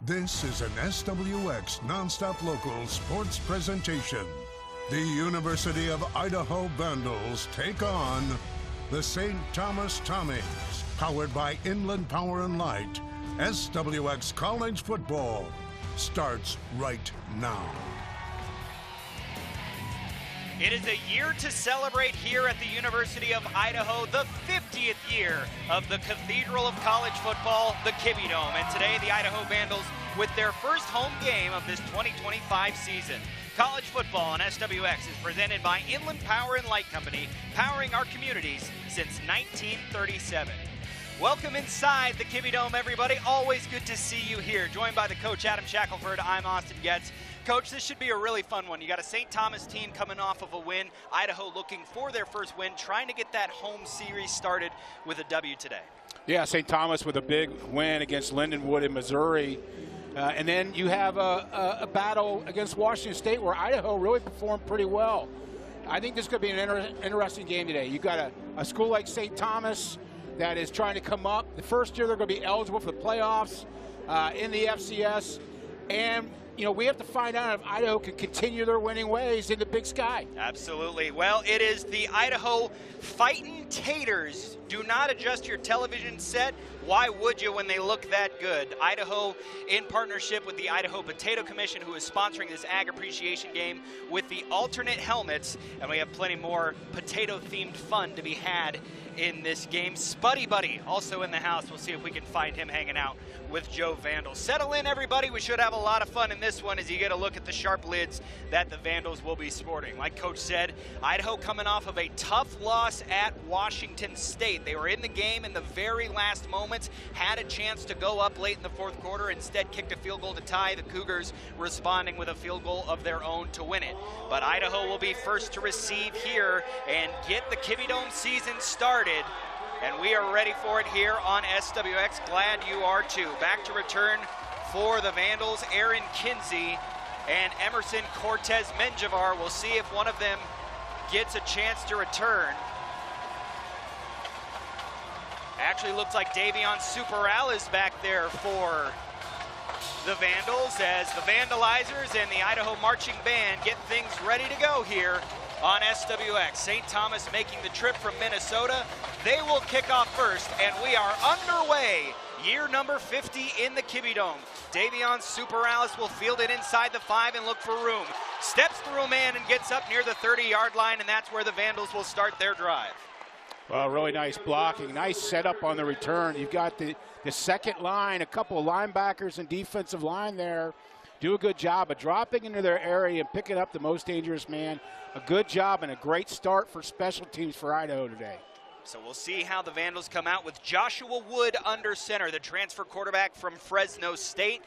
This is an SWX Nonstop Local sports presentation. The University of Idaho Vandals take on the St. Thomas Tommies, powered by Inland Power and Light. SWX College Football starts right now. It is a year to celebrate here at the University of Idaho, the 50th year of the Cathedral of College Football, the Kibbie Dome. And today, the Idaho Vandals with their first home game of this 2025 season. College football on SWX is presented by Inland Power and Light Company, powering our communities since 1937. Welcome inside the Kibbie Dome, everybody. Always good to see you here. Joined by the coach, Adam Shackelford. I'm Austin Getz. Coach, this should be a really fun one. You got a St. Thomas team coming off of a win. Idaho looking for their first win, trying to get that home series started with a W today. Yeah, St. Thomas with a big win against Lindenwood in Missouri. And then you have a battle against Washington State where Idaho really performed pretty well. I think this could be an interesting game today. You've got a school like St. Thomas that is trying to come up. The first year they're going to be eligible for the playoffs in the FCS. And you know, we have to find out if Idaho can continue their winning ways in the Big Sky. Absolutely. Well, it is the Idaho Fightin' Taters. Do not adjust your television set. Why would you when they look that good? Idaho, in partnership with the Idaho Potato Commission, who is sponsoring this Ag Appreciation Game with the alternate helmets. And we have plenty more potato-themed fun to be had in this game. Spuddy Buddy also in the house. We'll see if we can find him hanging out with Joe Vandal. Settle in, everybody. We should have a lot of fun in this one as you get a look at the sharp lids that the Vandals will be sporting. Like Coach said, Idaho coming off of a tough loss at Washington State. They were in the game in the very last moments, had a chance to go up late in the fourth quarter, instead kicked a field goal to tie. The Cougars responding with a field goal of their own to win it. But Idaho will be first to receive here and get the Kibbie Dome season started. And we are ready for it here on SWX. Glad you are too. Back to return for the Vandals, Aaron Kinsey and Emerson Cortez Menjivar. We'll see if one of them gets a chance to return. Actually looks like Davion Superal is back there for the Vandals as the Vandalizers and the Idaho Marching Band get things ready to go here on SWX. St. Thomas making the trip from Minnesota. They will kick off first, and we are underway. Year number 50 in the Kibbie Dome. Davion Superales will field it inside the 5 and look for room. Steps through a man and gets up near the 30-yard line, and that's where the Vandals will start their drive. Well, really nice blocking, nice setup on the return. You've got the second line, a couple of linebackers and defensive line there. Do a good job of dropping into their area and picking up the most dangerous man. A good job and a great start for special teams for Idaho today. So we'll see how the Vandals come out with Joshua Wood under center, the transfer quarterback from Fresno State.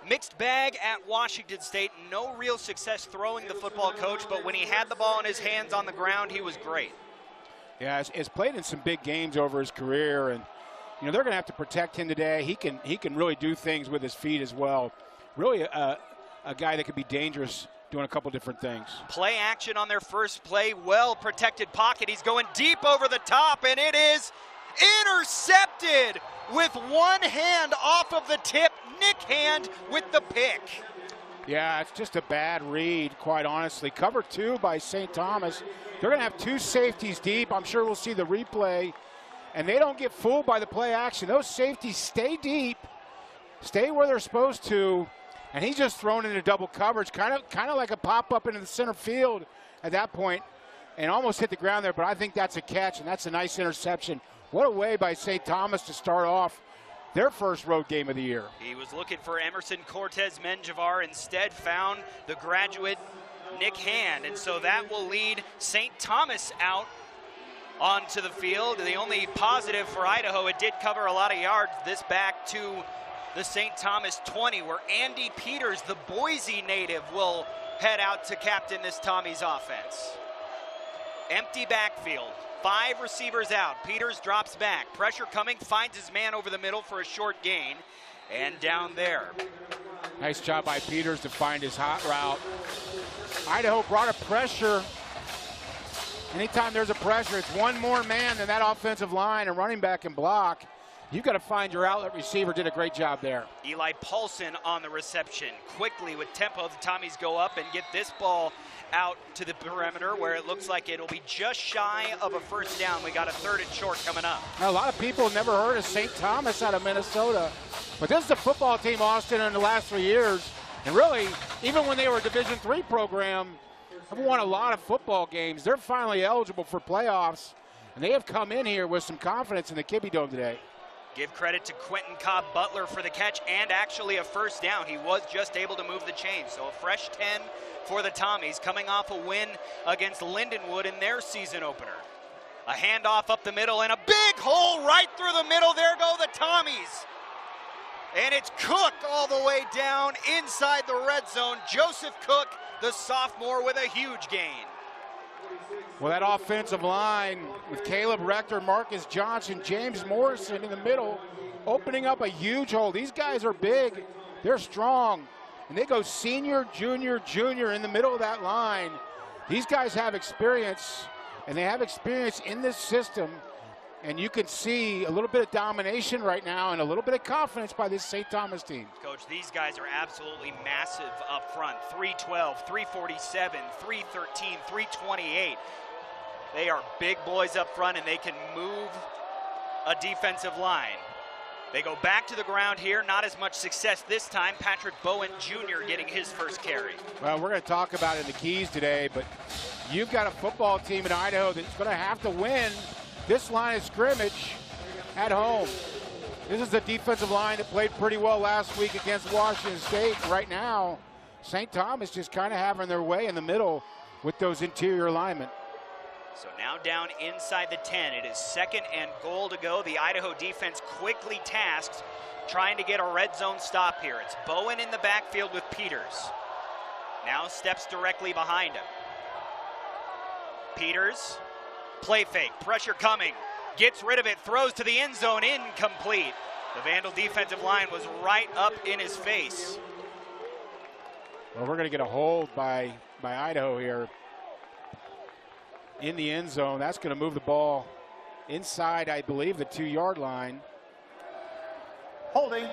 Mixed bag at Washington State. No real success throwing the football, coach, but when he had the ball in his hands on the ground, he was great. Yeah, he's played in some big games over his career, and you know they're going to have to protect him today. He can really do things with his feet as well. Really a guy that could be dangerous doing a couple different things. Play action on their first play, well-protected pocket. He's going deep over the top, and it is intercepted with one hand off of the tip. Nick Hand with the pick. Yeah, it's just a bad read, quite honestly. Cover 2 by St. Thomas. They're going to have 2 safeties deep. I'm sure we'll see the replay. And they don't get fooled by the play action. Those safeties stay deep, stay where they're supposed to, and he's just thrown into double coverage, kind of like a pop-up into the center field at that point, and almost hit the ground there, but I think that's a catch, and that's a nice interception. What a way by St. Thomas to start off their first road game of the year. He was looking for Emerson Cortez Menjivar, instead found the graduate Nick Hand, and so that will lead St. Thomas out onto the field. The only positive for Idaho, it did cover a lot of yards. This back to the St. Thomas 20, where Andy Peters, the Boise native, will head out to captain this Tommy's offense. Empty backfield, 5 receivers out. Peters drops back, pressure coming, finds his man over the middle for a short gain, and down there. Nice job by Peters to find his hot route. Idaho brought a pressure. Anytime there's a pressure, it's one more man than that offensive line and running back can block. You got to find your outlet receiver. Did a great job there. Eli Paulson on the reception. Quickly with tempo, the Tommies go up and get this ball out to the perimeter where it looks like it'll be just shy of a first down. We got a 3rd and short coming up. Now, a lot of people never heard of St. Thomas out of Minnesota, but this is the football team, Austin, in the last 3 years. And really, even when they were a Division III program, have won a lot of football games. They're finally eligible for playoffs, and they have come in here with some confidence in the Kibbie Dome today. Give credit to Quentin Cobb Butler for the catch and actually a first down. He was just able to move the chains. So a fresh 10 for the Tommies, coming off a win against Lindenwood in their season opener. A handoff up the middle and a big hole right through the middle. There go the Tommies. And it's Cook all the way down inside the red zone. Joseph Cook, the sophomore, with a huge gain. Well, that offensive line with Caleb Rector, Marcus Johnson, James Morrison in the middle, opening up a huge hole. These guys are big. They're strong. And they go senior, junior, junior in the middle of that line. These guys have experience, and they have experience in this system. And you can see a little bit of domination right now and a little bit of confidence by this St. Thomas team. Coach, these guys are absolutely massive up front. 312, 347, 313, 328. They are big boys up front, and they can move a defensive line. They go back to the ground here. Not as much success this time. Patrick Bowen Jr. getting his first carry. Well, we're going to talk about it in the keys today, but you've got a football team in Idaho that's going to have to win this line of scrimmage at home. This is the defensive line that played pretty well last week against Washington State. Right now, St. Thomas just kind of having their way in the middle with those interior linemen. So now down inside the 10. It is 2nd and goal to go. The Idaho defense quickly tasked trying to get a red zone stop here. It's Bowen in the backfield with Peters. Now steps directly behind him. Peters, play fake, pressure coming, gets rid of it, throws to the end zone, incomplete. The Vandal defensive line was right up in his face. Well, we're going to get a hold by Idaho here in the end zone. That's going to move the ball inside, I believe, the 2-yard line. Holding.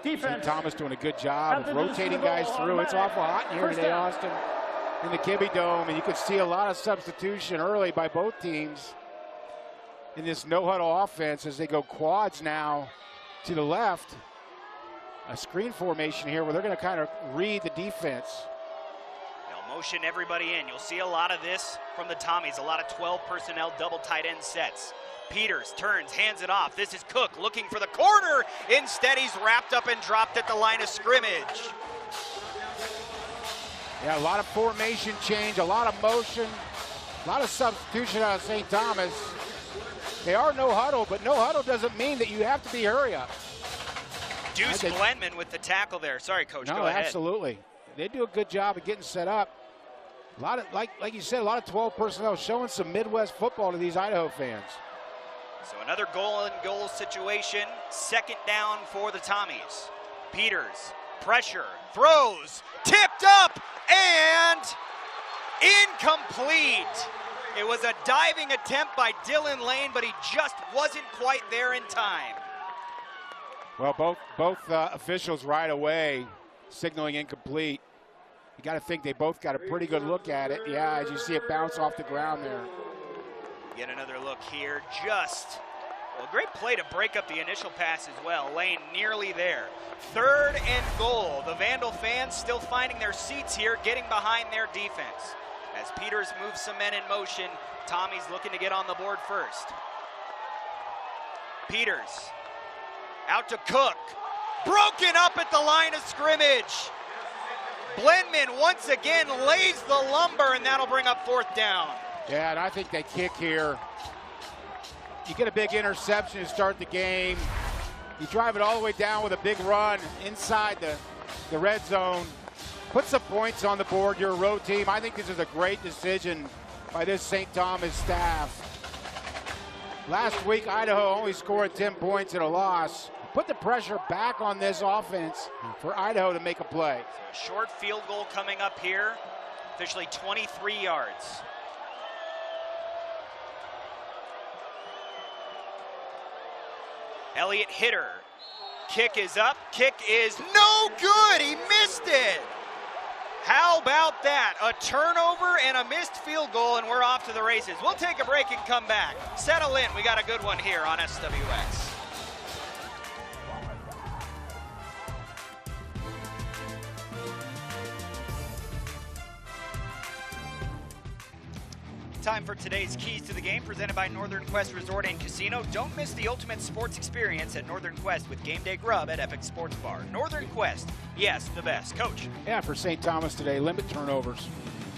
Defense. St. Thomas doing a good job of rotating guys through. It's awful hot in here today, Austin, in the Kibbie Dome, and you can see a lot of substitution early by both teams in this no-huddle offense as they go quads now to the left. A screen formation here where they're going to kind of read the defense. They'll motion everybody in. You'll see a lot of this from the Tommies, a lot of 12 personnel double tight end sets. Peters turns, hands it off. This is Cook looking for the corner. Instead, he's wrapped up and dropped at the line of scrimmage. Yeah, a lot of formation change, a lot of motion, a lot of substitution out of St. Thomas. They are no huddle, but no huddle doesn't mean that you have to be hurry up. Deuce Glenman with the tackle there. Sorry, Coach, go ahead. Absolutely. They do a good job of getting set up. A lot of, like you said, a lot of 12 personnel showing some Midwest football to these Idaho fans. So another goal situation. 2nd down for the Tommies. Peters, pressure, throws, tipped up, and incomplete. It was a diving attempt by Dylan Lane, but he just wasn't quite there in time. Well, both officials right away signaling incomplete. You got to think they both got a pretty good look at it. Yeah, as you see it bounce off the ground there. Get another look here. Well, great play to break up the initial pass as well. Lane nearly there. 3rd and goal. The Vandal fans still finding their seats here, getting behind their defense. As Peters moves some men in motion, Tommy's looking to get on the board first. Peters out to Cook. Broken up at the line of scrimmage. Blenman once again lays the lumber, and that'll bring up 4th down. Yeah, and I think they kick here. You get a big interception to start the game. You drive it all the way down with a big run inside the red zone. Put some points on the board. You're a road team. I think this is a great decision by this St. Thomas staff. Last week, Idaho only scored 10 points in a loss. Put the pressure back on this offense for Idaho to make a play. So a short field goal coming up here, officially 23 yards. Elliott Hitter. Kick is up. Kick is no good. He missed it. How about that? A turnover and a missed field goal, and we're off to the races. We'll take a break and come back. Settle in. We got a good one here on SWX. Time for today's Keys to the Game, presented by Northern Quest Resort and Casino. Don't miss the ultimate sports experience at Northern Quest with Game Day Grub at Epic Sports Bar. Northern Quest, yes, the best. Coach. Yeah, for St. Thomas today, limit turnovers.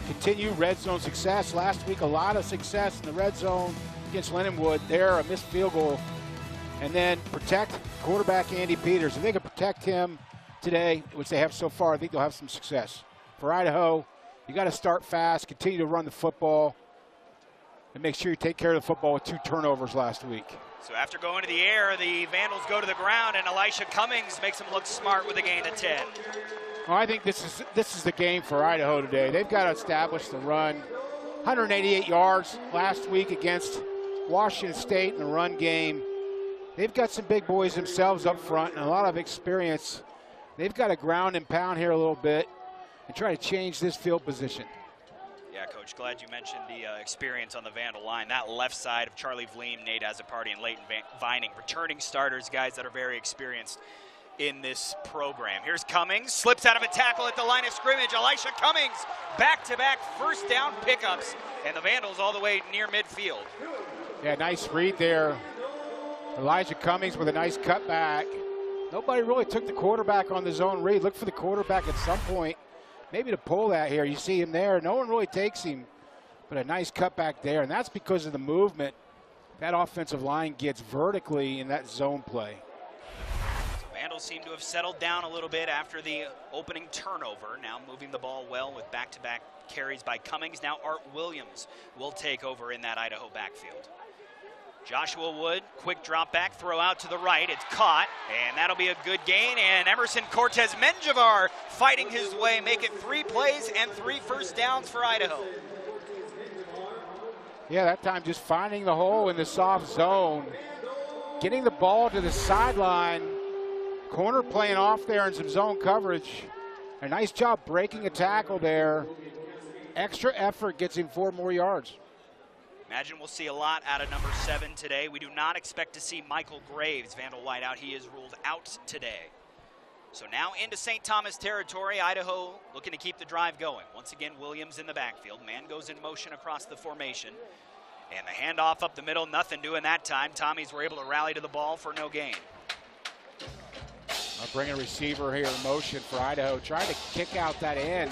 Continue red zone success. Last week, a lot of success in the red zone against Lindenwood. There, a missed field goal. And then protect quarterback Andy Peters. If they can protect him today, which they have so far, I think they'll have some success. For Idaho, you got to start fast, continue to run the football, and make sure you take care of the football with 2 turnovers last week. So after going to the air, the Vandals go to the ground, and Elisha Cummings makes them look smart with a gain of 10. Well, I think this is the game for Idaho today. They've got to establish the run. 188 yards last week against Washington State in the run game. They've got some big boys themselves up front and a lot of experience. They've got to ground and pound here a little bit and try to change this field position. Yeah, Coach, glad you mentioned the experience on the Vandal line. That left side of Charlie Vleem, Nate Azzopardi, and Leighton Vining, returning starters, guys that are very experienced in this program. Here's Cummings, slips out of a tackle at the line of scrimmage. Elisha Cummings, back-to-back first down pickups, and the Vandals all the way near midfield. Yeah, nice read there. Elijah Cummings with a nice cutback. Nobody really took the quarterback on the zone read. Look for the quarterback at some point, maybe to pull that here. You see him there. No one really takes him, but a nice cutback there, and that's because of the movement that offensive line gets vertically in that zone play. So Vandals seem to have settled down a little bit after the opening turnover. Now moving the ball well with back-to-back carries by Cummings. Now Art Williams will take over in that Idaho backfield. Joshua Wood, quick drop back, throw out to the right. It's caught, and that'll be a good gain. And Emerson Cortez Menjivar fighting his way, make it 3 plays and 3 first downs for Idaho. Yeah, that time just finding the hole in the soft zone, getting the ball to the sideline, corner playing off there in some zone coverage. A nice job breaking a tackle there. Extra effort gets him 4 more yards. Imagine we'll see a lot out of number 7 today. We do not expect to see Michael Graves, Vandal wideout. He is ruled out today. So now into St. Thomas territory. Idaho looking to keep the drive going. Once again, Williams in the backfield. Man goes in motion across the formation. And the handoff up the middle, nothing doing that time. Tommies were able to rally to the ball for no gain. I'll bring a receiver here in motion for Idaho, trying to kick out that end.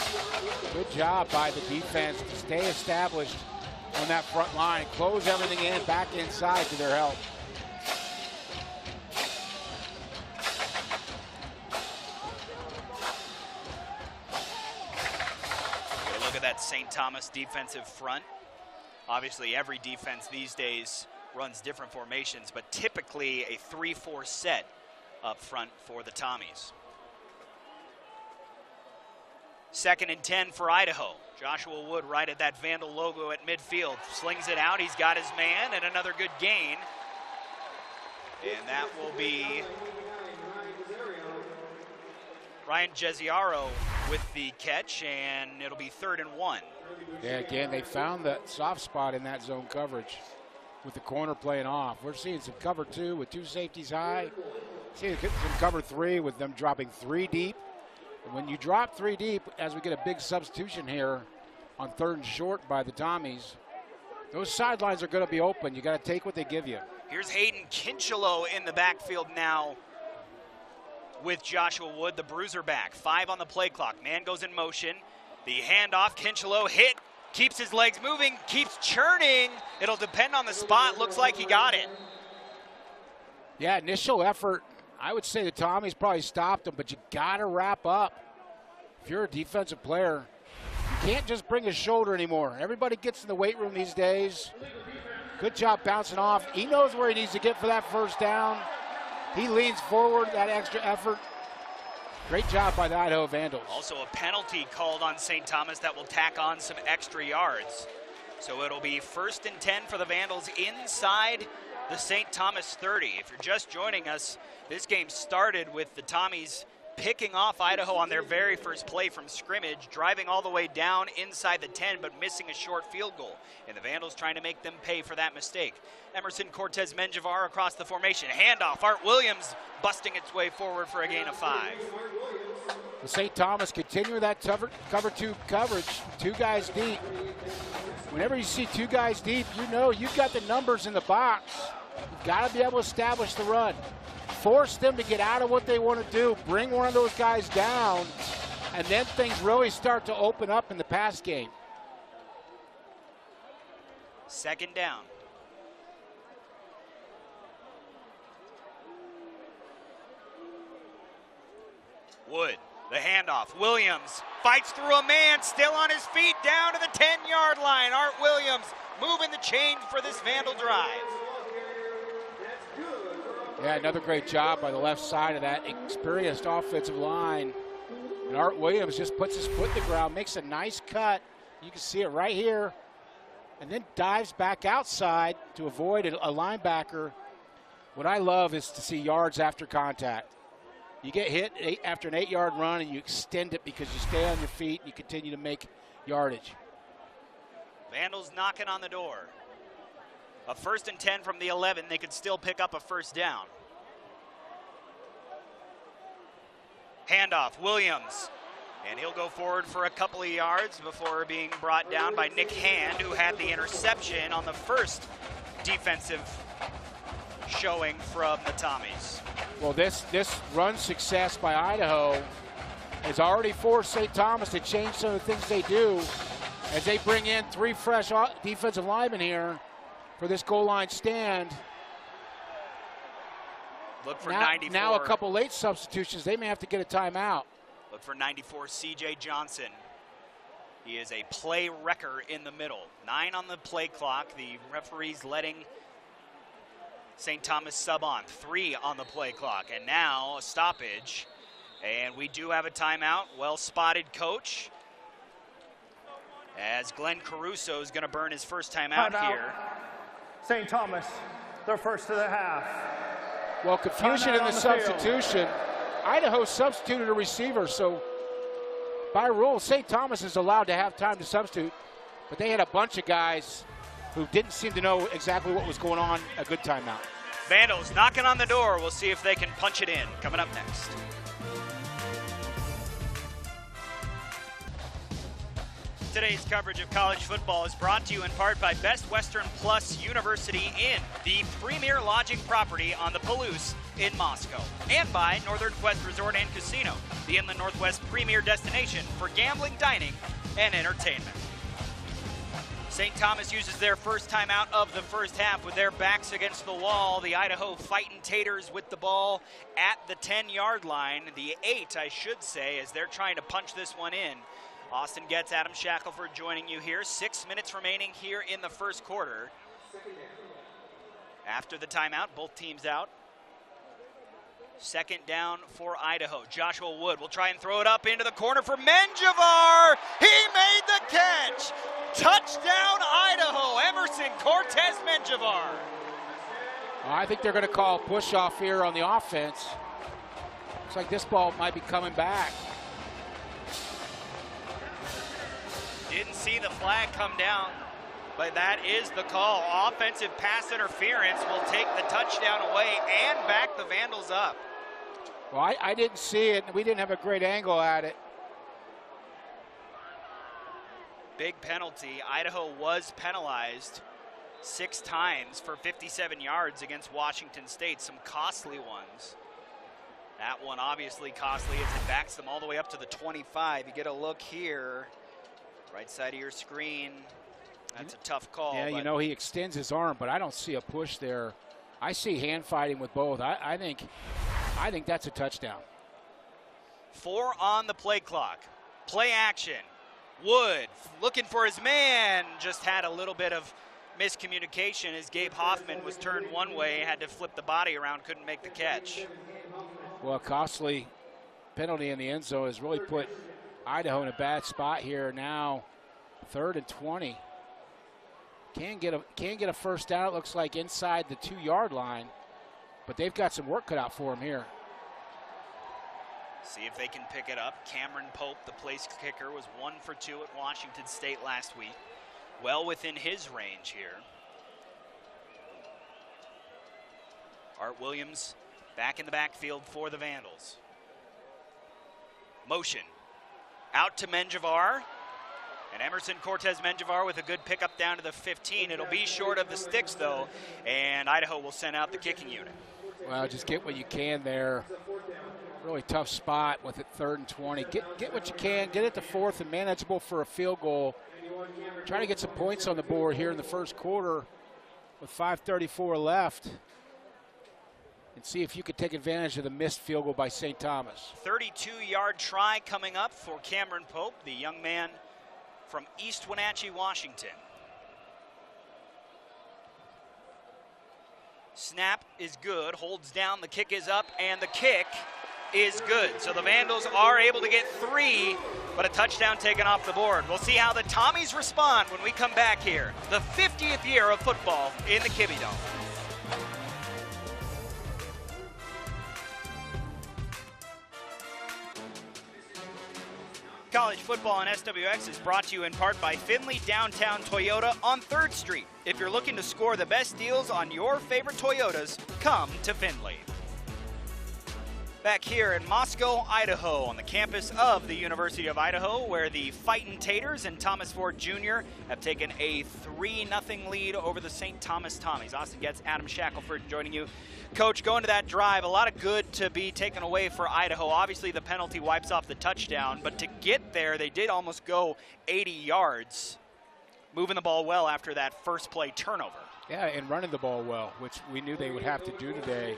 Good job by the defense to stay established on that front line, close everything in, back inside to their help. Get a look at that St. Thomas defensive front. Obviously, every defense these days runs different formations, but typically a 3-4 set up front for the Tommies. 2nd and 10 for Idaho. Joshua Wood right at that Vandal logo at midfield. Slings it out. He's got his man, and another good gain. And that will be Ryan Geziaro with the catch, and it'll be 3rd and 1. Yeah, again, they found the soft spot in that zone coverage with the corner playing off. We're seeing some cover 2 with 2 safeties high. Seeing some cover 3 with them dropping 3 deep. When you drop 3 deep, as we get a big substitution here on 3rd and short by the Tommies, those sidelines are going to be open. You got to take what they give you. Here's Hayden Kinchelow in the backfield now with Joshua Wood, the bruiser back. 5 on the play clock. Man goes in motion. The handoff, Kinchelow hit, keeps his legs moving, keeps churning. It'll depend on the spot. Looks like he got it. Yeah, initial effort. I would say the Tommies probably stopped him, but you got to wrap up. If you're a defensive player, you can't just bring his shoulder anymore. Everybody gets in the weight room these days. Good job bouncing off. He knows where he needs to get for that first down. He leans forward, that extra effort. Great job by the Idaho Vandals. Also a penalty called on St. Thomas that will tack on some extra yards. So it'll be 1st and 10 for the Vandals inside the St. Thomas 30. If you're just joining us, this game started with the Tommies picking off Idaho on their very first play from scrimmage, driving all the way down inside the 10, but missing a short field goal. And the Vandals trying to make them pay for that mistake. Emerson Cortez Menjivar across the formation. Handoff, Art Williams busting its way forward for a gain of 5. The St. Thomas continue that cover 2 coverage, 2 guys deep. Whenever you see 2 guys deep, you know you've got the numbers in the box. You've got to be able to establish the run. Force them to get out of what they want to do, bring one of those guys down, and then things really start to open up in the pass game. Second down. Wood, the handoff. Williams fights through a man, still on his feet, down to the 10-yard line. Art Williams moving the chain for this Vandal drive. Yeah, another great job by the left side of that experienced offensive line. And Art Williams just puts his foot in the ground, makes a nice cut. You can see it right here. And then dives back outside to avoid a linebacker. What I love is to see yards after contact. You get hit after an 8-yard run and you extend it because you stay on your feet and you continue to make yardage. Vandals knocking on the door. A 1st and 10 from the 11. They could still pick up a first down. Handoff, Williams. And he'll go forward for a couple of yards before being brought down by Nick Hand, who had the interception on the first defensive showing from the Tommies. Well, this run success by Idaho has already forced St. Thomas to change some of the things they do as they bring in 3 fresh defensive linemen here for this goal line stand. Look for 94. Now a couple late substitutions. They may have to get a timeout. Look for 94, C.J. Johnson. He is a play wrecker in the middle. 9 on the play clock. The referee's letting St. Thomas sub on. 3 on the play clock. And now a stoppage. And we do have a timeout. Well spotted, coach. As Glenn Caruso is going to burn his first timeout here. St. Thomas, they're first to the half. Well, confusion in the substitution. Idaho substituted a receiver, so by rule, St. Thomas is allowed to have time to substitute, but they had a bunch of guys who didn't seem to know exactly what was going on. A good timeout. Vandals knocking on the door. We'll see if they can punch it in. Coming up next. Today's coverage of college football is brought to you in part by Best Western Plus University Inn, the premier lodging property on the Palouse in Moscow, and by Northern Quest Resort and Casino, the Inland Northwest premier destination for gambling, dining, and entertainment. St. Thomas uses their first timeout of the first half with their backs against the wall. The Idaho Fighting Taters with the ball at the 10-yard line, the 8, I should say, as they're trying to punch this one in. Austin Getz, Adam Shackelford joining you here. 6 minutes remaining here in the first quarter. After the timeout, both teams out. Second down for Idaho. Joshua Wood will try and throw it up into the corner for Menjivar. He made the catch. Touchdown, Idaho. Emerson Cortez Menjivar. I think they're going to call push off here on the offense. Looks like this ball might be coming back. Didn't see the flag come down, but that is the call. Offensive pass interference will take the touchdown away and back the Vandals up. Well, I didn't see it. We didn't have a great angle at it. Big penalty. Idaho was penalized 6 times for 57 yards against Washington State. Some costly ones. That one obviously costly as it backs them all the way up to the 25. You get a look here. Right side of your screen. That's a tough call. Yeah, you know, he extends his arm, but I don't see a push there. I see hand fighting with both. I think that's a touchdown. 4 on the play clock. Play action. Wood looking for his man. Just had a little bit of miscommunication as Gabe Hoffman was turned one way, had to flip the body around, couldn't make the catch. Well, a costly penalty in the end zone has really put Idaho in a bad spot here now. 3rd and 20. Can get a first down, it looks like, inside the 2-yard line. But they've got some work cut out for them here. See if they can pick it up. Cameron Pope, the place kicker, was 1 for 2 at Washington State last week. Well within his range here. Art Williams back in the backfield for the Vandals. Motion. Out to Menjivar. And Emerson Cortez Menjivar with a good pickup down to the 15. It'll be short of the sticks, though, and Idaho will send out the kicking unit. Well, just get what you can there. Really tough spot with it 3rd and 20. Get what you can. Get it to 4th and manageable for a field goal. Try to get some points on the board here in the first quarter with 5:34 left. And see if you could take advantage of the missed field goal by St. Thomas. 32-yard try coming up for Cameron Pope, the young man from East Wenatchee, Washington. Snap is good, holds down, the kick is up, and the kick is good. So the Vandals are able to get 3, but a touchdown taken off the board. We'll see how the Tommies respond when we come back here. The 50th year of football in the Kibbie Dome. College football on SWX is brought to you in part by Findlay Downtown Toyota on 3rd Street. If you're looking to score the best deals on your favorite Toyotas, come to Findlay. Back here in Moscow, Idaho, on the campus of the University of Idaho, where the Fightin' Taters and Thomas Ford Jr. have taken a 3-0 lead over the St. Thomas Tommies. Austin Getz, Adam Shackelford joining you. Coach, going to that drive, a lot of good to be taken away for Idaho. Obviously, the penalty wipes off the touchdown, but to get there, they did almost go 80 yards, moving the ball well after that first play turnover. Yeah, and running the ball well, which we knew they would have to do today.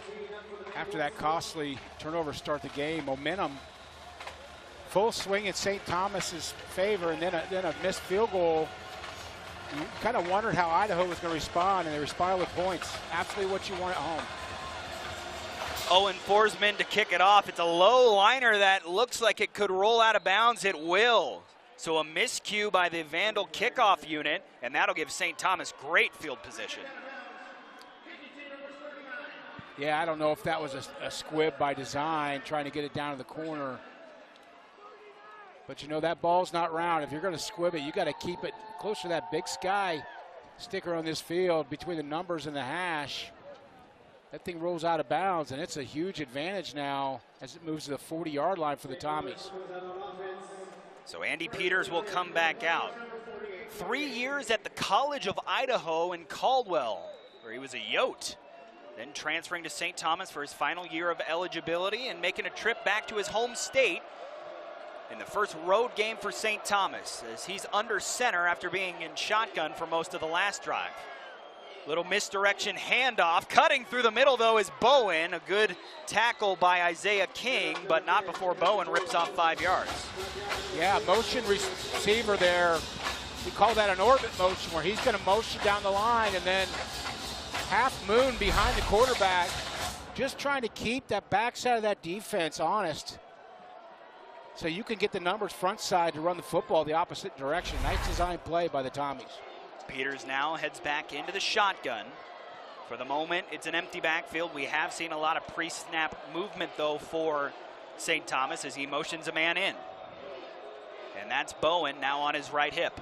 After that costly turnover start the game, momentum full swing in St. Thomas's favor, and then a missed field goal. You kind of wondered how Idaho was going to respond, and they responded with points. Absolutely what you want at home. Owen Forsman to kick it off. It's a low liner that looks like it could roll out of bounds. It will. So a miscue by the Vandal kickoff unit, and that'll give St. Thomas great field position. Yeah, I don't know if that was a squib by design, trying to get it down to the corner. But, you know, that ball's not round. If you're going to squib it, you got to keep it close to that Big Sky sticker on this field between the numbers and the hash. That thing rolls out of bounds, and it's a huge advantage now as it moves to the 40-yard line for the Tommies. So Andy Peters will come back out. 3 years at the College of Idaho in Caldwell, where he was a Yote. Then transferring to St. Thomas for his final year of eligibility and making a trip back to his home state in the first road game for St. Thomas, as he's under center after being in shotgun for most of the last drive. Little misdirection handoff. Cutting through the middle, though, is Bowen. A good tackle by Isaiah King, but not before Bowen rips off 5 yards. Yeah, motion receiver there. We call that an orbit motion, where he's going to motion down the line and then half moon behind the quarterback, just trying to keep that backside of that defense honest so you can get the numbers front side to run the football the opposite direction. Nice design play by the Tommies. Peters now heads back into the shotgun. For the moment, it's an empty backfield. We have seen a lot of pre-snap movement, though, for St. Thomas as he motions a man in. And that's Bowen now on his right hip.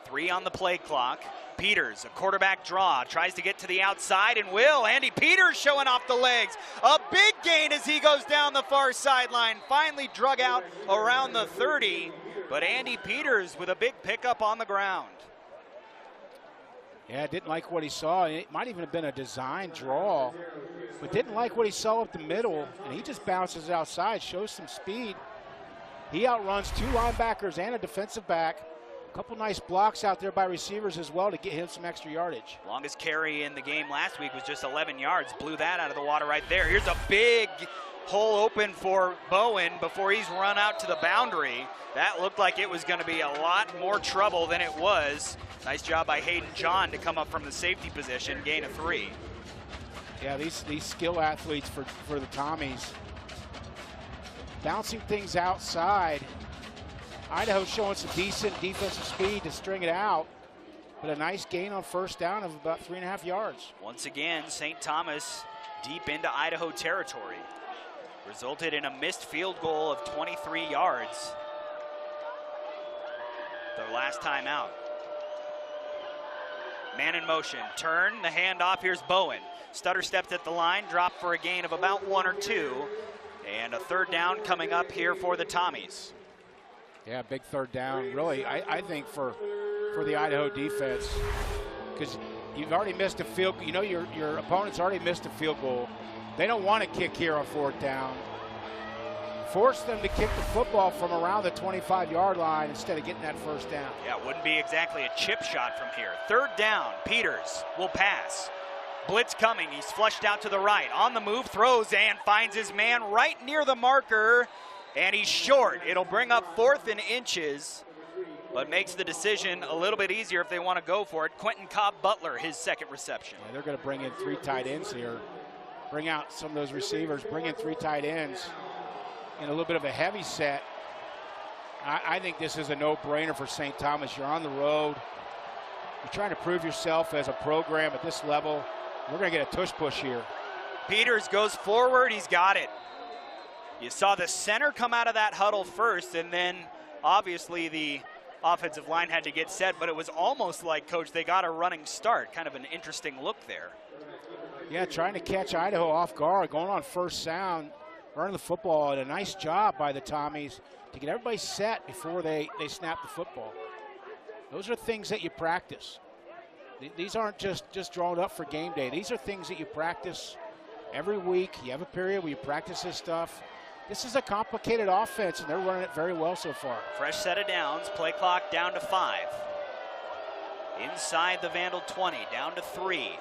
3 on the play clock. Peters, a quarterback draw, tries to get to the outside and will. Andy Peters showing off the legs. A big gain as he goes down the far sideline. Finally drug out around the 30, but Andy Peters with a big pickup on the ground. Yeah, didn't like what he saw. It might even have been a design draw, but didn't like what he saw up the middle, and he just bounces outside, shows some speed. He outruns 2 linebackers and a defensive back. A couple nice blocks out there by receivers as well to get him some extra yardage. Longest carry in the game last week was just 11 yards. Blew that out of the water right there. Here's a big hole open for Bowen before he's run out to the boundary. That looked like it was going to be a lot more trouble than it was. Nice job by Hayden John to come up from the safety position, gain of 3. Yeah, these skill athletes for the Tommies. Bouncing things outside. Idaho showing some decent defensive speed to string it out. but a nice gain on first down of about 3.5 yards. Once again, St. Thomas deep into Idaho territory. Resulted in a missed field goal of 23 yards. Their last time out. Man in motion, turn, the handoff, here's Bowen. Stutter stepped at the line, dropped for a gain of about 1 or 2. And a third down coming up here for the Tommies. Yeah, big third down. Really, I think for the Idaho defense, because you've already missed a field. You know your opponent's already missed a field goal. They don't want to kick here on fourth down. Force them to kick the football from around the 25-yard line instead of getting that first down. Yeah, it wouldn't be exactly a chip shot from here. Third down, Peters will pass. Blitz coming, he's flushed out to the right. On the move, throws and finds his man right near the marker, and he's short. It'll bring up 4th and inches, but makes the decision a little bit easier if they want to go for it. Quentin Cobb-Butler, his second reception. Yeah, they're going to bring in 3 tight ends here. Bring out some of those receivers, bring in 3 tight ends in a little bit of a heavy set. I think this is a no-brainer for St. Thomas. You're on the road. You're trying to prove yourself as a program at this level. We're going to get a tush push here. Peters goes forward. He's got it. You saw the center come out of that huddle first, and then obviously the offensive line had to get set, but it was almost like, Coach, they got a running start. Kind of an interesting look there. Yeah, trying to catch Idaho off guard, going on first down, running the football, and a nice job by the Tommies to get everybody set before they snap the football. Those are things that you practice. These aren't just drawn up for game day. These are things that you practice every week. You have a period where you practice this stuff. This is a complicated offense, and they're running it very well so far. Fresh set of downs, play clock down to 5. Inside the Vandal 20, down to 3.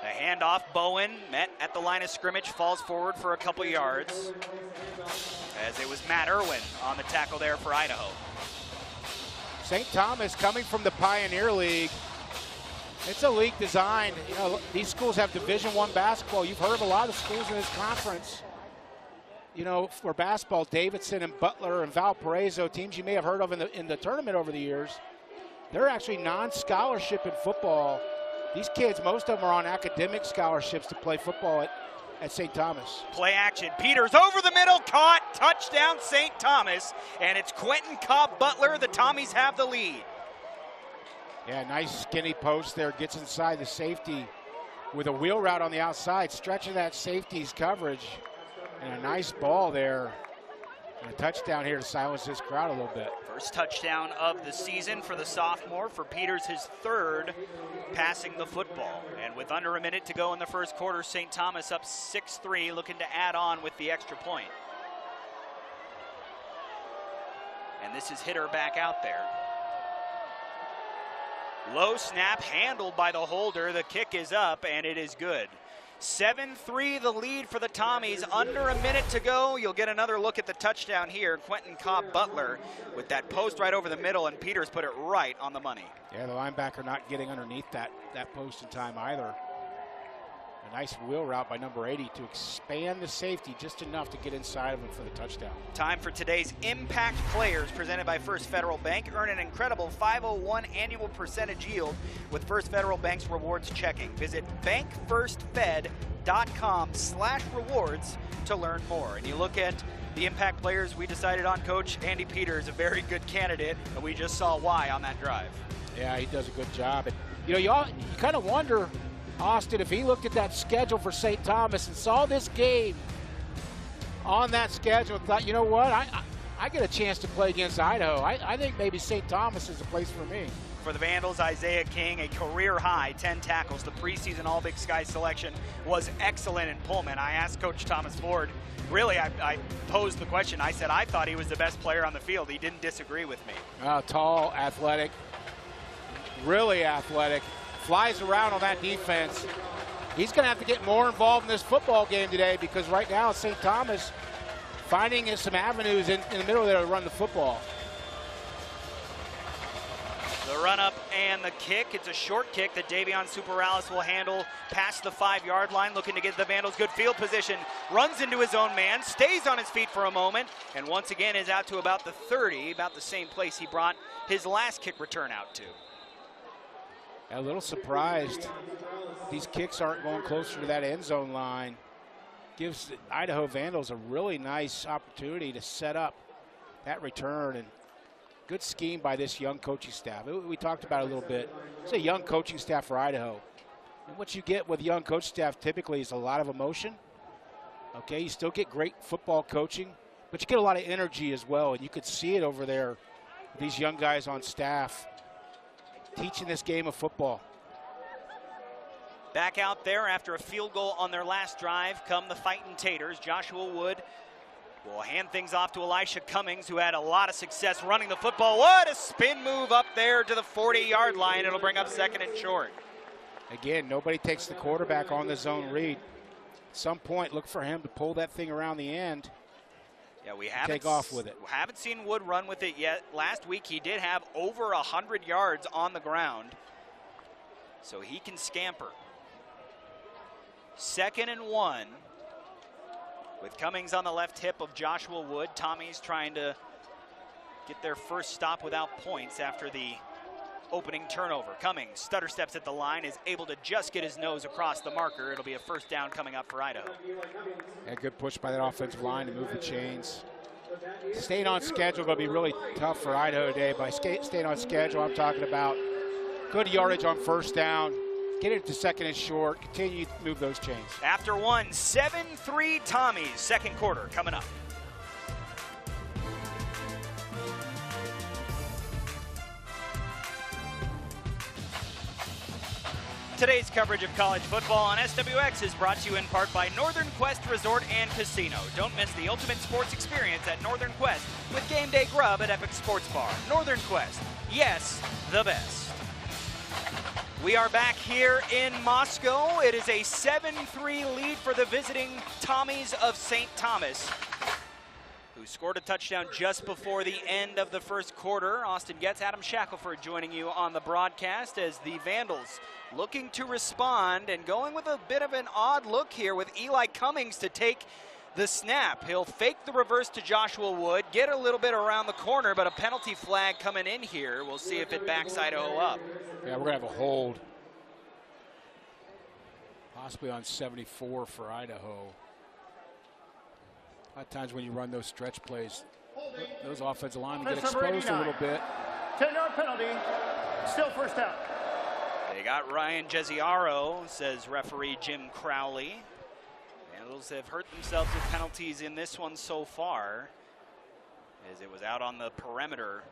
The handoff, Bowen met at the line of scrimmage, falls forward for a couple yards, as it was Matt Irwin on the tackle there for Idaho. St. Thomas coming from the Pioneer League. It's a league designed, you know, these schools have Division I basketball. You've heard of a lot of schools in this conference. You know, for basketball, Davidson and Butler and Valparaiso, teams you may have heard of in the tournament over the years. They're actually non-scholarship in football. These kids, most of them are on academic scholarships to play football at St. Thomas. Play action, Peters over the middle, caught, touchdown St. Thomas, and it's Quentin Cobb-Butler. The Tommies have the lead. Yeah, nice skinny post there, gets inside the safety with a wheel route on the outside, stretching that safety's coverage, and a nice ball there. And a touchdown here to silence this crowd a little bit. First touchdown of the season for the sophomore. For Peters, his 3rd passing the football. And with under a minute to go in the first quarter, St. Thomas up 6-3, looking to add on with the extra point. And this is Hitter back out there. Low snap, handled by the holder. The kick is up, and it is good. 7-3 the lead for the Tommies. Under a minute to go. You'll get another look at the touchdown here. Quentin Cobb-Butler with that post right over the middle, and Peters put it right on the money. Yeah, the linebacker not getting underneath that post in time either. A nice wheel route by number 80 to expand the safety just enough to get inside of him for the touchdown. Time for today's Impact Players, presented by First Federal Bank. Earn an incredible 501 annual percentage yield with First Federal Bank's rewards checking. Visit bankfirstfed.com/rewards to learn more. And you look at the Impact Players we decided on, Coach. Andy Peters, a very good candidate, and we just saw why on that drive. Yeah, he does a good job. And, you know, you kind of wonder, Austin, if he looked at that schedule for St. Thomas and saw this game on that schedule and thought, you know what, I get a chance to play against Idaho. I think maybe St. Thomas is the place for me. For the Vandals, Isaiah King, a career-high 10 tackles. The preseason All-Big Sky selection was excellent in Pullman. I asked Coach Thomas Ford, really, I posed the question. I said I thought he was the best player on the field. He didn't disagree with me. Tall, athletic, really athletic. Flies around on that defense. He's going to have to get more involved in this football game today, because right now St. Thomas finding some avenues in the middle there to run the football. The run-up and the kick. It's a short kick that Davion Superales will handle past the 5-yard line, looking to get the Vandals good field position. Runs into his own man, stays on his feet for a moment, and once again is out to about the 30, about the same place he brought his last kick return out to. A little surprised these kicks aren't going closer to that end zone line. Gives the Idaho Vandals a really nice opportunity to set up that return, and good scheme by this young coaching staff. We talked about it a little bit. It's a young coaching staff for Idaho. And what you get with young coach staff typically is a lot of emotion. Okay, you still get great football coaching, but you get a lot of energy as well, and you could see it over there, these young guys on staff teaching this game of football. Back out there after a field goal on their last drive come the Fightin' Taters. Joshua Wood will hand things off to Elisha Cummings, who had a lot of success running the football. What a spin move up there to the 40-yard line. It'll bring up 2nd and short. Again, nobody takes the quarterback on the zone read. At some point, look for him to pull that thing around the end. Yeah, we haven't take off with it. Haven't seen Wood run with it yet. Last week he did have over 100 yards on the ground, so he can scamper. 2nd and 1 with Cummings on the left hip of Joshua Wood. Tommy's trying to get their first stop without points after the opening turnover. Cummings stutter steps at the line, is able to just get his nose across the marker. It'll be a 1st down coming up for Idaho. A good push by that offensive line to move the chains. Staying on schedule going to be really tough for Idaho today. By staying on schedule, I'm talking about good yardage on 1st down, get it to 2nd and short, continue to move those chains. After one, 7-3 Tommies, 2nd quarter coming up. Today's coverage of college football on SWX is brought to you in part by Northern Quest Resort and Casino. Don't miss the ultimate sports experience at Northern Quest with game day grub at Epic Sports Bar. Northern Quest, yes, the best. We are back here in Moscow. It is a 7-3 lead for the visiting Tommies of St. Thomas, who scored a touchdown just before the end of the 1st quarter. Austin Getz, Adam Shackelford joining you on the broadcast as the Vandals looking to respond and going with a bit of an odd look here with Eli Cummings to take the snap. He'll fake the reverse to Joshua Wood, get a little bit around the corner, but a penalty flag coming in here. We'll see if it backs Idaho up. Yeah, we're going to have a hold. Possibly on 74 for Idaho. A lot of times when you run those stretch plays, those offensive linemen get exposed a little bit. 10-yard penalty, still 1st down. They got Ryan Jesiaro, says referee Jim Crowley. Vandals have hurt themselves with penalties in this one so far, as it was out on the perimeter.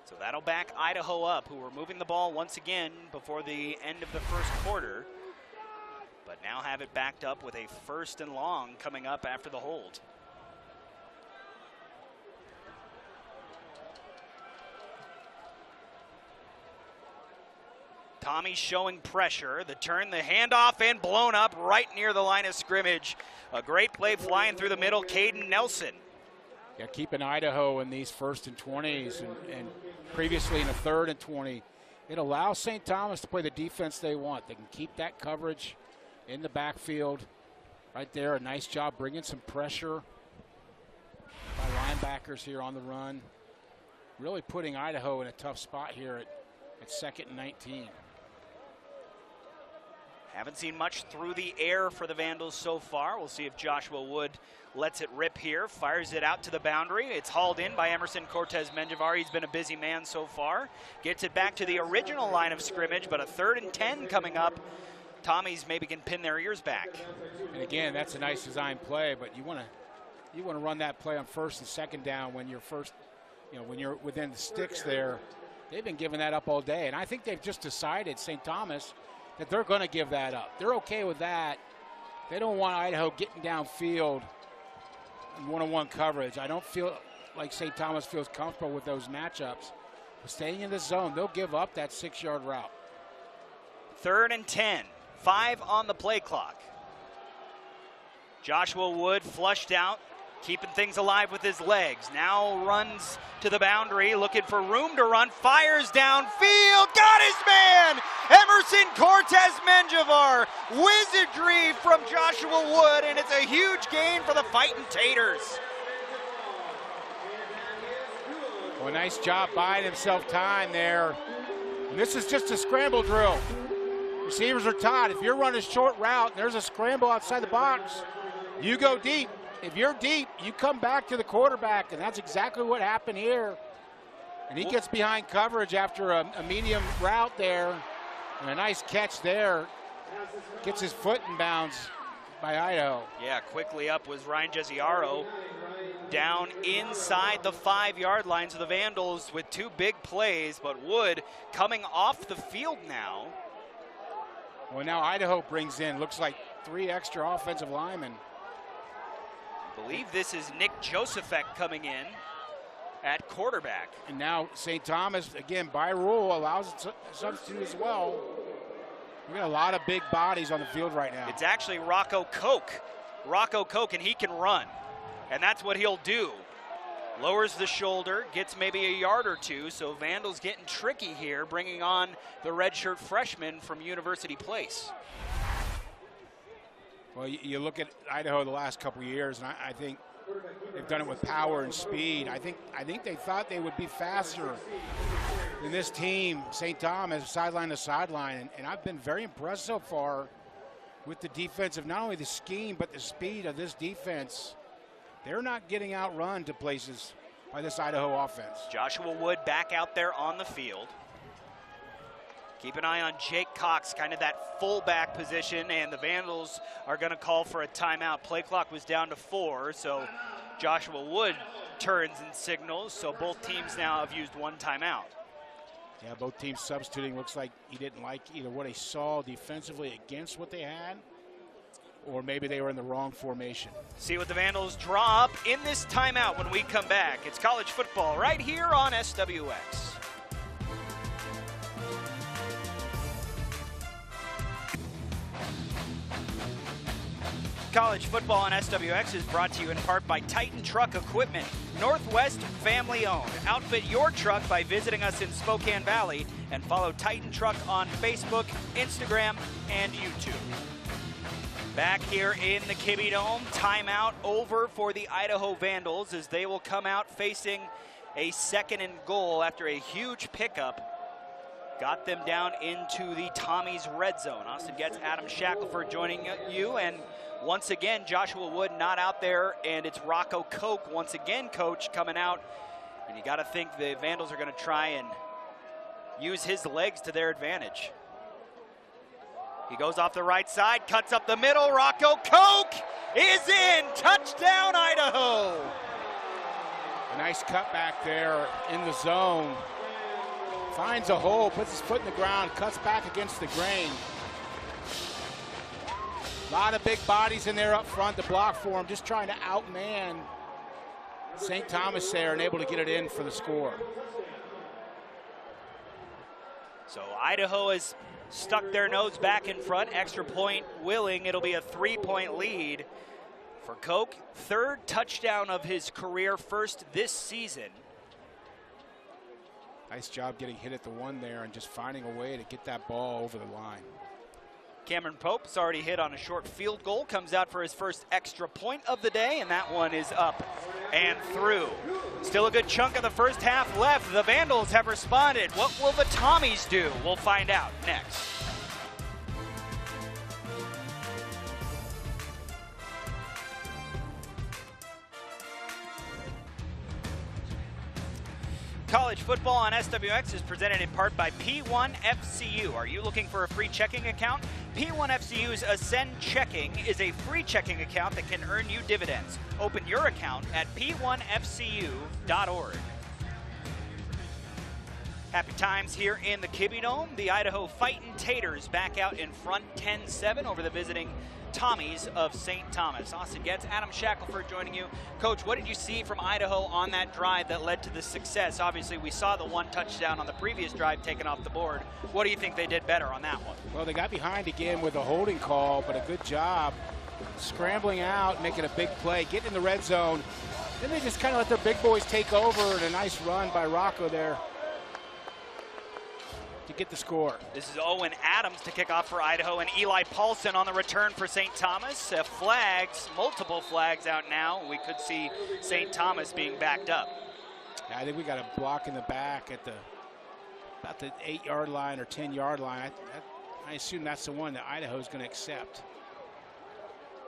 So that'll back Idaho up, who were moving the ball once again before the end of the 1st quarter, but now have it backed up with a 1st and long coming up after the hold. Tommy showing pressure, the turn, the handoff, and blown up right near the line of scrimmage. A great play flying through the middle, Caden Nelson. Yeah, keeping Idaho in these 1st and 20s and previously in a 3rd and 20. It allows St. Thomas to play the defense they want. They can keep that coverage in the backfield right there. A nice job bringing some pressure by linebackers here on the run. Really putting Idaho in a tough spot here at 2nd and 19. Haven't seen much through the air for the Vandals so far. We'll see if Joshua Wood lets it rip here, fires it out to the boundary. It's hauled in by Emerson Cortez-Menjivar. He's been a busy man so far. Gets it back to the original line of scrimmage, but a 3rd and 10 coming up. Tommies maybe can pin their ears back. And again, that's a nice design play, but you want to run that play on 1st and 2nd down when you're when you're within the sticks there. They've been giving that up all day, and I think they've just decided, St. Thomas, that they're going to give that up. They're okay with that. They don't want Idaho getting downfield in one-on-one coverage. I don't feel like St. Thomas feels comfortable with those matchups. But staying in the zone, they'll give up that 6-yard route. 3rd and 10, 5 on the play clock. Joshua Wood flushed out, keeping things alive with his legs. Now runs to the boundary, looking for room to run, fires downfield, got his man! Emerson Cortez-Menjivar, wizardry from Joshua Wood, and it's a huge gain for the Fightin' Taters. Well, nice job buying himself time there. And this is just a scramble drill. Receivers are taught, if you're running a short route and there's a scramble outside the box, you go deep. If you're deep, you come back to the quarterback, and that's exactly what happened here. And he gets behind coverage after a medium route there, and a nice catch there. Gets his foot in bounds by Idaho. Yeah, quickly up was Ryan Jesiaro, down inside the 5-yard line. So the Vandals with 2 big plays, but Wood coming off the field now. Well, now Idaho brings in, looks like 3 extra offensive linemen. I believe this is Nick Josephek coming in at quarterback. And now St. Thomas, again, by rule, allows a substitute as well. We got a lot of big bodies on the field right now. It's actually Rocco Koch. Rocco Koch, and he can run. And that's what he'll do. Lowers the shoulder, gets maybe a yard or 2. So Vandals getting tricky here, bringing on the redshirt freshman from University Place. Well, you look at Idaho the last couple of years, and I think they've done it with power and speed. I think they thought they would be faster than this team, St. Thomas, sideline to sideline. And I've been very impressed so far with the defensive, not only the scheme, but the speed of this defense. They're not getting outrun to places by this Idaho offense. Joshua Wood back out there on the field. Keep an eye on Jake Cox, kind of that fullback position, and the Vandals are going to call for a timeout. Play clock was down to 4, so Joshua Wood turns and signals, so both teams now have used 1 timeout. Yeah, both teams substituting. Looks like he didn't like either what he saw defensively against what they had, or maybe they were in the wrong formation. See what the Vandals draw up in this timeout when we come back. It's college football right here on SWX. College football on SWX is brought to you in part by Titan Truck Equipment, Northwest family owned. Outfit your truck by visiting us in Spokane Valley and follow Titan Truck on Facebook, Instagram, and YouTube. Back here in the Kibbie Dome, timeout over for the Idaho Vandals as they will come out facing a 2nd and goal after a huge pickup. Got them down into the Tommy's red zone. Austin Getz, Adam Shackelford joining you, and once again, Joshua Wood not out there, and it's Rocco Koch, once again, coach, coming out. And you got to think the Vandals are going to try and use his legs to their advantage. He goes off the right side, cuts up the middle. Rocco Koch is in. Touchdown, Idaho. A nice cutback there in the zone. Finds a hole, puts his foot in the ground, cuts back against the grain. A lot of big bodies in there up front to block for him, just trying to outman St. Thomas there and able to get it in for the score. So Idaho has stuck their nose back in front, extra point willing. It'll be a 3-point lead for Koch. 3rd touchdown of his career, 1st this season. Nice job getting hit at the 1 there and just finding a way to get that ball over the line. Cameron Pope's already hit on a short field goal, comes out for his 1st extra point of the day, and that one is up and through. Still a good chunk of the 1st half left. The Vandals have responded. What will the Tommies do? We'll find out next. College football on SWX is presented in part by P1FCU. Are you looking for a free checking account? P1FCU's Ascend Checking is a free checking account that can earn you dividends. Open your account at p1fcu.org. Happy times here in the Kibbie Dome. The Idaho Fightin' Taters back out in front 10-7 over the visiting Tommies of St. Thomas. Austin Getz, Adam Shackelford joining you. Coach, what did you see from Idaho on that drive that led to the success? Obviously, we saw the 1 touchdown on the previous drive taken off the board. What do you think they did better on that one? Well, they got behind again with a holding call, but a good job scrambling out, making a big play, getting in the red zone. Then they just kind of let their big boys take over, and a nice run by Rocco there to get the score. This is Owen Adams to kick off for Idaho, and Eli Paulson on the return for St. Thomas. Flags, multiple flags out now. We could see St. Thomas being backed up. Yeah, I think we got a block in the back at the about the 8-yard line or 10-yard line. I assume that's the one that Idaho's going to accept.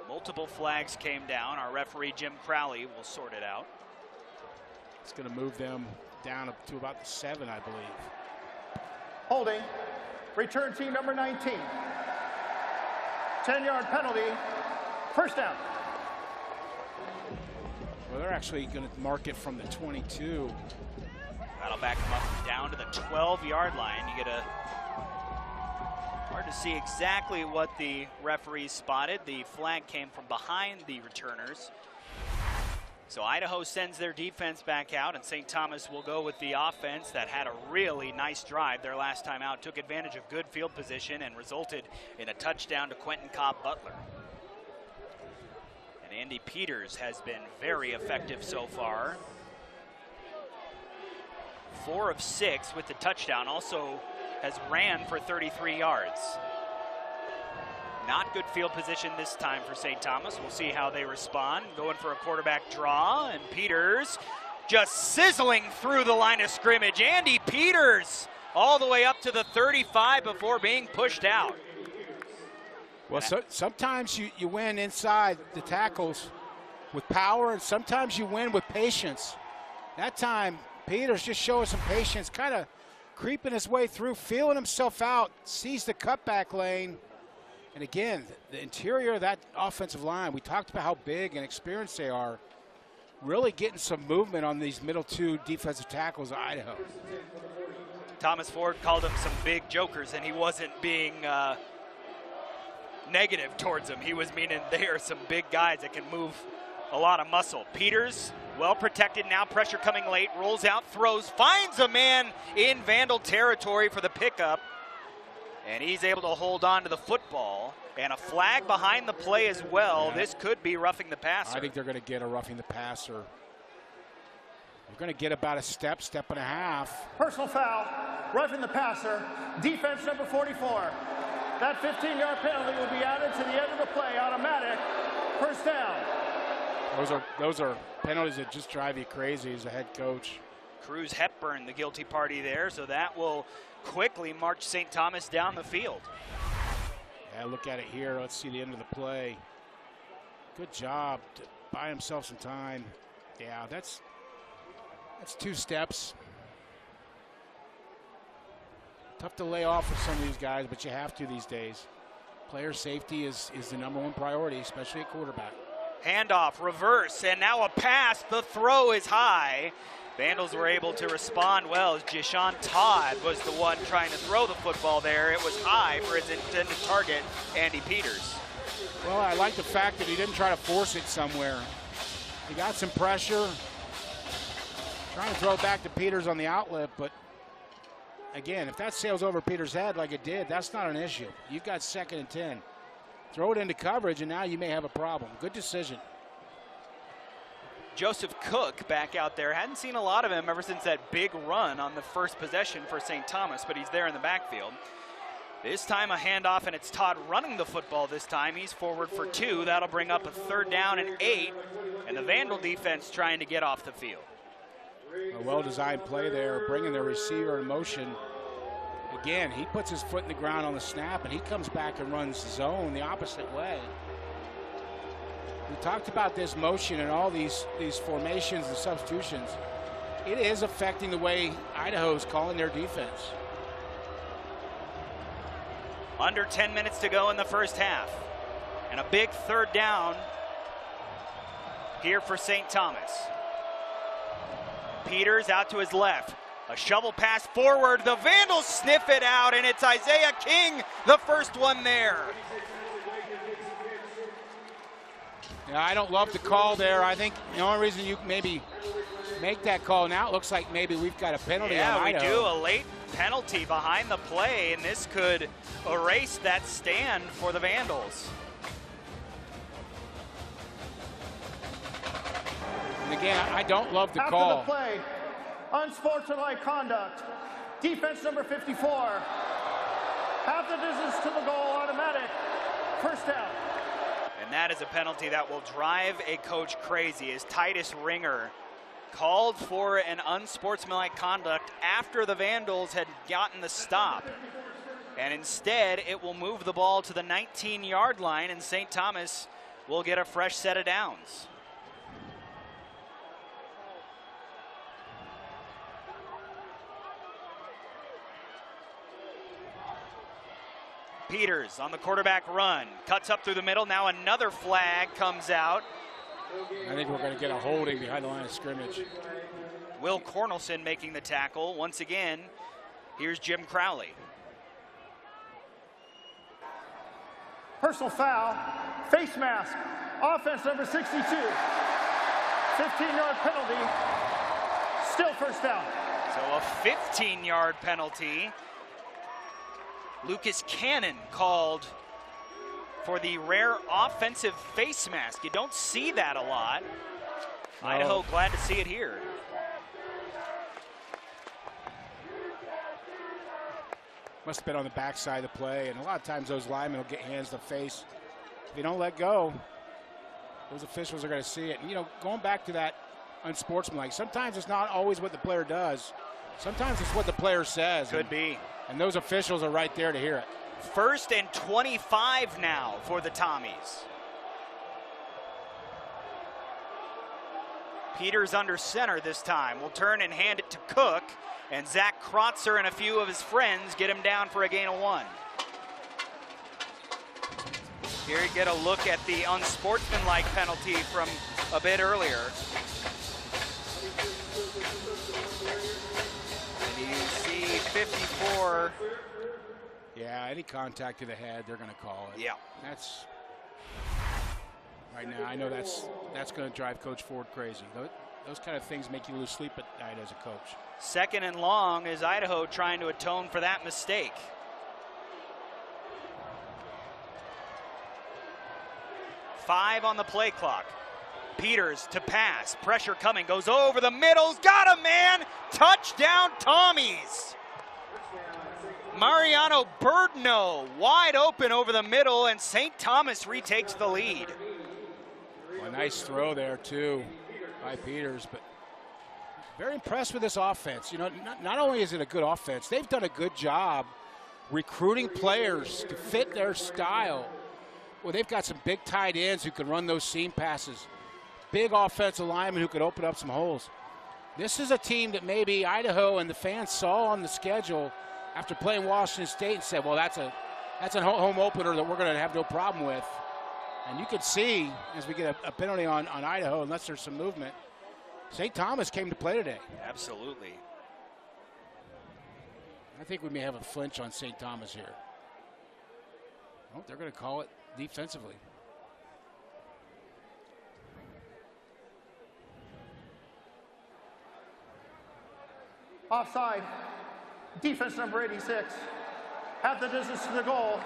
Multiple flags came down. Our referee, Jim Crowley, will sort it out. It's going to move them down up to about the 7, I believe. Holding. Return team number 19. 10-yard penalty. First down. Well, they're actually going to mark it from the 22. That'll back them up down to the 12-yard line. You get a hard to see exactly what the referee spotted. The flag came from behind the returners. So Idaho sends their defense back out, and St. Thomas will go with the offense that had a really nice drive their last time out, took advantage of good field position, and resulted in a touchdown to Quentin Cobb-Butler. And Andy Peters has been very effective so far. 4 of 6 with the touchdown, also has ran for 33 yards. Not good field position this time for St. Thomas. We'll see how they respond. Going for a quarterback draw, and Peters just sizzling through the line of scrimmage. Andy Peters all the way up to the 35 before being pushed out. Well, sometimes you win inside the tackles with power, and sometimes you win with patience. That time, Peters just showing some patience, kind of creeping his way through, feeling himself out, sees the cutback lane. And again, the interior of that offensive line, we talked about how big and experienced they are, really getting some movement on these middle 2 defensive tackles of Idaho. Thomas Ford called them some big jokers, and he wasn't being negative towards them. He was meaning they are some big guys that can move a lot of muscle. Peters, well protected now, pressure coming late, rolls out, throws, finds a man in Vandal territory for the pickup. And he's able to hold on to the football. And a flag behind the play as well. Yeah. This could be roughing the passer. I think they're going to get a roughing the passer. They're going to get about a step and a half. Personal foul, roughing the passer, defense number 44. That 15-yard penalty will be added to the end of the play, automatic, first down. Those are penalties that just drive you crazy as a head coach. Cruz Hepburn, the guilty party there, so that will quickly march St. Thomas down the field. Yeah, look at it here. Let's see the end of the play. Good job to buy himself some time. Yeah, that's 2 steps. Tough to lay off with some of these guys, but you have to these days. Player safety is the #1 priority, especially at quarterback. Handoff, reverse, and now a pass. The throw is high. Vandals were able to respond well as Jishawn Todd was the one trying to throw the football there. It was high for his intended target, Andy Peters. Well, I like the fact that he didn't try to force it somewhere. He got some pressure, trying to throw it back to Peters on the outlet, but again, if that sails over Peters' head like it did, that's not an issue. You've got 2nd and 10. Throw it into coverage, and now you may have a problem. Good decision. Joseph Cook back out there. Hadn't seen a lot of him ever since that big run on the first possession for St. Thomas, but he's there in the backfield. This time a handoff, and it's Todd running the football this time. He's forward for 2. That'll bring up a 3rd down and 8, and the Vandal defense trying to get off the field. A well-designed play there, bringing their receiver in motion. Again, he puts his foot in the ground on the snap, and he comes back and runs zone the opposite way. We talked about this motion and all these formations and substitutions. It is affecting the way Idaho's calling their defense. Under 10 minutes to go in the first half. And a big 3rd down here for St. Thomas. Peters out to his left. A shovel pass forward. The Vandals sniff it out, and it's Isaiah King, the first one there. Yeah, I don't love the call there. I think the only reason you maybe make that call now, it looks like maybe we've got a penalty on Idaho. Yeah, we do. A late penalty behind the play, and this could erase that stand for the Vandals. And again, I don't love the call. After the play, unsportsmanlike conduct. Defense number 54. Half the distance to the goal, automatic. First down. And that is a penalty that will drive a coach crazy as Titus Ringer called for an unsportsmanlike conduct after the Vandals had gotten the stop. And instead, it will move the ball to the 19-yard line, and St. Thomas will get a fresh set of downs. Peters on the quarterback run, cuts up through the middle. Now another flag comes out. I think we're going to get a holding behind the line of scrimmage. Will Cornelson making the tackle. Once again, here's Jim Crowley. Personal foul, face mask, offense number 62. 15-yard penalty, still first down. So a 15-yard penalty. Lucas Cannon called for the rare offensive face mask. You don't see that a lot. Oh. Idaho glad to see it here. Must have been on the backside of the play, and a lot of times those linemen will get hands to face. If you don't let go, those officials are going to see it. And, you know, going back to that unsportsmanlike, sometimes it's not always what the player does. Sometimes it's what the player says. Could be. And those officials are right there to hear it. 1st and 25 now for the Tommies. Peters under center this time. Will turn and hand it to Cook. And Zach Krotzer and a few of his friends get him down for a gain of 1. Here you get a look at the unsportsmanlike penalty from a bit earlier. And you see 54. Yeah, any contact to the head, they're going to call it. Yeah. That's right now. I know that's going to drive Coach Ford crazy. Those kind of things make you lose sleep at night as a coach. 2nd and long is Idaho trying to atone for that mistake. Five on the play clock. Peters to pass. Pressure coming. Goes over the middle. Got him, man. Touchdown, Tommies. Mariano Birdno wide open over the middle, and St. Thomas retakes the lead. Well, a nice throw there, too, by Peters. But very impressed with this offense. You know, not only is it a good offense, they've done a good job recruiting players to fit their style. Well, they've got some big tight ends who can run those seam passes. Big offensive linemen who could open up some holes. This is a team that maybe Idaho and the fans saw on the schedule after playing Washington State and said, well, that's a home opener that we're going to have no problem with. And you could see, as we get a penalty on Idaho, unless there's some movement, St. Thomas came to play today. Absolutely. I think we may have a flinch on St. Thomas here. Oh, they're going to call it defensively. Offside. Defense number 86. Half the distance to the goal.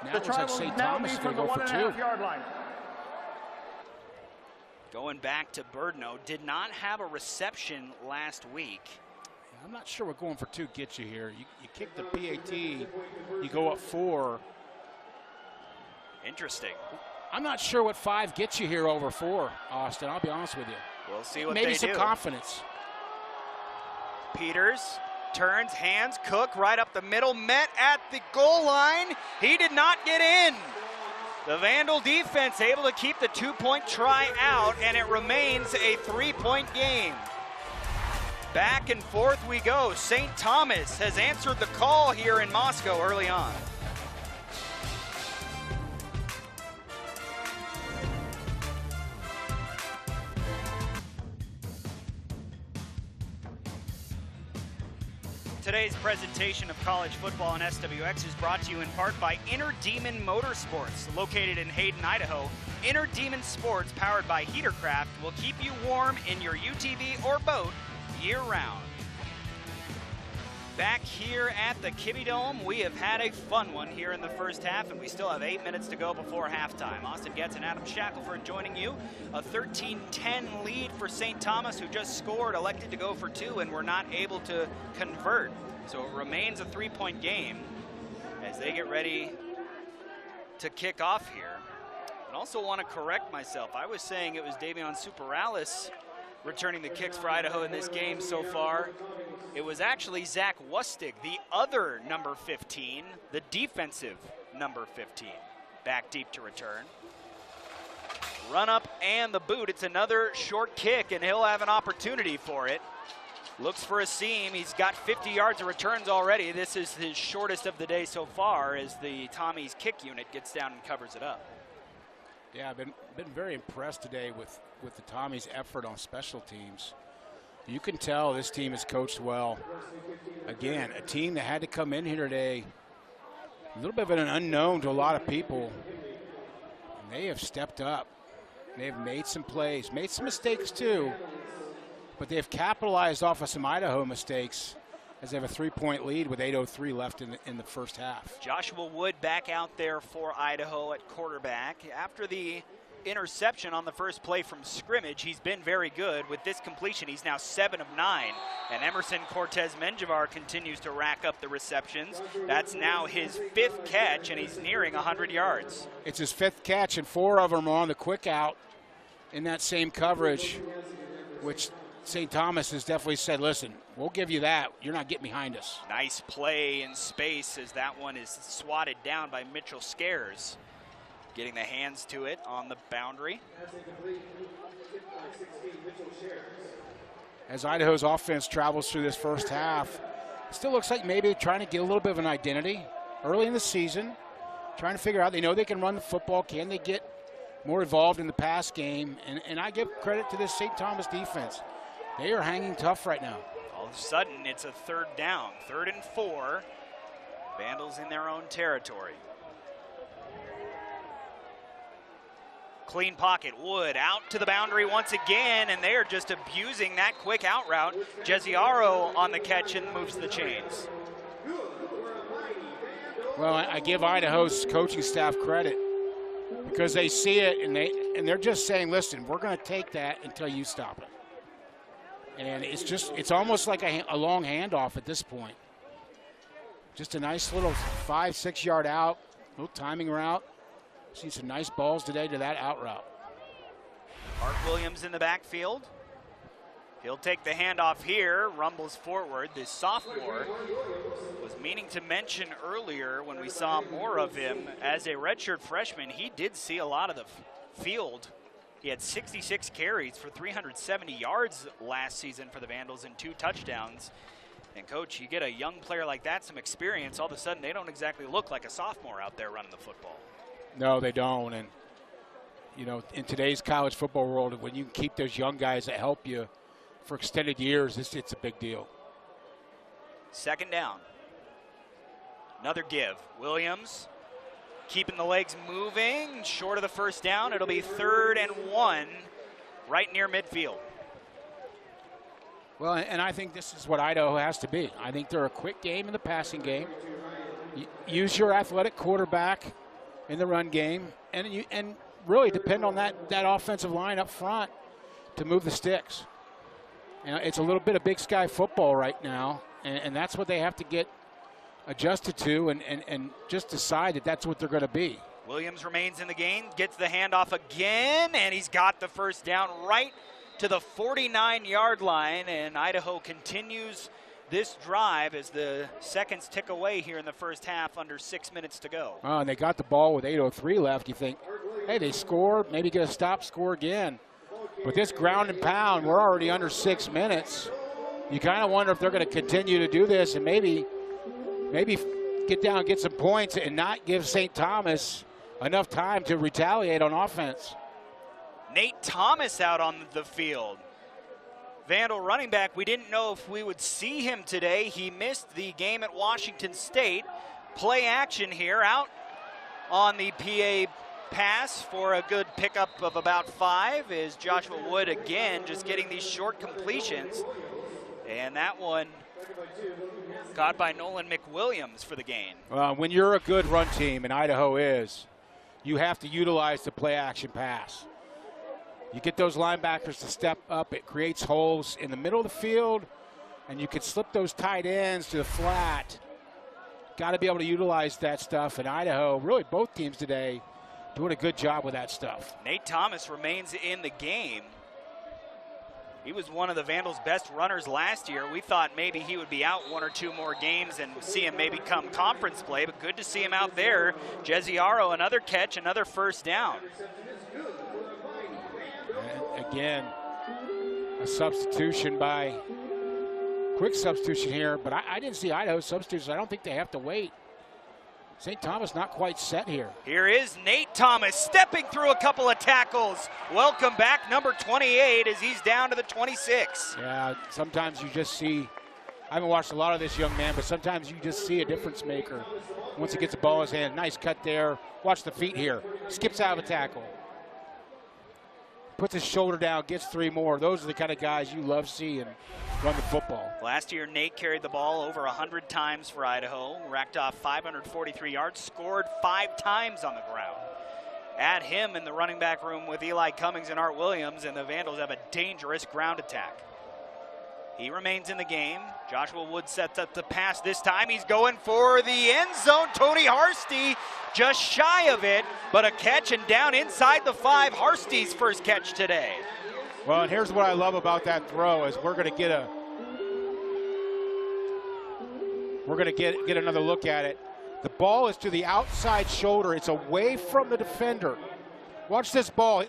Now The it looks try like will St. now Thomas be is from going the to go for 2. 1.5-yard line. Going back to Birdno, did not have a reception last week. I'm not sure what going for 2 gets you here. You kick the PAT, you go up 4. Interesting. I'm not sure what 5 gets you here over 4, Austin. I'll be honest with you. We'll see what Maybe they some do. confidence. Peters turns, hands, Cook right up the middle, met at the goal line. He did not get in. The Vandal defense able to keep the 2-point try out, and it remains a 3-point game. Back and forth we go. St. Thomas has answered the call here in Moscow early on. Today's presentation of college football on SWX is brought to you in part by Inner Demon Motorsports. Located in Hayden, Idaho, Inner Demon Sports, powered by Heatercraft, will keep you warm in your UTV or boat year-round. Back here at the Kibbie Dome, we have had a fun one here in the first half, and we still have 8 minutes to go before halftime. Austin Getz and Adam Shackelford joining you. A 13-10 lead for St. Thomas, who just scored, elected to go for 2, and were not able to convert. So it remains a 3-point game as they get ready to kick off here. I also want to correct myself. I was saying it was Davion Superalis returning the kicks for Idaho in this game so far. It was actually Zach Wustig, the other number 15, the defensive number 15, back deep to return. Run up and the boot. It's another short kick, and he'll have an opportunity for it. Looks for a seam. He's got 50 yards of returns already. This is his shortest of the day so far as the Tommy's kick unit gets down and covers it up. Yeah, I've been very impressed today with the Tommy's effort on special teams. You can tell this team is coached well. Again, a team that had to come in here today, a little bit of an unknown to a lot of people. And they have stepped up. They've made some plays, made some mistakes too, but they've capitalized off of some Idaho mistakes as they have a 3-point lead with 8:03 left in the first half. Joshua Wood back out there for Idaho at quarterback. After the interception on the first play from scrimmage, he's been very good. With this completion, he's now 7 of 9. And Emerson Cortez Menjivar continues to rack up the receptions. That's now his 5th catch, and he's nearing 100 yards. It's his 5th catch, and 4 of them are on the quick out in that same coverage, which St. Thomas has definitely said, listen, we'll give you that. You're not getting behind us. Nice play in space as that one is swatted down by Mitchell Scares. Getting the hands to it on the boundary. As Idaho's offense travels through this first half, it still looks like maybe trying to get a little bit of an identity early in the season, trying to figure out, they know they can run the football. Can they get more involved in the pass game? And I give credit to this St. Thomas defense. They are hanging tough right now. All of a sudden, it's a 3rd down, 3rd and 4. Vandals in their own territory. Clean pocket, Wood out to the boundary once again, and they are just abusing that quick out route. Jesiaro on the catch and moves the chains. Well, I give Idaho's coaching staff credit because they see it and they're just saying, listen, we're going to take that until you stop it. And it's almost like a long handoff at this point. Just a nice little 5-6 yard out, little timing route. Seen some nice balls today to that out route. Art Williams in the backfield. He'll take the handoff here, rumbles forward. The sophomore was meaning to mention earlier when we saw more of him as a redshirt freshman. He did see a lot of the field. He had 66 carries for 370 yards last season for the Vandals and 2 touchdowns. And coach, you get a young player like that, some experience, all of a sudden they don't exactly look like a sophomore out there running the football. No, they don't. And, you know, in today's college football world, when you can keep those young guys that help you for extended years, it's a big deal. 2nd down. Another give. Williams keeping the legs moving, short of the 1st down. It'll be 3rd and 1 right near midfield. Well, and I think this is what Idaho has to be. I think they're a quick game in the passing game. Use your athletic quarterback in the run game, and really depend on that offensive line up front to move the sticks. You know, it's a little bit of Big Sky football right now, and that's what they have to get adjusted to and just decide that that's what they're going to be. Williams remains in the game, gets the handoff again, and he's got the 1st down right to the 49-yard line, and Idaho continues this drive as the seconds tick away here in the first half, under 6 minutes to go. Oh, and they got the ball with 8:03 left. You think, hey, they score, maybe get a stop, score again. But this ground and pound, we're already under 6 minutes. You kind of wonder if they're going to continue to do this and maybe get down and get some points and not give St. Thomas enough time to retaliate on offense. Nate Thomas out on the field. Vandal running back, we didn't know if we would see him today. He missed the game at Washington State. Play action here, out on the PA pass for a good pickup of about 5 is Joshua Wood again, just getting these short completions. And that one caught by Nolan McWilliams for the gain. When you're a good run team, and Idaho is, you have to utilize the play action pass. You get those linebackers to step up. It creates holes in the middle of the field, and you can slip those tight ends to the flat. Got to be able to utilize that stuff. And Idaho, really both teams today, doing a good job with that stuff. Nate Thomas remains in the game. He was one of the Vandals' best runners last year. We thought maybe he would be out 1 or 2 more games and see him maybe come conference play, but good to see him out there. Jesiaro, another catch, another first down. And again, a substitution quick substitution here, but I didn't see Idaho substitutes. I don't think they have to wait. St. Thomas not quite set here. Here is Nate Thomas stepping through a couple of tackles. Welcome back, number 28, as he's down to the 26. Yeah, sometimes you just see, I haven't watched a lot of this young man, but sometimes you just see a difference maker once he gets the ball in his hand. Nice cut there. Watch the feet here. Skips out of a tackle. Puts his shoulder down, gets 3 more. Those are the kind of guys you love seeing run the football. Last year, Nate carried the ball over 100 times for Idaho, racked off 543 yards, scored 5 times on the ground. Add him in the running back room with Eli Cummings and Art Williams, and the Vandals have a dangerous ground attack. He remains in the game. Joshua Wood sets up the pass this time. He's going for the end zone. Tony Harsty just shy of it, but a catch and down inside the 5. Harsty's first catch today. Well, and here's what I love about that throw is we're going to get another look at it. The ball is to the outside shoulder. It's away from the defender. Watch this ball.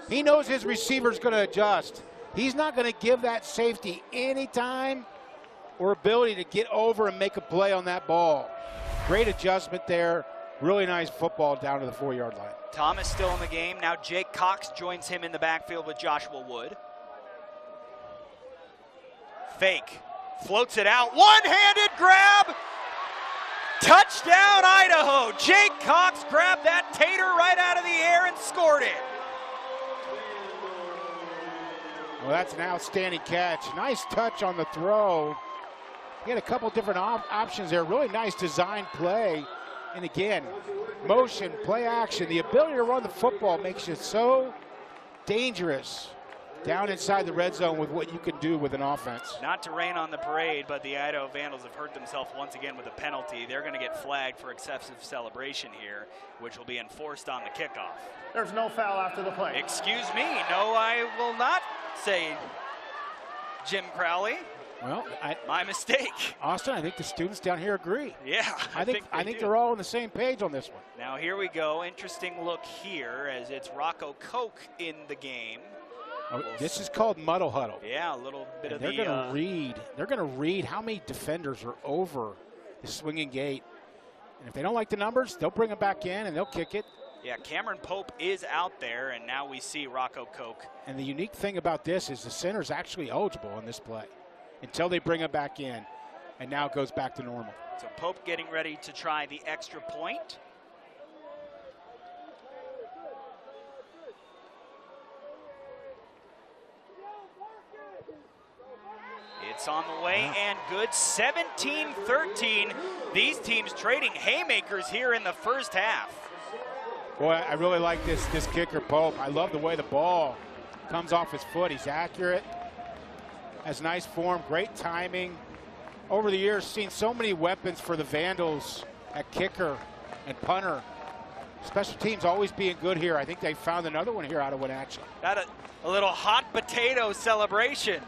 He knows his receiver's going to adjust. He's not going to give that safety any time or ability to get over and make a play on that ball. Great adjustment there. Really nice football down to the 4-yard line. Thomas still in the game. Now Jake Cox joins him in the backfield with Joshua Wood. Fake. Floats it out. One-handed grab. Touchdown, Idaho. Jake Cox grabbed that tater right out of the air and scored it. Well, that's an outstanding catch. Nice touch on the throw. He had a couple different options there. Really nice design play. And again, motion, play action. The ability to run the football makes you so dangerous down inside the red zone with what you can do with an offense. Not to rain on the parade, but the Idaho Vandals have hurt themselves once again with a penalty. They're going to get flagged for excessive celebration here, which will be enforced on the kickoff. There's no foul after the play. Excuse me. No, I will not say Jim Crowley. Well, my mistake. Austin, I think the students down here agree. Yeah, I think they're all on the same page on this one. Now here we go. Interesting look here as it's Rocco Koch in the game. Oh, this is called muddle huddle. Yeah, a little bit of they're going to read. They're going to read how many defenders are over the swinging gate. And if they don't like the numbers, they'll bring them back in and they'll kick it. Yeah, Cameron Pope is out there, and now we see Rocco Koch. And the unique thing about this is the center's actually eligible on this play until they bring him back in, and now it goes back to normal. So Pope getting ready to try the extra point. It's on the way and good. 17-13. These teams trading haymakers here in the first half. Boy, I really like this kicker, Pope. I love the way the ball comes off his foot. He's accurate, has nice form, great timing. Over the years, seen so many weapons for the Vandals at kicker and punter. Special teams always being good here. I think they found another one here out of one action. Got a little hot potato celebration.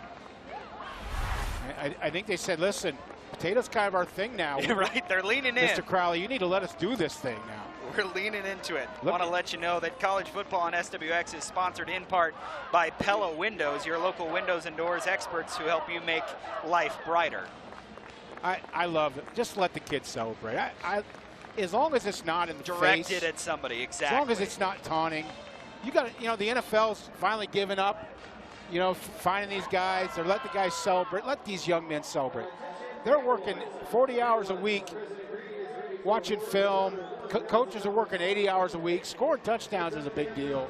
I think they said, listen, potato's kind of our thing now. Right, they're leaning in. Mr. Crowley, you need to let us do this thing now. We're leaning into it. I want to let you know that college football on SWX is sponsored in part by Pella Windows, your local windows and doors experts who help you make life brighter. I love it. Just let the kids celebrate. As long as it's not in the face. Directed at somebody, exactly. As long as it's not taunting. You got to, the NFL's finally given up, finding these guys or let the guys celebrate. Let these young men celebrate. They're working 40 hours a week watching film. Coaches are working 80 hours a week. Scoring touchdowns is a big deal.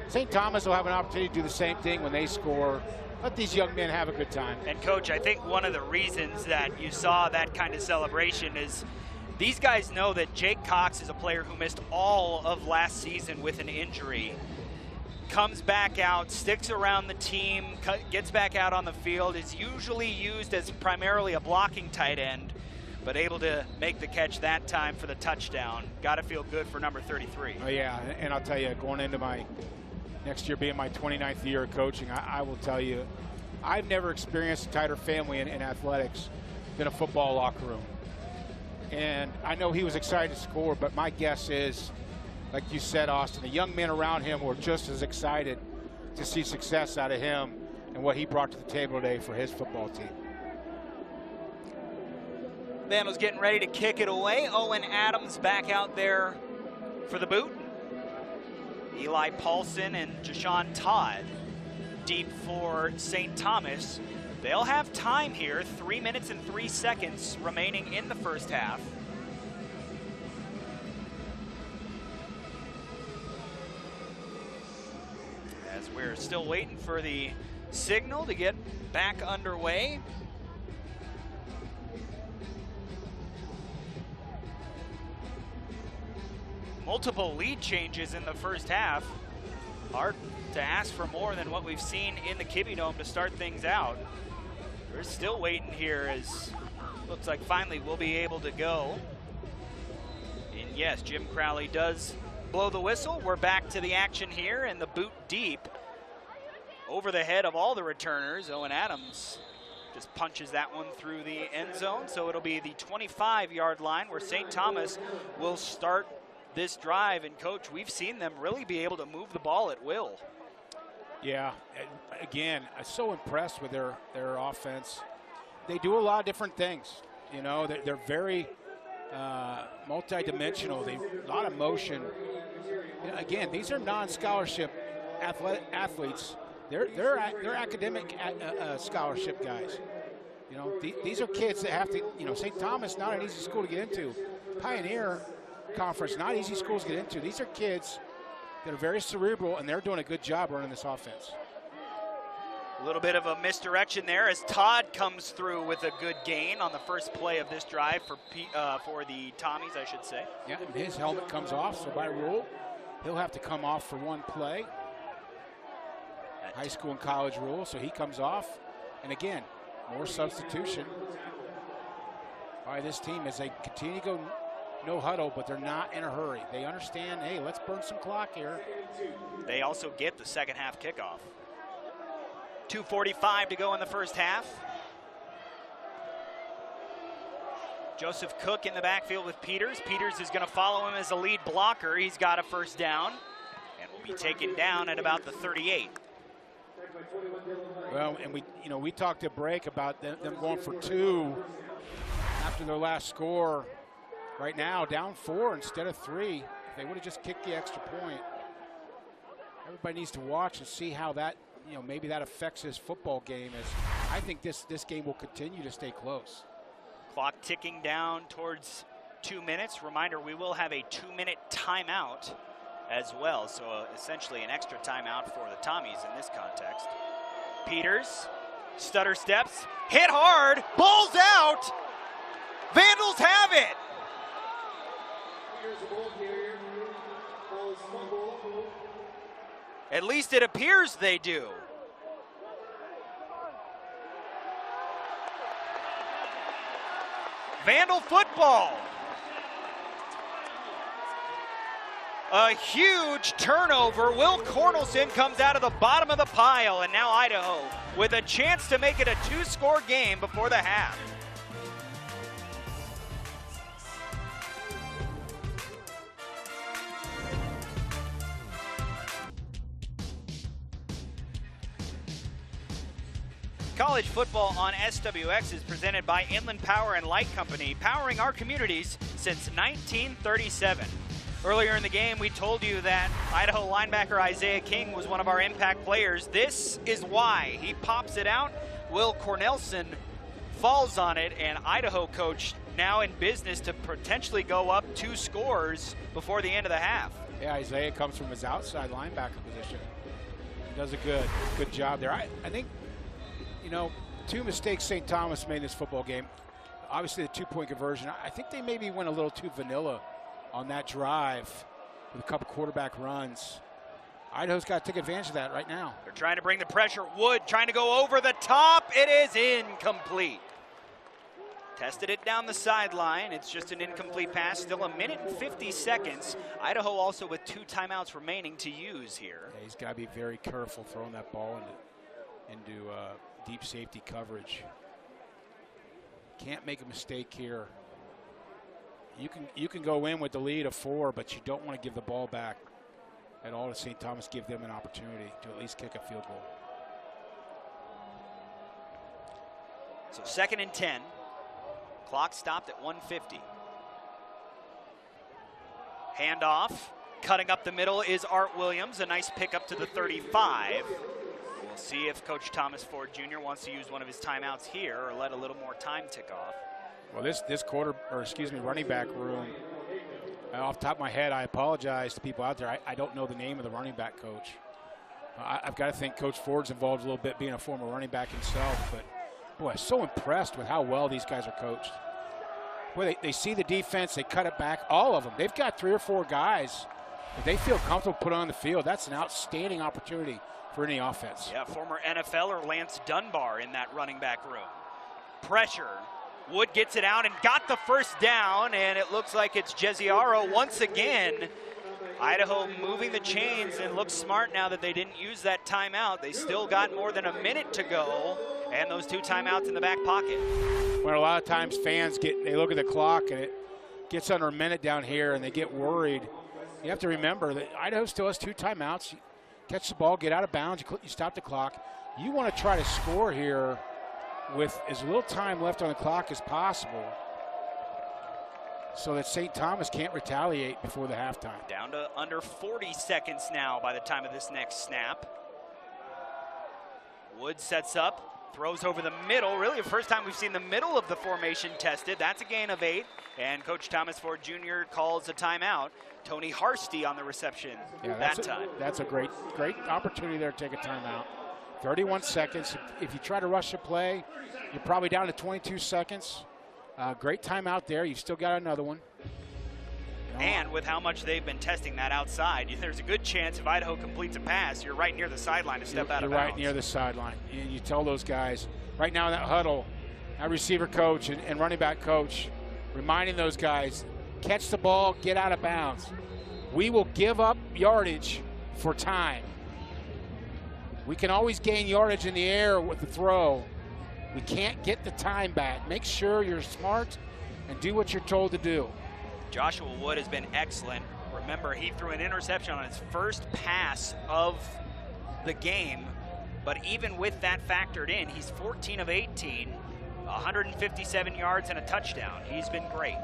St. Thomas will have an opportunity to do the same thing when they score. Let these young men have a good time. And Coach, I think one of the reasons that you saw that kind of celebration is these guys know that Jake Cox is a player who missed all of last season with an injury. Comes back out, sticks around the team, gets back out on the field, is usually used as primarily a blocking tight end, but able to make the catch that time for the touchdown. Got to feel good for number 33. Oh, yeah, and I'll tell you, going into my next year being my 29th year of coaching, I will tell you, I've never experienced a tighter family in athletics than a football locker room. And I know he was excited to score, but my guess is, like you said, Austin, the young men around him were just as excited to see success out of him and what he brought to the table today for his football team. Vandals getting ready to kick it away. Owen Adams back out there for the boot. Eli Paulson and Jashawn Todd deep for St. Thomas. They'll have time here, 3 minutes and 3 seconds remaining in the first half. As we're still waiting for the signal to get back underway. Multiple lead changes in the first half. Hard to ask for more than what we've seen in the Kibbie Dome to start things out. We're still waiting here as looks like finally we'll be able to go. And yes, Jim Crowley does blow the whistle. We're back to the action here, and the boot deep over the head of all the returners. Owen Adams just punches that one through the end zone. So it'll be the 25-yard line where St. Thomas will start this drive. And coach, we've seen them really be able to move the ball at will. Yeah, again, I'm so impressed with their offense. They do a lot of different things. You know, they're very multi-dimensional. A lot of motion. You know, again, these are non-scholarship athletes. They're academic scholarship guys. You know, these are kids that have to. You know, St. Thomas, not an easy school to get into. Pioneer Conference, not easy schools to get into. These are kids that are very cerebral, and they're doing a good job running this offense. A little bit of a misdirection there as Todd comes through with a good gain on the first play of this drive for the Tommies, I should say. Yeah, and his helmet comes off, so by rule, he'll have to come off for one play. High school and college rule, so he comes off. And again, more substitution by this team as they continue to go no huddle, but they're not in a hurry. They understand, hey, let's burn some clock here. They also get the second half kickoff. 2:45 to go in the first half. Joseph Cook in the backfield with Peters. Peters is going to follow him as a lead blocker. He's got a first down and will be taken down at about the 38. Well, and we talked at break about them going for two after their last score. Right now, down 4 instead of 3. If they would have just kicked the extra point, everybody needs to watch and see how that, maybe that affects his football game. As I think this game will continue to stay close. Clock ticking down towards 2 minutes. Reminder, we will have a 2-minute timeout as well. So essentially an extra timeout for the Tommies in this context. Peters, stutter steps, hit hard, ball's out. Vandals have it. At least it appears they do. Vandal football. A huge turnover. Will Cornelson comes out of the bottom of the pile, and now Idaho with a chance to make it a 2-score game before the half. College football on SWX is presented by Inland Power and Light Company, powering our communities since 1937. Earlier in the game, we told you that Idaho linebacker Isaiah King was one of our impact players. This is why. He pops it out. Will Cornelson falls on it, and Idaho coach now in business to potentially go up 2 scores before the end of the half. Yeah, Isaiah comes from his outside linebacker position. He does a good job there. I think, 2 mistakes St. Thomas made in this football game. Obviously, the 2-point conversion. I think they maybe went a little too vanilla on that drive with a couple quarterback runs. Idaho's got to take advantage of that right now. They're trying to bring the pressure. Wood trying to go over the top. It is incomplete. Tested it down the sideline. It's just an incomplete pass. Still 1 minute and 50 seconds. Idaho also with 2 timeouts remaining to use here. Yeah, he's got to be very careful throwing that ball into into deep safety coverage. Can't make a mistake here. You can go in with the lead of 4, but you don't want to give the ball back at all to St. Thomas. Give them an opportunity to at least kick a field goal. So 2nd and 10. Clock stopped at 1:50. Handoff. Cutting up the middle is Art Williams. A nice pickup to the 35. We'll see if Coach Thomas Ford Jr. wants to use one of his timeouts here or let a little more time tick off. Well, this running back room, off the top of my head, I apologize to people out there. I don't know the name of the running back coach. I've got to think Coach Ford's involved a little bit, being a former running back himself. But, boy, I'm so impressed with how well these guys are coached. Boy, they see the defense, they cut it back, all of them. They've got 3 or 4 guys that they feel comfortable putting on the field. That's an outstanding opportunity for any offense. Yeah, former NFLer Lance Dunbar in that running back room. Pressure. Wood gets it out and got the first down, and it looks like it's Jeziaro once again. Idaho moving the chains and looks smart now that they didn't use that timeout. They still got more than a minute to go, and those 2 timeouts in the back pocket. Well, a lot of times fans they look at the clock and it gets under a minute down here and they get worried. You have to remember that Idaho still has 2 timeouts. You catch the ball, get out of bounds, you stop the clock. You want to try to score here with as little time left on the clock as possible so that St. Thomas can't retaliate before the halftime. Down to under 40 seconds now by the time of this next snap. Wood sets up, throws over the middle. Really the first time we've seen the middle of the formation tested. That's a gain of 8, and Coach Thomas Ford Jr. calls a timeout. Tony Harsty on the reception that time. That's a great opportunity there to take a timeout. 31 seconds. If you try to rush a play, you're probably down to 22 seconds. Great timeout there. You've still got another one. And with how much they've been testing that outside, there's a good chance if Idaho completes a pass, you're right near the sideline to step out of bounds. You're right near the sideline. And you tell those guys, right now in that huddle, that receiver coach and running back coach, reminding those guys, catch the ball, get out of bounds. We will give up yardage for time. We can always gain yardage in the air with the throw. We can't get the time back. Make sure you're smart and do what you're told to do. Joshua Wood has been excellent. Remember, he threw an interception on his first pass of the game, but even with that factored in, he's 14 of 18, 157 yards and a touchdown. He's been great.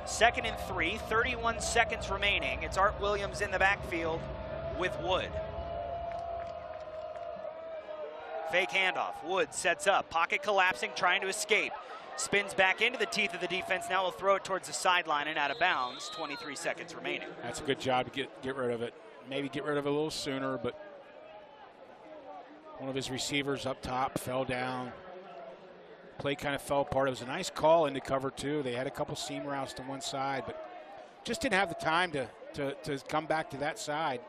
2nd and 3, 31 seconds remaining. It's Art Williams in the backfield with Wood. Fake handoff. Wood sets up. Pocket collapsing, trying to escape. Spins back into the teeth of the defense. Now he'll throw it towards the sideline and out of bounds. 23 seconds remaining. That's a good job to get rid of it. Maybe get rid of it a little sooner, but one of his receivers up top fell down. Play kind of fell apart. It was a nice call into cover 2. They had a couple seam routes to one side, but just didn't have the time to come back to that side.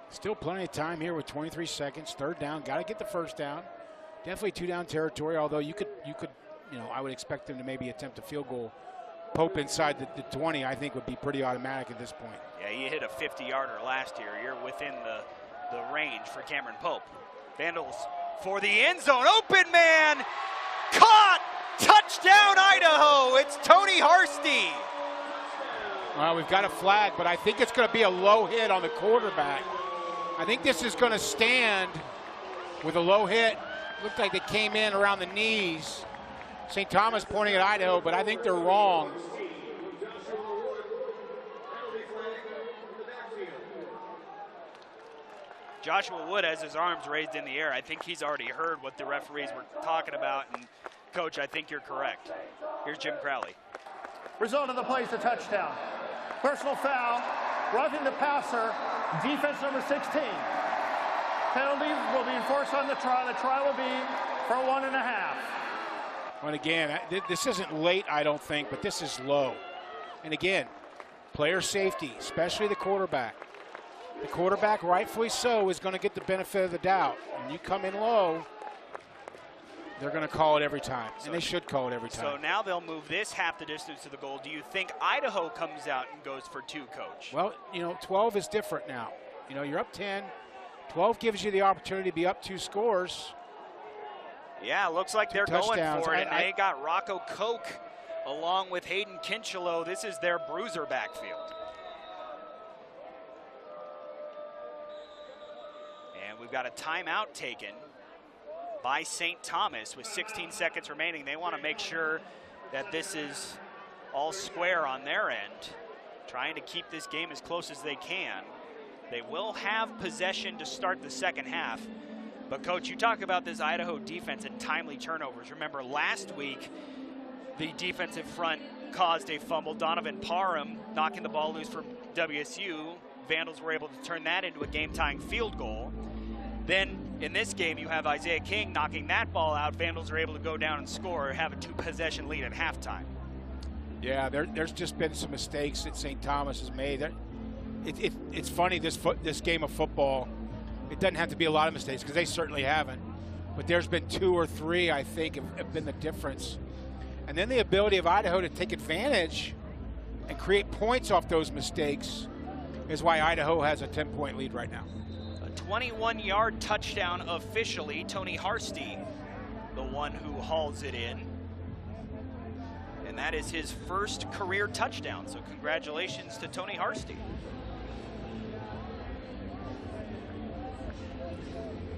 Still plenty of time here with 23 seconds. 3rd down. Got to get the first down. Definitely 2-down territory, although you could, I would expect them to maybe attempt a field goal. Pope inside the 20, I think, would be pretty automatic at this point. Yeah, you hit a 50-yarder last year. You're within the range for Cameron Pope. Vandals for the end zone. Open man. Caught. Touchdown, Idaho. It's Tony Harsty. Well, we've got a flag, but I think it's going to be a low hit on the quarterback. I think this is going to stand with a low hit. Looked like they came in around the knees. St. Thomas pointing at Idaho, but I think they're wrong. Joshua Wood has his arms raised in the air. I think he's already heard what the referees were talking about. And, Coach, I think you're correct. Here's Jim Crowley. Result of the play is a touchdown. Personal foul, roughing the passer, defense number 16. Penalty will be enforced on the try. The try will be for 1.5. And again, this isn't late, I don't think, but this is low. And again, player safety, especially the quarterback. The quarterback, rightfully so, is going to get the benefit of the doubt. When you come in low, They're going to call it every time, and they should call it every time. So now they'll move this half the distance to the goal. Do you think Idaho comes out and goes for 2, Coach? Well, 12 is different now. You're up 10. 12 gives you the opportunity to be up 2 scores. Yeah, looks like they're going for it, and they got Rocco Koch along with Hayden Kinchelow. This is their bruiser backfield. And we've got a timeout taken by St. Thomas with 16 seconds remaining. They want to make sure that this is all square on their end, trying to keep this game as close as they can. They will have possession to start the second half. But, Coach, you talk about this Idaho defense and timely turnovers. Remember, last week, the defensive front caused a fumble. Donovan Parham knocking the ball loose from WSU. Vandals were able to turn that into a game-tying field goal. Then, in this game, you have Isaiah King knocking that ball out. Vandals are able to go down and score, have a 2-possession lead at halftime. Yeah, there's just been some mistakes that St. Thomas has made. It's funny, this game of football, it doesn't have to be a lot of mistakes because they certainly haven't. But there's been 2 or 3, I think, have been the difference. And then the ability of Idaho to take advantage and create points off those mistakes is why Idaho has a 10-point lead right now. A 21-yard touchdown officially. Tony Harsty, the one who hauls it in. And that is his first career touchdown. So congratulations to Tony Harsty.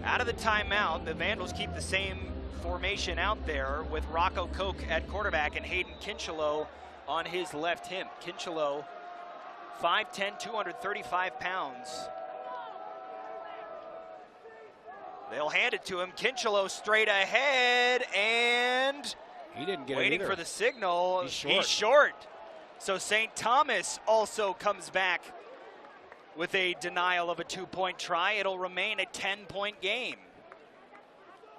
Out of the timeout, the Vandals keep the same formation out there with Rocco Koch at quarterback and Hayden Kinchelow on his left hip. Kinchelow, 5'10", 235 pounds. They'll hand it to him. Kinchelow straight ahead, and he didn't get waiting it either. For the signal. He's short. So St. Thomas also comes back with a denial of a 2-point try. It'll remain a 10-point game.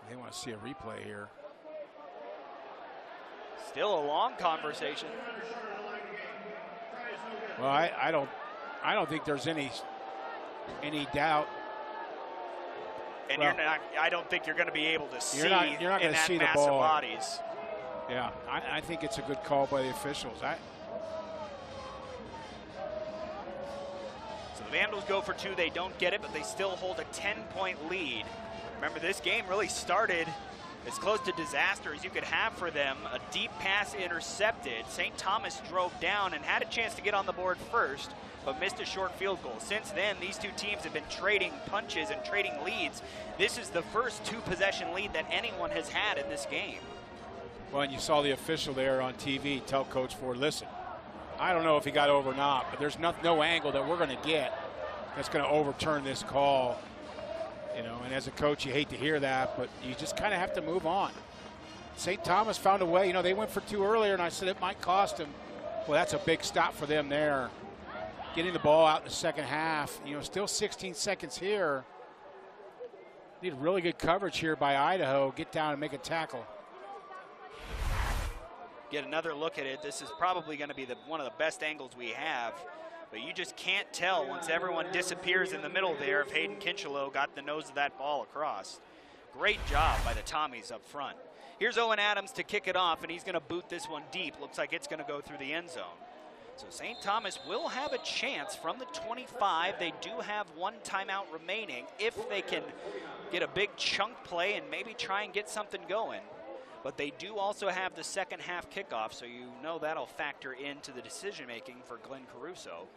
They want to see a replay here. Still a long conversation. Well, I don't think there's any doubt. And well, I don't think you're going to be able to see you're not going in to that see the mass ball. of bodies. Yeah, I think it's a good call by the officials. So the Vandals go for 2. They don't get it, but they still hold a 10-point lead. Remember, this game really started as close to disaster as you could have for them. A deep pass intercepted. St. Thomas drove down and had a chance to get on the board first, but missed a short field goal. Since then, these two teams have been trading punches and trading leads. This is the first 2-possession lead that anyone has had in this game. Well, and you saw the official there on TV tell Coach Ford, listen, I don't know if he got over or not, but there's no angle that we're going to get that's going to overturn this call. And as a coach, you hate to hear that, but you just kind of have to move on. St. Thomas found a way. They went for 2 earlier, and I said it might cost them. Well, that's a big stop for them there. Getting the ball out in the second half. Still 16 seconds here. Need really good coverage here by Idaho. Get down and make a tackle. Get another look at it. This is probably going to be one of the best angles we have. But you just can't tell once everyone disappears in the middle there if Hayden Kinchelow got the nose of that ball across. Great job by the Tommies up front. Here's Owen Adams to kick it off, and he's going to boot this one deep. Looks like it's going to go through the end zone. So St. Thomas will have a chance from the 25. They do have 1 timeout remaining if they can get a big chunk play and maybe try and get something going. But they do also have the second half kickoff, so that'll factor into the decision-making for Glenn Caruso.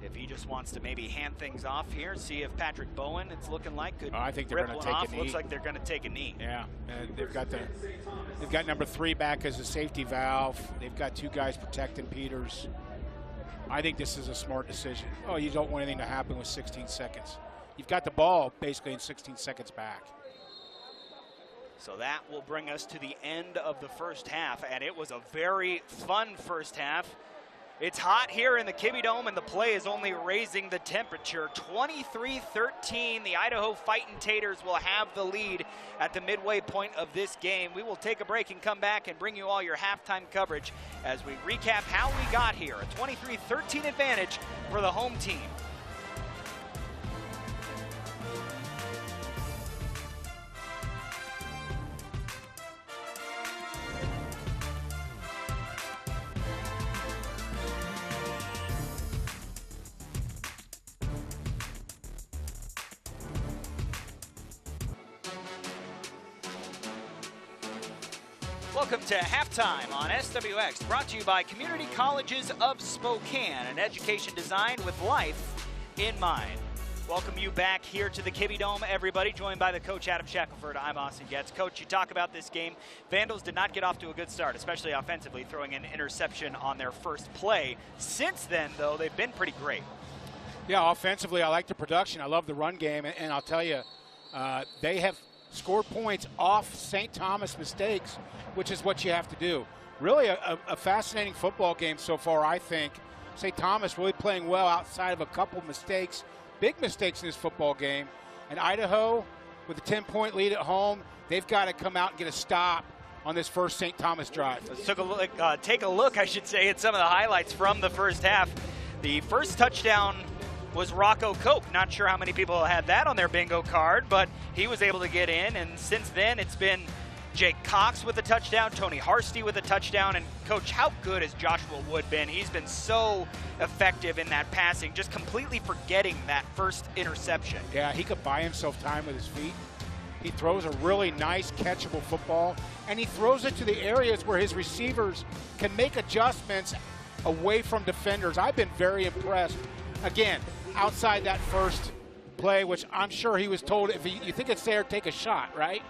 If he just wants to maybe hand things off here, see if Patrick Bowen, it's looking like, could I think they're going to take a knee. Looks like they're going to take a knee. Yeah, and they've got number 3 back as a safety valve. They've got 2 guys protecting Peters. I think this is a smart decision. Oh, you don't want anything to happen with 16 seconds. You've got the ball basically in 16 seconds back. So that will bring us to the end of the first half, and it was a very fun first half. It's hot here in the Kibbie Dome, and the play is only raising the temperature. 23-13, the Idaho Fightin' Taters will have the lead at the midway point of this game. We will take a break and come back and bring you all your halftime coverage as we recap how we got here. A 23-13 advantage for the home team. Welcome to Halftime on SWX, brought to you by Community Colleges of Spokane, an education designed with life in mind. Welcome you back here to the Kibbie Dome, everybody, joined by the coach, Adam Shackelford. I'm Austin Getz. Coach, you talk about this game. Vandals did not get off to a good start, especially offensively, throwing an interception on their first play. Since then, though, they've been pretty great. Yeah, offensively, I like the production. I love the run game, and I'll tell you, they have scored points off St. Thomas mistakes, which is what you have to do. Really a fascinating football game so far, I think. St. Thomas really playing well outside of a couple mistakes, big mistakes in this football game. And Idaho, with a 10-point lead at home, they've got to come out and get a stop on this first St. Thomas drive. Let's take a look, I should say, at some of the highlights from the first half. The first touchdown was Rocco Koch. Not sure how many people had that on their bingo card, but he was able to get in. And since then, it's been Jake Cox with a touchdown, Tony Harsty with a touchdown. And Coach, how good has Joshua Wood been? He's been so effective in that passing, just completely forgetting that first interception. Yeah, he could buy himself time with his feet. He throws a really nice catchable football, and he throws it to the areas where his receivers can make adjustments away from defenders. I've been very impressed. Again, outside that first play, which I'm sure he was told, if you think it's there, take a shot, right?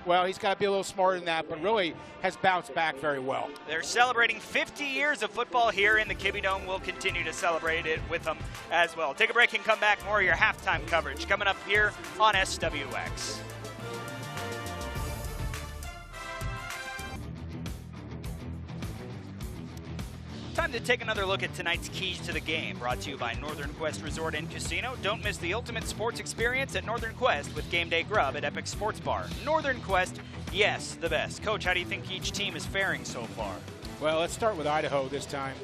Well, he's got to be a little smarter than that, but really has bounced back very well. They're celebrating 50 years of football here in the Kibbie Dome. We'll continue to celebrate it with them as well. Take a break and come back. More of your halftime coverage coming up here on SWX. Time to take another look at tonight's keys to the game, brought to you by Northern Quest Resort and Casino. Don't miss the ultimate sports experience at Northern Quest with Game Day Grub at Epic Sports Bar. Northern Quest, yes, the best. Coach, how do you think each team is faring so far? Well, let's start with Idaho this time.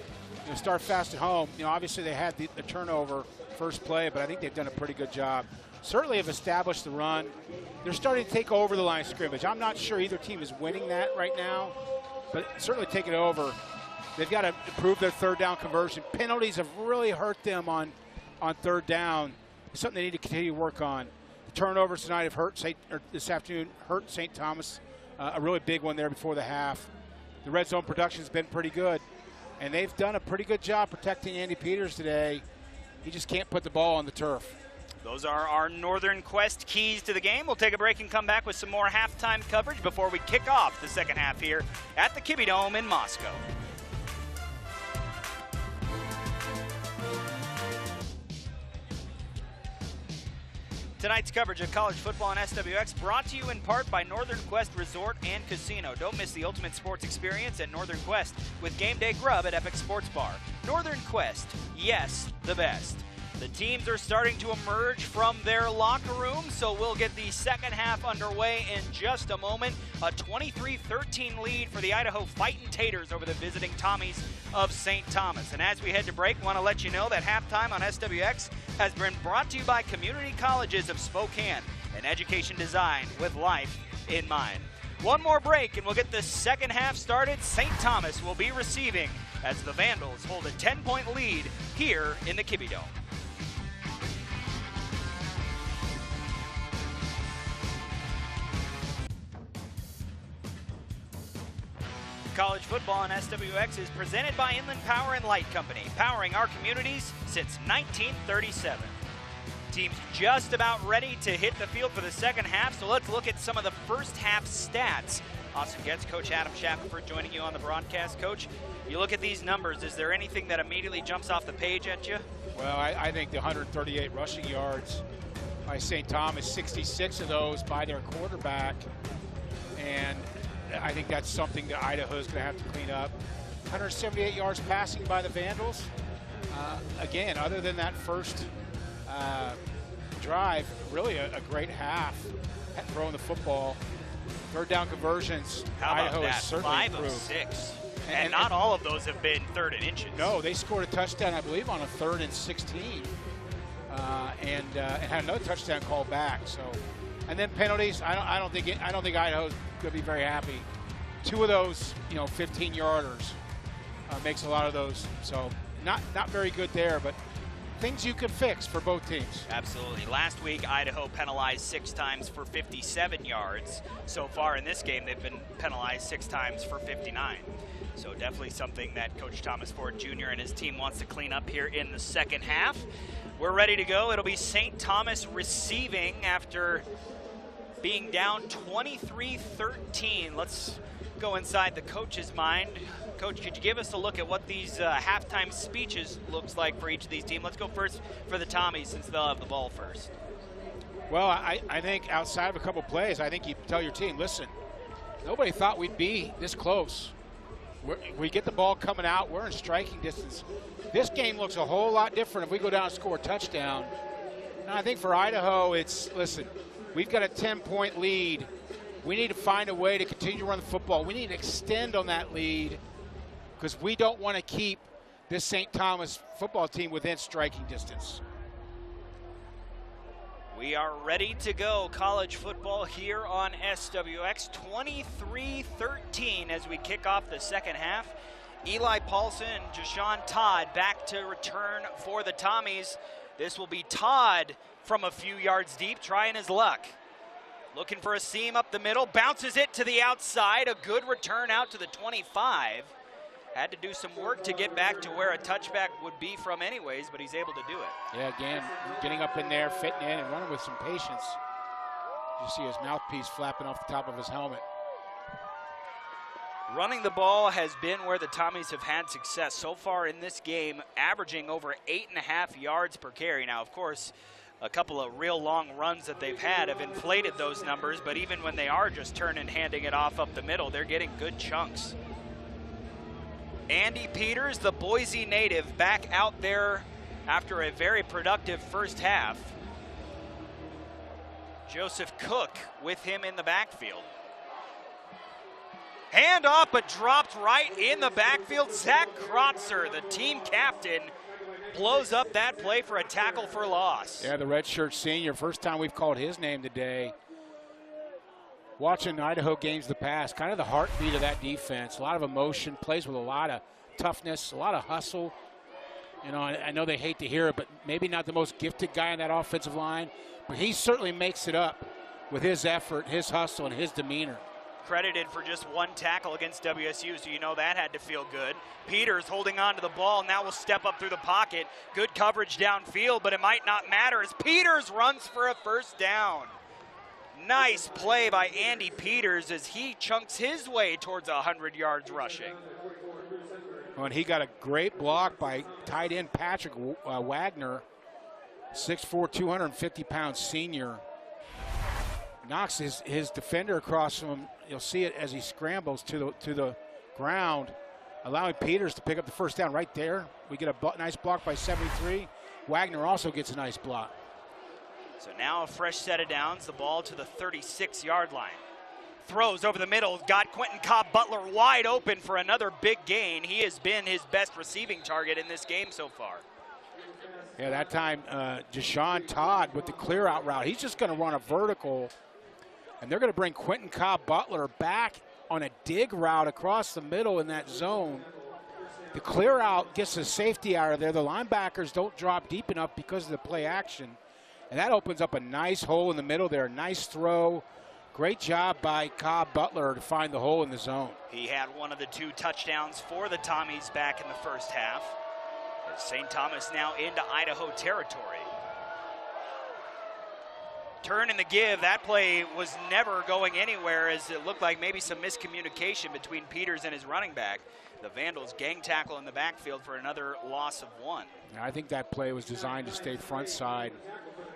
Start fast at home. Obviously they had the turnover first play, but I think they've done a pretty good job. Certainly have established the run. They're starting to take over the line of scrimmage. I'm not sure either team is winning that right now, but certainly take it over. They've got to improve their third down conversion. Penalties have really hurt them on third down. It's something they need to continue to work on. The turnovers tonight have hurt this afternoon hurt St. Thomas, a really big one there before the half. The red zone production has been pretty good, and they've done a pretty good job protecting Andy Peters today. He just can't put the ball on the turf. Those are our Northern Quest keys to the game. We'll take a break and come back with some more halftime coverage before we kick off the second half here at the Kibbie Dome in Moscow. Tonight's coverage of college football on SWX brought to you in part by Northern Quest Resort and Casino. Don't miss the ultimate sports experience at Northern Quest with Game Day Grub at Epic Sports Bar. Northern Quest, yes, the best. The teams are starting to emerge from their locker room, so we'll get the second half underway in just a moment. A 23-13 lead for the Idaho Fightin' Taters over the visiting Tommies of St. Thomas. And as we head to break, want to let you know that halftime on SWX has been brought to you by Community Colleges of Spokane, an education designed with life in mind. One more break and we'll get the second half started. St. Thomas will be receiving as the Vandals hold a 10-point lead here in the Kibbie Dome. College football on SWX is presented by Inland Power and Light Company, powering our communities since 1937. Teams just about ready to hit the field for the second half, so let's look at some of the first half stats. Austin Getz, Coach Adam Shackelford joining you on the broadcast. Coach, you look at these numbers, is there anything that immediately jumps off the page at you? Well, I think the 138 rushing yards by St. Thomas, 66 of those by their quarterback, and I think that's something that Idaho is going to have to clean up. 178 yards passing by the Vandals. Again, other than that first drive, really a great half at throwing the football. Third down conversions, Idaho has certainly 5 improved. of 6. And not all of those have been third and inches. No, they scored a touchdown, I believe, on a 3rd and 16, and had another touchdown called back. So, and then penalties. I don't think Idaho's going to be very happy. 2 of those, 15-yarders makes a lot of those. So not very good there, but things you can fix for both teams. Absolutely. Last week, Idaho penalized 6 times for 57 yards. So far in this game, they've been penalized 6 times for 59. So definitely something that Coach Thomas Ford Jr. and his team wants to clean up here in the second half. We're ready to go. It'll be St. Thomas receiving after being down 23-13. Let's go inside the coach's mind. Coach, could you give us a look at what these halftime speeches looks like for each of these teams? Let's go first for the Tommies since they'll have the ball first. Well, I think outside of a couple plays, I think you tell your team, listen, nobody thought we'd be this close. We get the ball coming out, we're in striking distance. This game looks a whole lot different if we go down and score a touchdown. And I think for Idaho, listen, we've got a 10-point lead. We need to find a way to continue to run the football. We need to extend on that lead because we don't want to keep this St. Thomas football team within striking distance. We are ready to go. College football here on SWX, 23-13 as we kick off the second half. Eli Paulson and Jashawn Todd back to return for the Tommies. This will be Todd from a few yards deep, trying his luck. Looking for a seam up the middle, bounces it to the outside. A good return out to the 25. Had to do some work to get back to where a touchback would be from anyways, but he's able to do it. Yeah, again, getting up in there, fitting in, and running with some patience. You see his mouthpiece flapping off the top of his helmet. Running the ball has been where the Tommies have had success so far in this game, averaging over 8.5 yards per carry. Now, of course, a couple of real long runs that they've had have inflated those numbers, but even when they are just turning, handing it off up the middle, they're getting good chunks. Andy Peters, the Boise native, back out there after a very productive first half. Joseph Cook with him in the backfield. Hand off, but dropped right in the backfield. Zach Krotzer, the team captain, blows up that play for a tackle for loss. Yeah, the redshirt senior, first time we've called his name today. Watching Idaho games in the past, kind of the heartbeat of that defense. A lot of emotion, plays with a lot of toughness, a lot of hustle. You know, I know they hate to hear it, but maybe not the most gifted guy on that offensive line, but he certainly makes it up with his effort, his hustle, and his demeanor. Credited for just 1 tackle against WSU, so you know that had to feel good. Peters holding on to the ball, now will step up through the pocket. Good coverage downfield, but it might not matter as Peters runs for a first down. Nice play by Andy Peters as he chunks his way towards 100 yards rushing. Well, and he got a great block by tight end Patrick Wagner, 6'4", 250-pound senior. Knocks his defender across from him. You'll see it as he scrambles to the ground, allowing Peters to pick up the first down right there. We get a nice block by 73. Wagner also gets a nice block. So now a fresh set of downs, the ball to the 36-yard line. Throws over the middle, got Quentin Cobb-Butler wide open for another big gain. He has been his best receiving target in this game so far. Yeah, that time Jashawn Todd with the clear out route. He's just going to run a vertical, and they're going to bring Quentin Cobb-Butler back on a dig route across the middle in that zone. The clear out gets the safety out of there. The linebackers don't drop deep enough because of the play action. And that opens up a nice hole in the middle there. Nice throw. Great job by Cobb-Butler to find the hole in the zone. He had one of the 2 touchdowns for the Tommies back in the first half. St. Thomas now into Idaho territory. Turn in the give. That play was never going anywhere as it looked like maybe some miscommunication between Peters and his running back. The Vandals gang tackle in the backfield for another loss of 1. I think that play was designed to stay front side.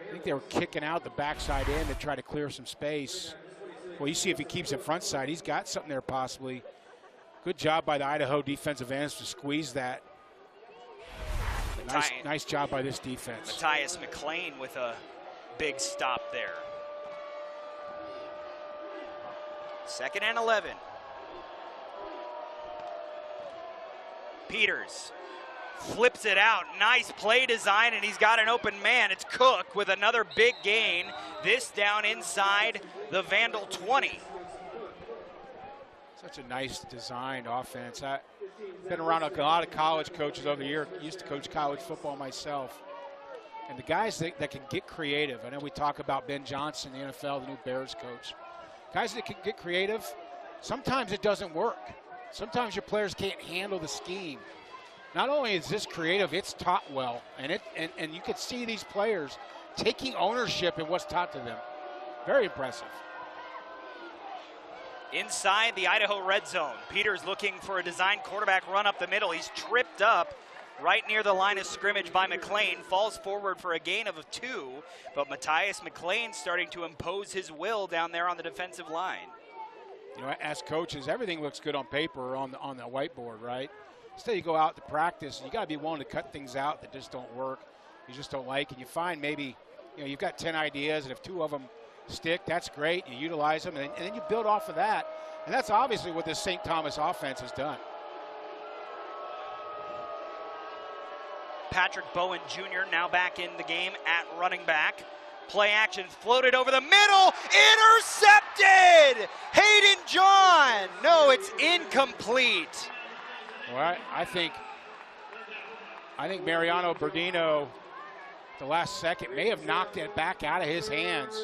I think they were kicking out the backside end to try to clear some space. Well, you see if he keeps it front side, he's got something there possibly. Good job by the Idaho defensive ends to squeeze that. Nice job by this defense. Matthias McLean with a big stop there. 2nd and 11. Peters flips it out. Nice play design, and he's got an open man. It's Cook with another big gain. This down inside the Vandal 20. Such a nice designed offense. I've been around a lot of college coaches over the year. Used to coach college football myself. And the guys that can get creative, I know we talk about Ben Johnson, the NFL, the new Bears coach. Guys that can get creative, sometimes it doesn't work. Sometimes your players can't handle the scheme. Not only is this creative, it's taught well. And you can see these players taking ownership in what's taught to them. Very impressive. Inside the Idaho red zone, Peters looking for a design quarterback run up the middle. He's tripped up right near the line of scrimmage by McLean, falls forward for a gain of 2, but Matthias McLean starting to impose his will down there on the defensive line. You know, as coaches, everything looks good on paper or on the whiteboard, right? Instead, you go out to practice, you got to be willing to cut things out that just don't work, you just don't like, and you find maybe, you know, you've got 10 ideas, and if 2 of them stick, that's great. You utilize them, and then you build off of that, and that's obviously what this St. Thomas offense has done. Patrick Bowen Jr. now back in the game at running back. Play action floated over the middle, intercepted! Hayden John! No, it's incomplete. Well, I think Mariano Berdino, the last second, may have knocked it back out of his hands.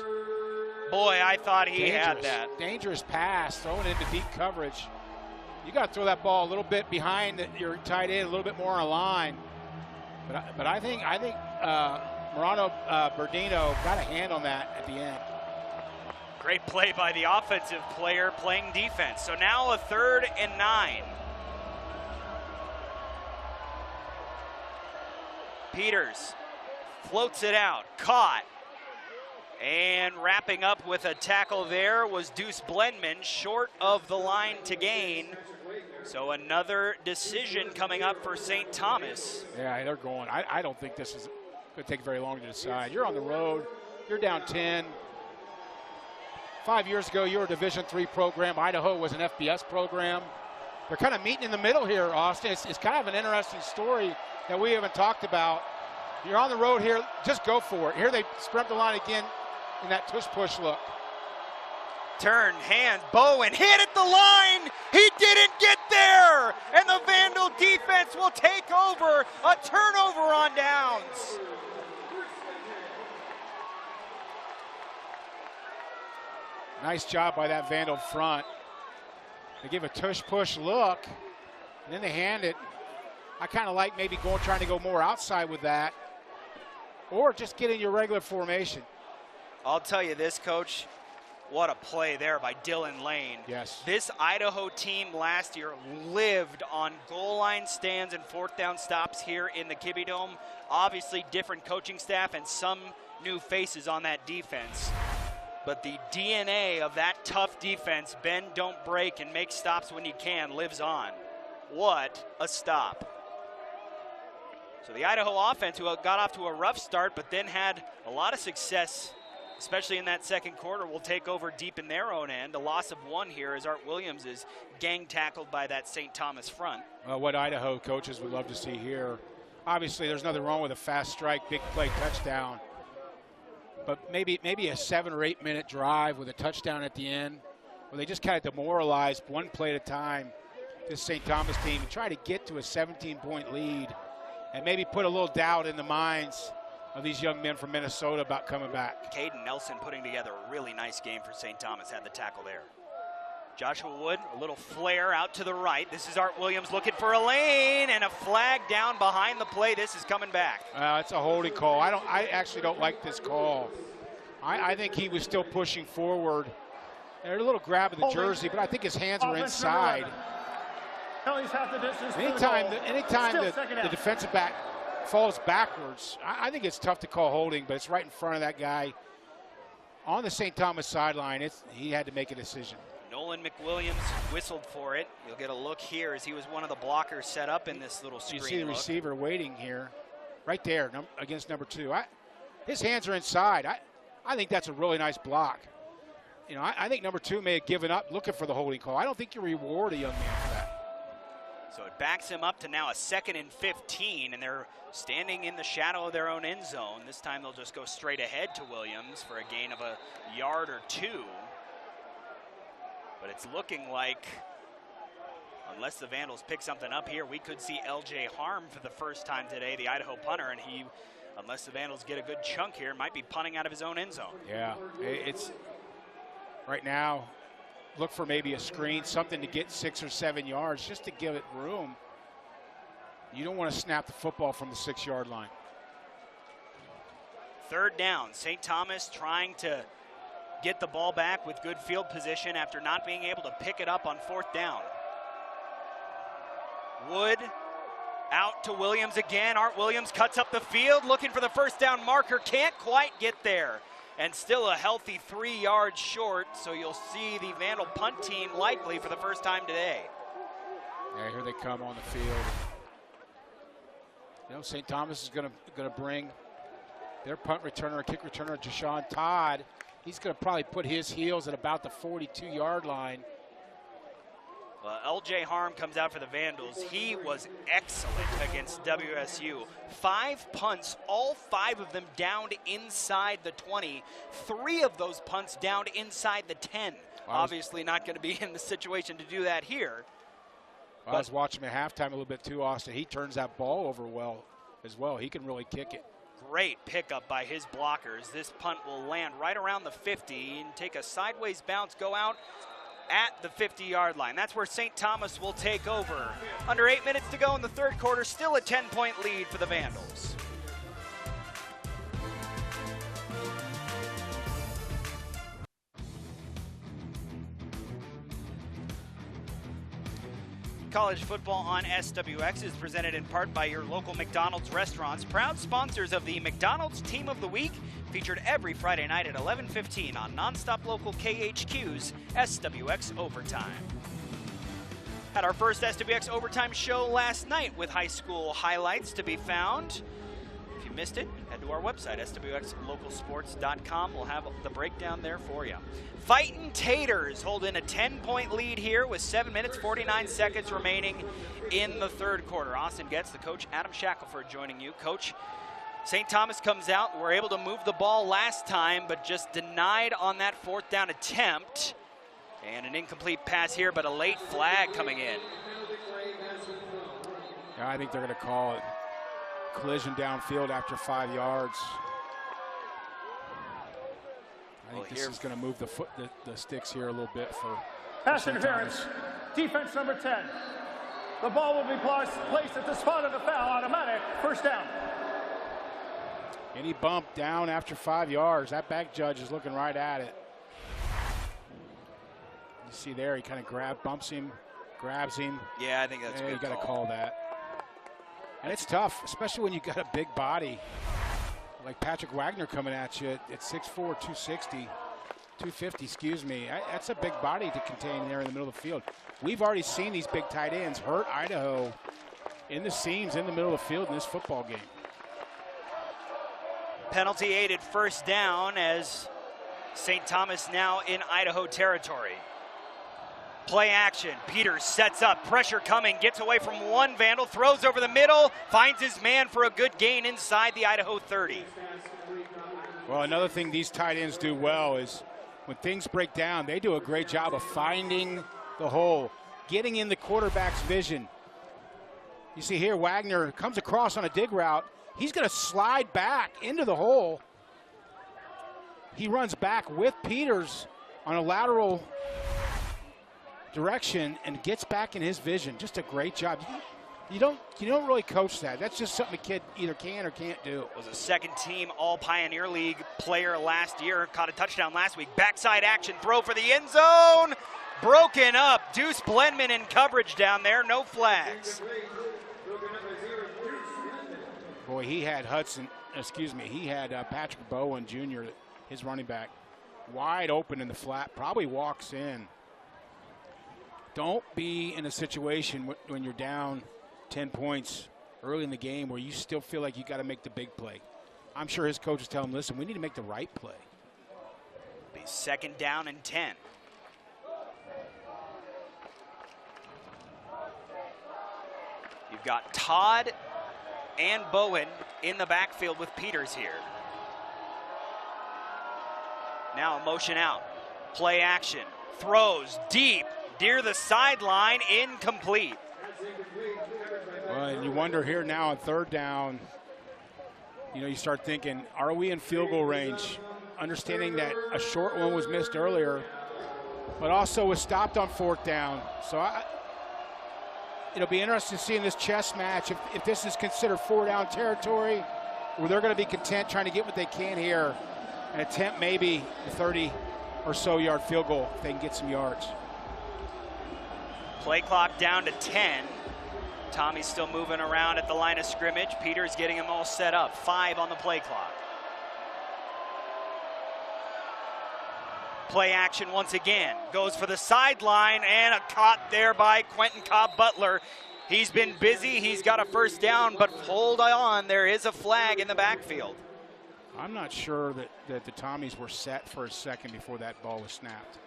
Boy, I thought he had that. Dangerous pass, thrown into deep coverage. You got to throw that ball a little bit behind your tight end, a little bit more on a line. But I think Mariano Berdino got a hand on that at the end. Great play by the offensive player playing defense. So now a 3rd and 9. Peters floats it out, caught. And wrapping up with a tackle there was Deuce Blendman, short of the line to gain. So another decision coming up for St. Thomas. Yeah, they're going. I don't think this is going to take very long to decide. You're on the road. You're down 10. 5 years ago, you were a Division III program. Idaho was an FBS program. They're kind of meeting in the middle here, Austin. It's kind of an interesting story that we haven't talked about. You're on the road here. Just go for it. Here they sprint the line again in that tush-push look. Turn, hand, Bowen hit at the line. He didn't get there. And the Vandal defense will take over. A turnover on downs. Nice job by that Vandal front. They give a tush-push look, and then they hand it. I kind of like maybe trying to go more outside with that, or just get in your regular formation. I'll tell you this, Coach. What a play there by Dylan Lane. Yes. This Idaho team last year lived on goal line stands and 4th down stops here in the Kibbie Dome. Obviously different coaching staff and some new faces on that defense. But the DNA of that tough defense, bend, don't break, and make stops when you can, lives on. What a stop. So the Idaho offense, who got off to a rough start but then had a lot of success, especially in that second quarter, will take over deep in their own end. A loss of 1 here as Art Williams is gang tackled by that St. Thomas front. What Idaho coaches would love to see here. Obviously, there's nothing wrong with a fast strike, big play touchdown. But maybe a 7 or 8 minute drive with a touchdown at the end, where they just kind of demoralize one play at a time this St. Thomas team and try to get to a 17-point lead and maybe put a little doubt in the minds of these young men from Minnesota about coming back. Caden Nelson putting together a really nice game for St. Thomas, had the tackle there. Joshua Wood, a little flare out to the right. This is Art Williams looking for a lane, and a flag down behind the play. This is coming back. It's a holding call. I actually don't like this call. I think he was still pushing forward. And a little grab of the jersey, but I think his hands were inside. Anytime the defensive back falls backwards, I think it's tough to call holding, but it's right in front of that guy on the St. Thomas sideline. He had to make a decision. Nolan McWilliams whistled for it. You'll get a look here as he was one of the blockers set up in this little screen. You see the look. Receiver waiting here, right there against number 2. His hands are inside. I think that's a really nice block. You know, I think number 2 may have given up looking for the holding call. I don't think you reward a young man for that. So it backs him up to now a 2nd and 15, and they're standing in the shadow of their own end zone. This time they'll just go straight ahead to Williams for a gain of a yard or 2. But it's looking like, unless the Vandals pick something up here, we could see LJ Harm for the first time today, the Idaho punter, and he unless the Vandals get a good chunk here, might be punting out of his own end zone. Yeah, it's right now, look for maybe a screen, something to get 6 or 7 yards, just to give it room. You don't want to snap the football from the 6-yard line. Third down, St. Thomas trying to get the ball back with good field position after not being able to pick it up on 4th down. Wood out to Williams again. Art Williams cuts up the field, looking for the first down marker, can't quite get there. And still a healthy 3 yards short, so you'll see the Vandal punt team likely for the first time today. Yeah, here they come on the field. You know, St. Thomas is going to bring their punt returner, kick returner, Deshaun Todd. He's going to probably put his heels at about the 42-yard line. Well, L.J. Harm comes out for the Vandals. He was excellent against WSU. 5 punts, all 5 of them downed inside the 20. 3 of those punts downed inside the 10. Obviously not going to be in the situation to do that here. I was watching him at halftime a little bit too, Austin. He turns that ball over well as well. He can really kick it. Great pickup by his blockers. This punt will land right around the 50 and take a sideways bounce, go out at the 50-yard line. That's where St. Thomas will take over. Under 8 minutes to go in the third quarter, still a 10-point lead for the Vandals. College football on SWX is presented in part by your local McDonald's restaurants, proud sponsors of the McDonald's Team of the Week, featured every Friday night at 11:15 on nonstop local KHQ's SWX Overtime. Had our first SWX Overtime show last night with high school highlights to be found. If you missed it, head to our website, swxlocalsports.com. We'll have the breakdown there for you. Fightin' Taters holding a 10-point lead here with 7 minutes, 49 seconds remaining in the third quarter. Austin Getz, the coach, Adam Shackelford joining you. Coach, St. Thomas comes out. We're able to move the ball last time, but just denied on that 4th down attempt. And an incomplete pass here, but a late flag coming in. Yeah, I think they're going to call it collision downfield after 5 yards. I think this is going to move the sticks here a little bit for pass interference. Defense number 10. The ball will be placed at the spot of the foul. Automatic first down. Any bump down after 5 yards, that back judge is looking right at it. You see there, he kind of bumps him, grabs him. Yeah, I think that's a good call. You got to call that. And it's tough, especially when you got a big body like Patrick Wagner coming at you at 6'4", 250, excuse me. That's a big body to contain there in the middle of the field. We've already seen these big tight ends hurt Idaho in the seams in the middle of the field in this football game. Penalty aided first down as St. Thomas now in Idaho territory. Play action. Peters sets up, pressure coming, gets away from one Vandal, throws over the middle, finds his man for a good gain inside the Idaho 30. Well, another thing these tight ends do well is when things break down, they do a great job of finding the hole, getting in the quarterback's vision. You see here, Wagner comes across on a dig route. He's going to slide back into the hole. He runs back with Peters on a lateral direction and gets back in his vision. Just a great job. You don't really coach that. That's just something a kid either can or can't do. Was a second-team All-Pioneer League player last year. Caught a touchdown last week. Backside action throw for the end zone. Broken up. Deuce Blenman in coverage down there. No flags. Boy, he had he had Patrick Bowen Jr., his running back, wide open in the flat. Probably walks in. Don't be in a situation when you're down 10 points early in the game where you still feel like you got to make the big play. I'm sure his coaches tell him, listen, we need to make the right play. Be 2nd down and 10. You've got Todd and Bowen in the backfield with Peters here. Now a motion out. Play action. Throws deep. Near the sideline, incomplete. Well, and you wonder here now on 3rd down, you know, you start thinking, are we in field goal range? Understanding that a short one was missed earlier, but also was stopped on 4th down. So it'll be interesting to see in this chess match if this is considered 4-down territory, or they're going to be content trying to get what they can here and attempt maybe a 30 or so yard field goal if they can get some yards. Play clock down to 10. Tommy's still moving around at the line of scrimmage. Peter's getting them all set up. 5 on the play clock. Play action once again. Goes for the sideline, and a caught there by Quentin Cobb-Butler. He's been busy. He's got a first down, but hold on. There is a flag in the backfield. I'm not sure that the Tommies were set for a second before that ball was snapped.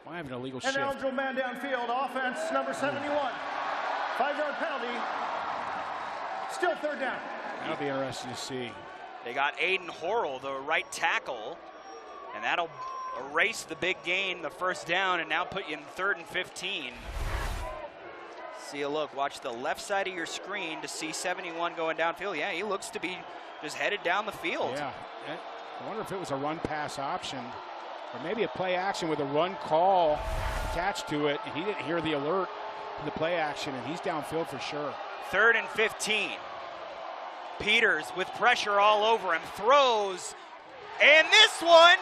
Why have an illegal shift? An eligible man downfield, offense number 71. 5-yard penalty. Still 3rd down. That'll be interesting to see. They got Aiden Horrell, the right tackle, and that'll erase the big gain, the first down, and now put you in 3rd and 15. See a look. Watch the left side of your screen to see 71 going downfield. Yeah, he looks to be just headed down the field. Yeah. I wonder if it was a run-pass option or maybe a play action with a run call attached to it, and he didn't hear the alert to the play action, and he's downfield for sure. 3rd and 15. Peters with pressure all over him, throws, and this one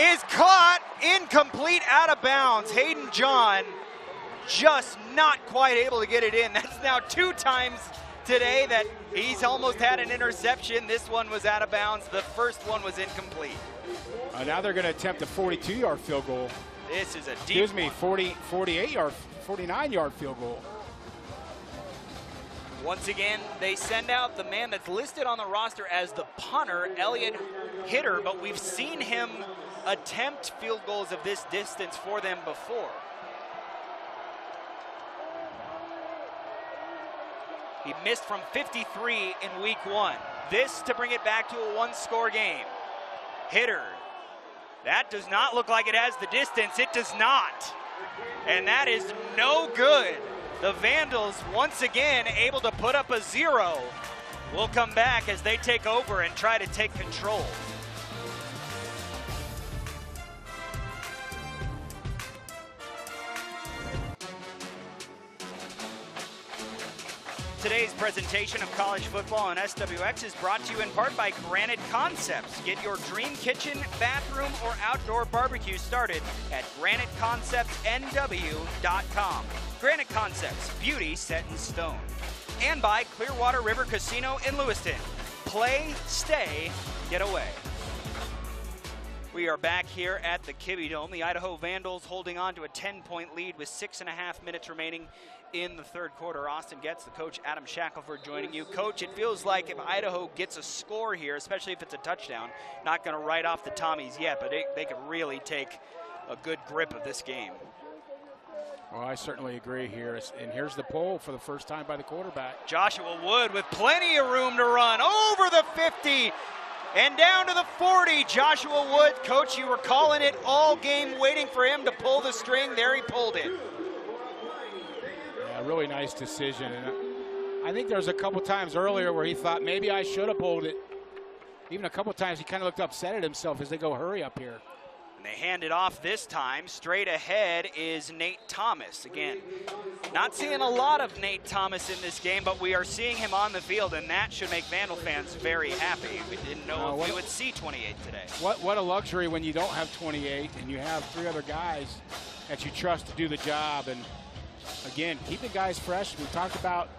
is caught incomplete, out of bounds. Hayden John just not quite able to get it in. That's now 2 times today that he's almost had an interception. This one was out of bounds. The first one was incomplete. Now they're going to attempt a 42-yard field goal. This is a deep 49-yard field goal. Once again, they send out the man that's listed on the roster as the punter, Elliot Hitter, but we've seen him attempt field goals of this distance for them before. He missed from 53 in week 1. This to bring it back to a 1-score game. Hitter. That does not look like it has the distance. It does not. And that is no good. The Vandals once again able to put up a 0. We'll come back as they take over and try to take control. Today's presentation of college football on SWX is brought to you in part by Granite Concepts. Get your dream kitchen, bathroom, or outdoor barbecue started at GraniteConceptsNW.com. Granite Concepts, beauty set in stone. And by Clearwater River Casino in Lewiston. Play, stay, get away. We are back here at the Kibbie Dome. The Idaho Vandals holding on to a 10-point lead with 6.5 minutes remaining in the 3rd quarter. Austin Getz, the coach, Adam Shackelford joining you. Coach, it feels like if Idaho gets a score here, especially if it's a touchdown, not going to write off the Tommies yet, but they could really take a good grip of this game. Well, I certainly agree here. And here's the pull for the first time by the quarterback. Joshua Wood with plenty of room to run over the 50 and down to the 40. Joshua Wood, coach, you were calling it all game, waiting for him to pull the string. There he pulled it. Yeah, really nice decision. And I think there was a couple times earlier where he thought maybe I should have pulled it. Even a couple times he kind of looked upset at himself as they go hurry up here. And they hand it off this time. Straight ahead is Nate Thomas. Again, not seeing a lot of Nate Thomas in this game, but we are seeing him on the field, and that should make Vandal fans very happy. We didn't know if we would see 28 today. What a luxury when you don't have 28 and you have 3 other guys that you trust to do the job. And again, keeping guys fresh. We talked about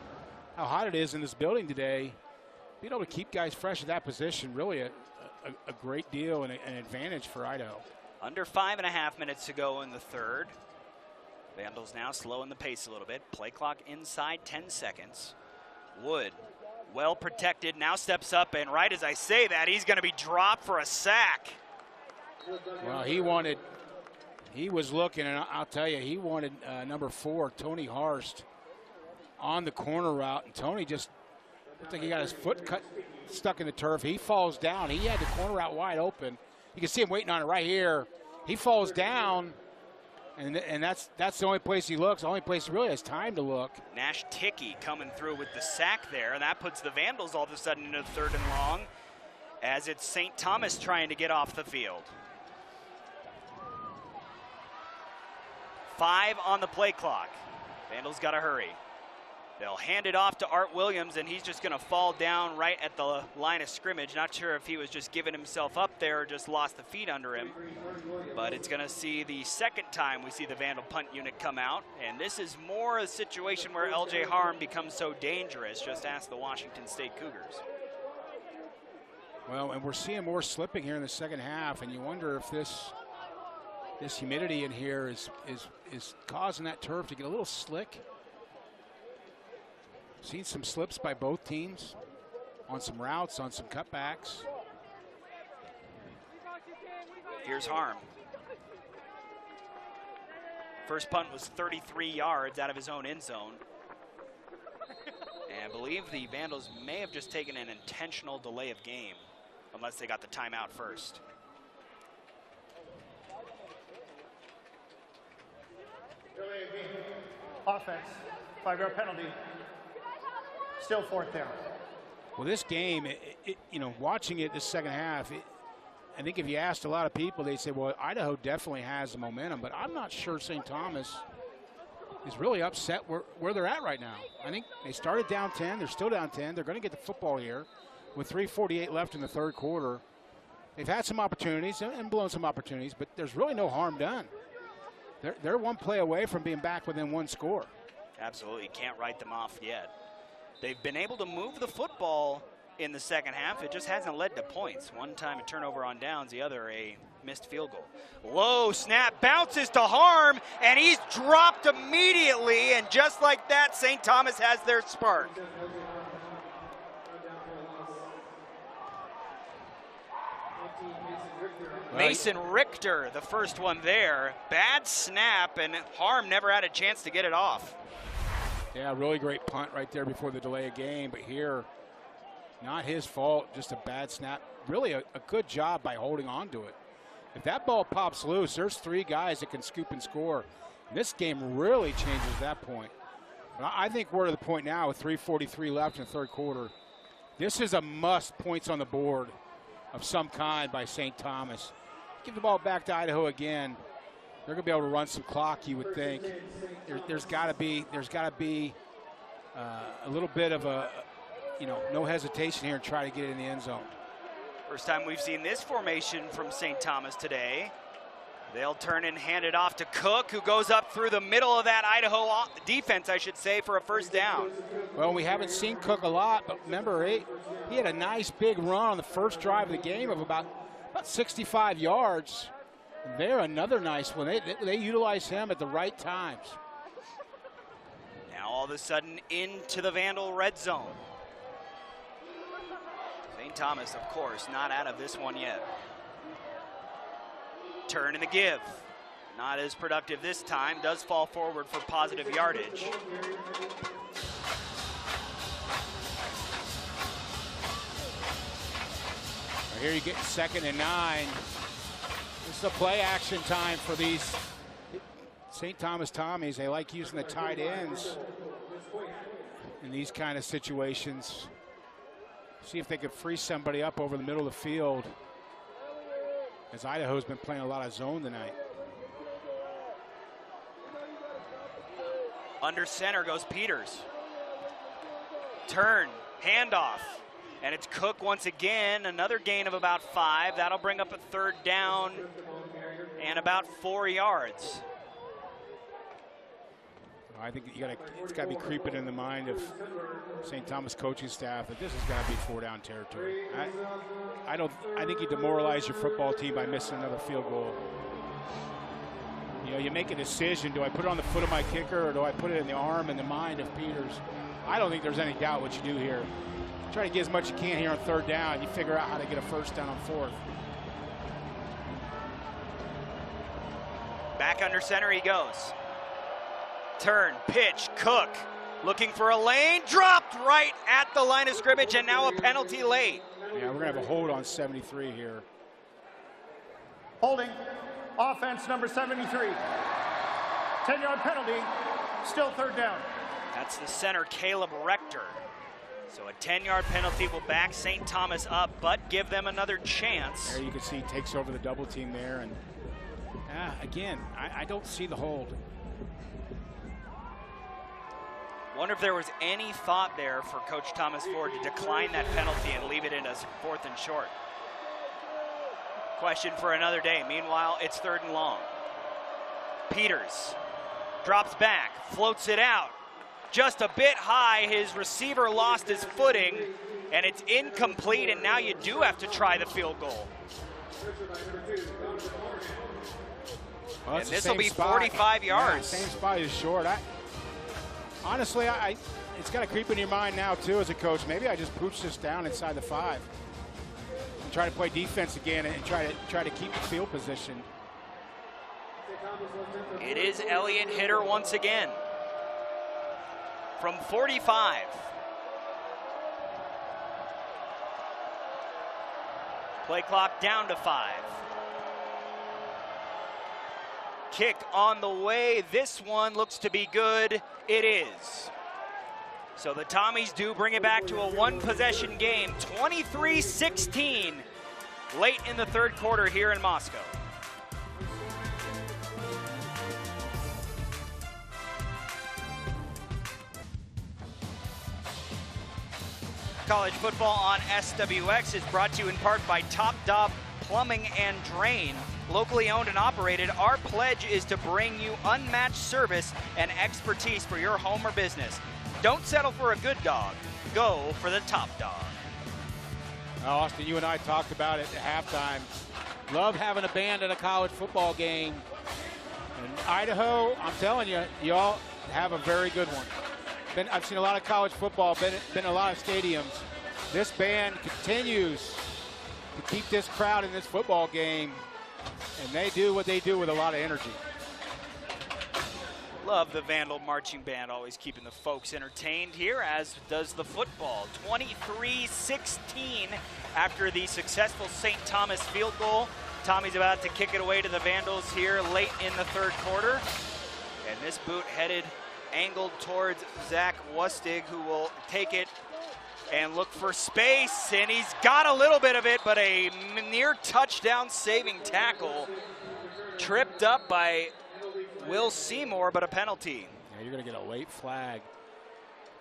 how hot it is in this building today. Being able to keep guys fresh at that position, really a great deal and an advantage for Idaho. Under 5.5 minutes to go in the 3rd. Vandals now slowing the pace a little bit. Play clock inside 10 seconds. Wood, well protected, now steps up, and right as I say that, he's going to be dropped for a sack. Well, he was looking, and I'll tell you, he wanted number 4, Tony Harst, on the corner route, and Tony just looked like he got his foot stuck in the turf. He falls down. He had the corner route wide open. You can see him waiting on it right here. He falls down, and that's the only place he looks, the only place he really has time to look. Nash Tickey coming through with the sack there, and that puts the Vandals all of a sudden into 3rd and long. as it's St. Thomas trying to get off the field. 5 on the play clock. Vandals got to hurry. They'll hand it off to Art Williams, and he's just going to fall down right at the line of scrimmage. Not sure if he was just giving himself up there or just lost the feet under him. But it's going to see the second time we see the Vandal punt unit come out. And this is more a situation where L.J. Harm becomes so dangerous. Just ask the Washington State Cougars. Well, and we're seeing more slipping here in the second half, and you wonder if this humidity in here is causing that turf to get a little slick. Seen some slips by both teams on some routes, on some cutbacks. Here's Harm. First punt was 33 yards out of his own end zone. And I believe the Vandals may have just taken an intentional delay of game, unless they got the timeout first. Offense, 5-yard penalty. Still 4th down. Well, this game, you know, watching it this second half, I think if you asked a lot of people, they'd say, well, Idaho definitely has the momentum, but I'm not sure St. Thomas is really upset where they're at right now. I think they started down 10. They're still down 10. They're going to get the football here with 3:48 left in the third quarter. They've had some opportunities and blown some opportunities, but there's really no harm done. They're one play away from being back within one score. Absolutely, can't write them off yet. They've been able to move the football in the second half. It just hasn't led to points. One time a turnover on downs, the other a missed field goal. Low snap, bounces to Harm, and he's dropped immediately, and just like that, St. Thomas has their spark. Mason Richter, the first one there. Bad snap, and Harm never had a chance to get it off. Yeah, really great punt right there before the delay of game, but here, not his fault, just a bad snap. Really a good job by holding on to it. If that ball pops loose, there's 3 guys that can scoop and score. And this game really changes that point. But I think we're to the point now with 3:43 left in the third quarter. This is a must, points on the board of some kind by St. Thomas. Give the ball back to Idaho again. They're going to be able to run some clock, you would think. There's got to be a little bit of a, no hesitation here and try to get it in the end zone. First time we've seen this formation from St. Thomas today. They'll turn and hand it off to Cook, who goes up through the middle of that Idaho defense, I should say, for a first down. Well, we haven't seen Cook a lot, but remember, he had a nice big run on the first drive of the game of about 65 yards. There, another nice one. They utilize him at the right times. Now all of a sudden into the Vandal red zone. St. Thomas, of course, not out of this one yet. Turn and the give. Not as productive this time. Does fall forward for positive yardage. Here you get 2nd and 9. This is a play action time for these St. Thomas Tommies. They like using the tight ends in these kind of situations. See if they could free somebody up over the middle of the field, as Idaho's been playing a lot of zone tonight. Under center goes Peters. Turn, handoff. And it's Cook once again, another gain of about 5. That'll bring up a third down and about 4 yards. I think it's got to be creeping in the mind of St. Thomas coaching staff that this has got to be 4-down territory. I think you demoralize your football team by missing another field goal. You make a decision, do I put it on the foot of my kicker or do I put it in the arm and the mind of Peters? I don't think there's any doubt what you do here. Try to get as much as you can here on 3rd down. You figure out how to get a first down on 4th. Back under center he goes. Turn, pitch, Cook looking for a lane, dropped right at the line of scrimmage, and now a penalty late. Yeah, we're going to have a hold on 73 here. Holding, offense number 73. 10-yard penalty, still 3rd down. That's the center, Caleb Rector. So a 10-yard penalty will back St. Thomas up, but give them another chance. There you can see he takes over the double team there. And again, I don't see the hold. Wonder if there was any thought there for Coach Thomas Ford to decline that penalty and leave it in as 4th and short. Question for another day. Meanwhile, it's 3rd and long. Peters drops back, floats it out. Just a bit high, his receiver lost his footing, and it's incomplete, and now you do have to try the field goal. Well, and this will be 45 yards. Yeah, same spot is short. Honestly, it's got to creep in your mind now, too, as a coach. Maybe I just pooch this down inside the 5 and try to play defense again and try to keep the field position. It is Elliott Hitter once again. From 45. Play clock down to 5. Kick on the way. This one looks to be good. It is. So the Tommies do bring it back to a 1-possession game. 23-16 late in the 3rd quarter here in Moscow. College football on SWX is brought to you in part by Top Dog Plumbing and Drain. Locally owned and operated, our pledge is to bring you unmatched service and expertise for your home or business. Don't settle for a good dog. Go for the top dog. Austin, you and I talked about it at halftime. Love having a band at a college football game. And Idaho, I'm telling you, y'all have a very good one. I've seen a lot of college football, been in a lot of stadiums. This band continues to keep this crowd in this football game, and they do what they do with a lot of energy. Love the Vandal Marching Band, always keeping the folks entertained here, as does the football. 23-16 after the successful St. Thomas field goal. Tommy's about to kick it away to the Vandals here late in the 3rd quarter. And this boot headed angled towards Zach Wustig, who will take it and look for space, and he's got a little bit of it, but a near touchdown saving tackle. Tripped up by Will Seymour, but a penalty. Yeah, you're going to get a late flag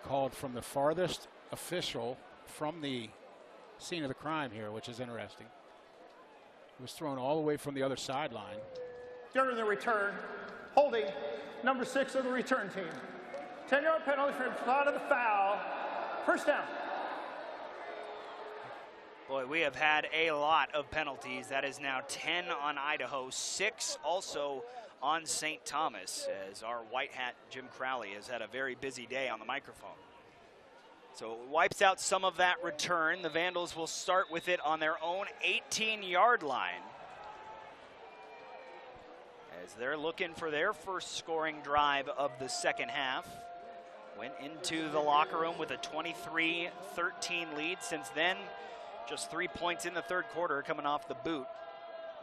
called from the farthest official from the scene of the crime here, which is interesting. It was thrown all the way from the other sideline. During the return, holding number 6 of the return team. 10-yard penalty for the spot of the foul. 1st down. Boy, we have had a lot of penalties. That is now 10 on Idaho, 6 also on St. Thomas, as our white hat Jim Crowley has had a very busy day on the microphone. So it wipes out some of that return. The Vandals will start with it on their own 18-yard line, as they're looking for their first scoring drive of the 2nd half. Went into the locker room with a 23-13 lead. Since then, just 3 points in the 3rd quarter coming off the boot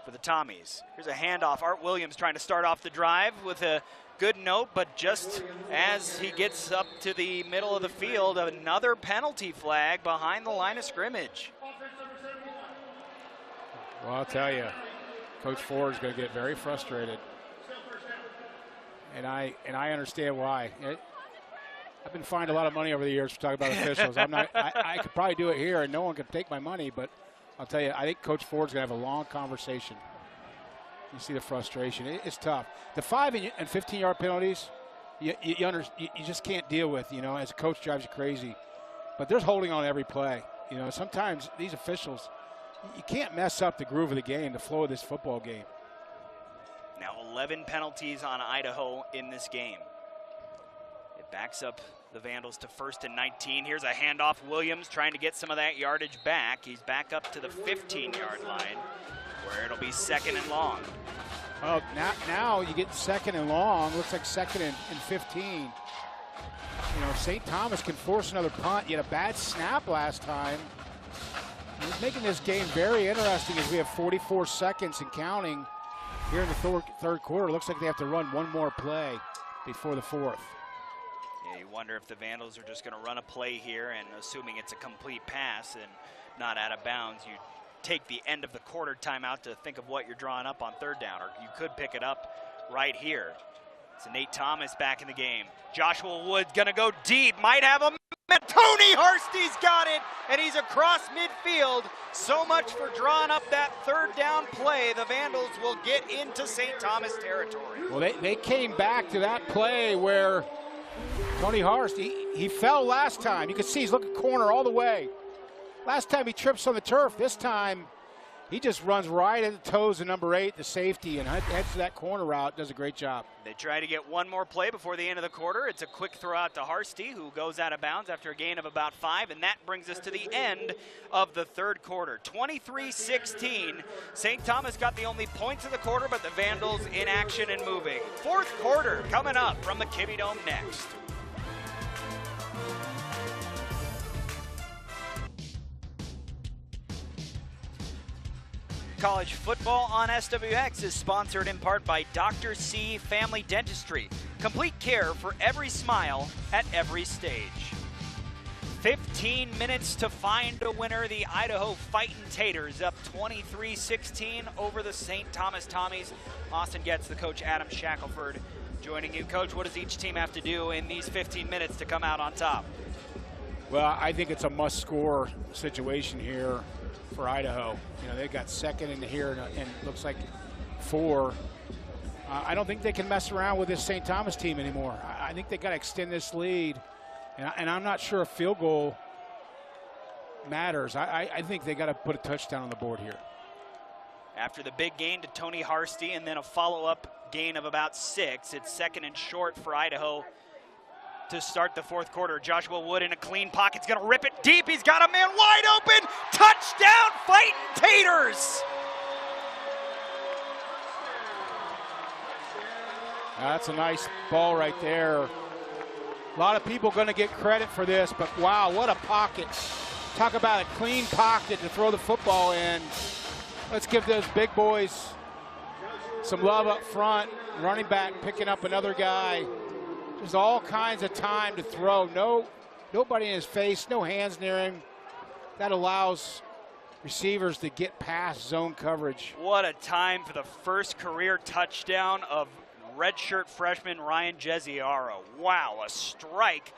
for the Tommies. Here's a handoff. Art Williams trying to start off the drive with a good note, but just as he gets up to the middle of the field, another penalty flag behind the line of scrimmage. Well, I'll tell you, Coach Ford is going to get very frustrated. And I understand why. I've been fined a lot of money over the years for talking about officials. I could probably do it here and no one could take my money, but I'll tell you, I think Coach Ford's going to have a long conversation. You see the frustration. It's tough. The 5 and 15-yard penalties, you just can't deal with, as a coach drives you crazy. But there's holding on every play. Sometimes these officials, you can't mess up the groove of the game, the flow of this football game. Now 11 penalties on Idaho in this game. It backs up the Vandals to 1st and 19. Here's a handoff. Williams trying to get some of that yardage back. He's back up to the 15-yard line, where it'll be 2nd and long. Well, now you get 2nd and long. Looks like 2nd and 15. St. Thomas can force another punt. You had a bad snap last time. He's making this game very interesting as we have 44 seconds and counting here in the 3rd quarter. Looks like they have to run one more play before the 4th. Yeah, you wonder if the Vandals are just going to run a play here, and assuming it's a complete pass and not out of bounds, you take the end of the quarter timeout to think of what you're drawing up on third down, or you could pick it up right here. So Nate Thomas back in the game. Joshua Wood's going to go deep, might have a Tony Harsty's got it, and he's across midfield. So much for drawing up that third down play. The Vandals will get into St. Thomas territory. Well, they came back to that play where Tony Harsty, he fell last time. You can see he's looking corner all the way. Last time he trips on the turf. This time he just runs right at the toes of number 8, the safety, and heads to that corner route. Does a great job. They try to get one more play before the end of the quarter. It's a quick throw out to Harsty, who goes out of bounds after a gain of about 5, and that brings us to the end of the third quarter. 23-16. St. Thomas got the only points of the quarter, but the Vandals in action and moving. Fourth quarter coming up from the Kibbie Dome next. College football on SWX is sponsored in part by Dr. C Family Dentistry. Complete care for every smile at every stage. 15 minutes to find a winner. The Idaho Fightin' Taters up 23-16 over the St. Thomas Tommies. Austin Getz, the coach Adam Shackelford, joining you. Coach, what does each team have to do in these 15 minutes to come out on top? Well, I think it's a must-score situation here for Idaho. You know, they got second in here and looks like 4. I don't think they can mess around with this St. Thomas team anymore. I think they got to extend this lead, and I'm not sure a field goal matters. I think they got to put a touchdown on the board here. After the big gain to Tony Harsty and then a follow-up gain of about 6, it's second and short for Idaho to start the fourth quarter. Joshua Wood in a clean pocket. He's going to rip it deep. He's got a man wide open. Touchdown, Fightin' Taters! That's a nice ball right there. A lot of people going to get credit for this, but wow, what a pocket. Talk about a clean pocket to throw the football in. Let's give those big boys some love up front. Running back picking up another guy. There's all kinds of time to throw. Nobody in his face, no hands near him. That allows receivers to get past zone coverage. What a time for the first career touchdown of redshirt freshman Ryan Jesiaro. Wow, a strike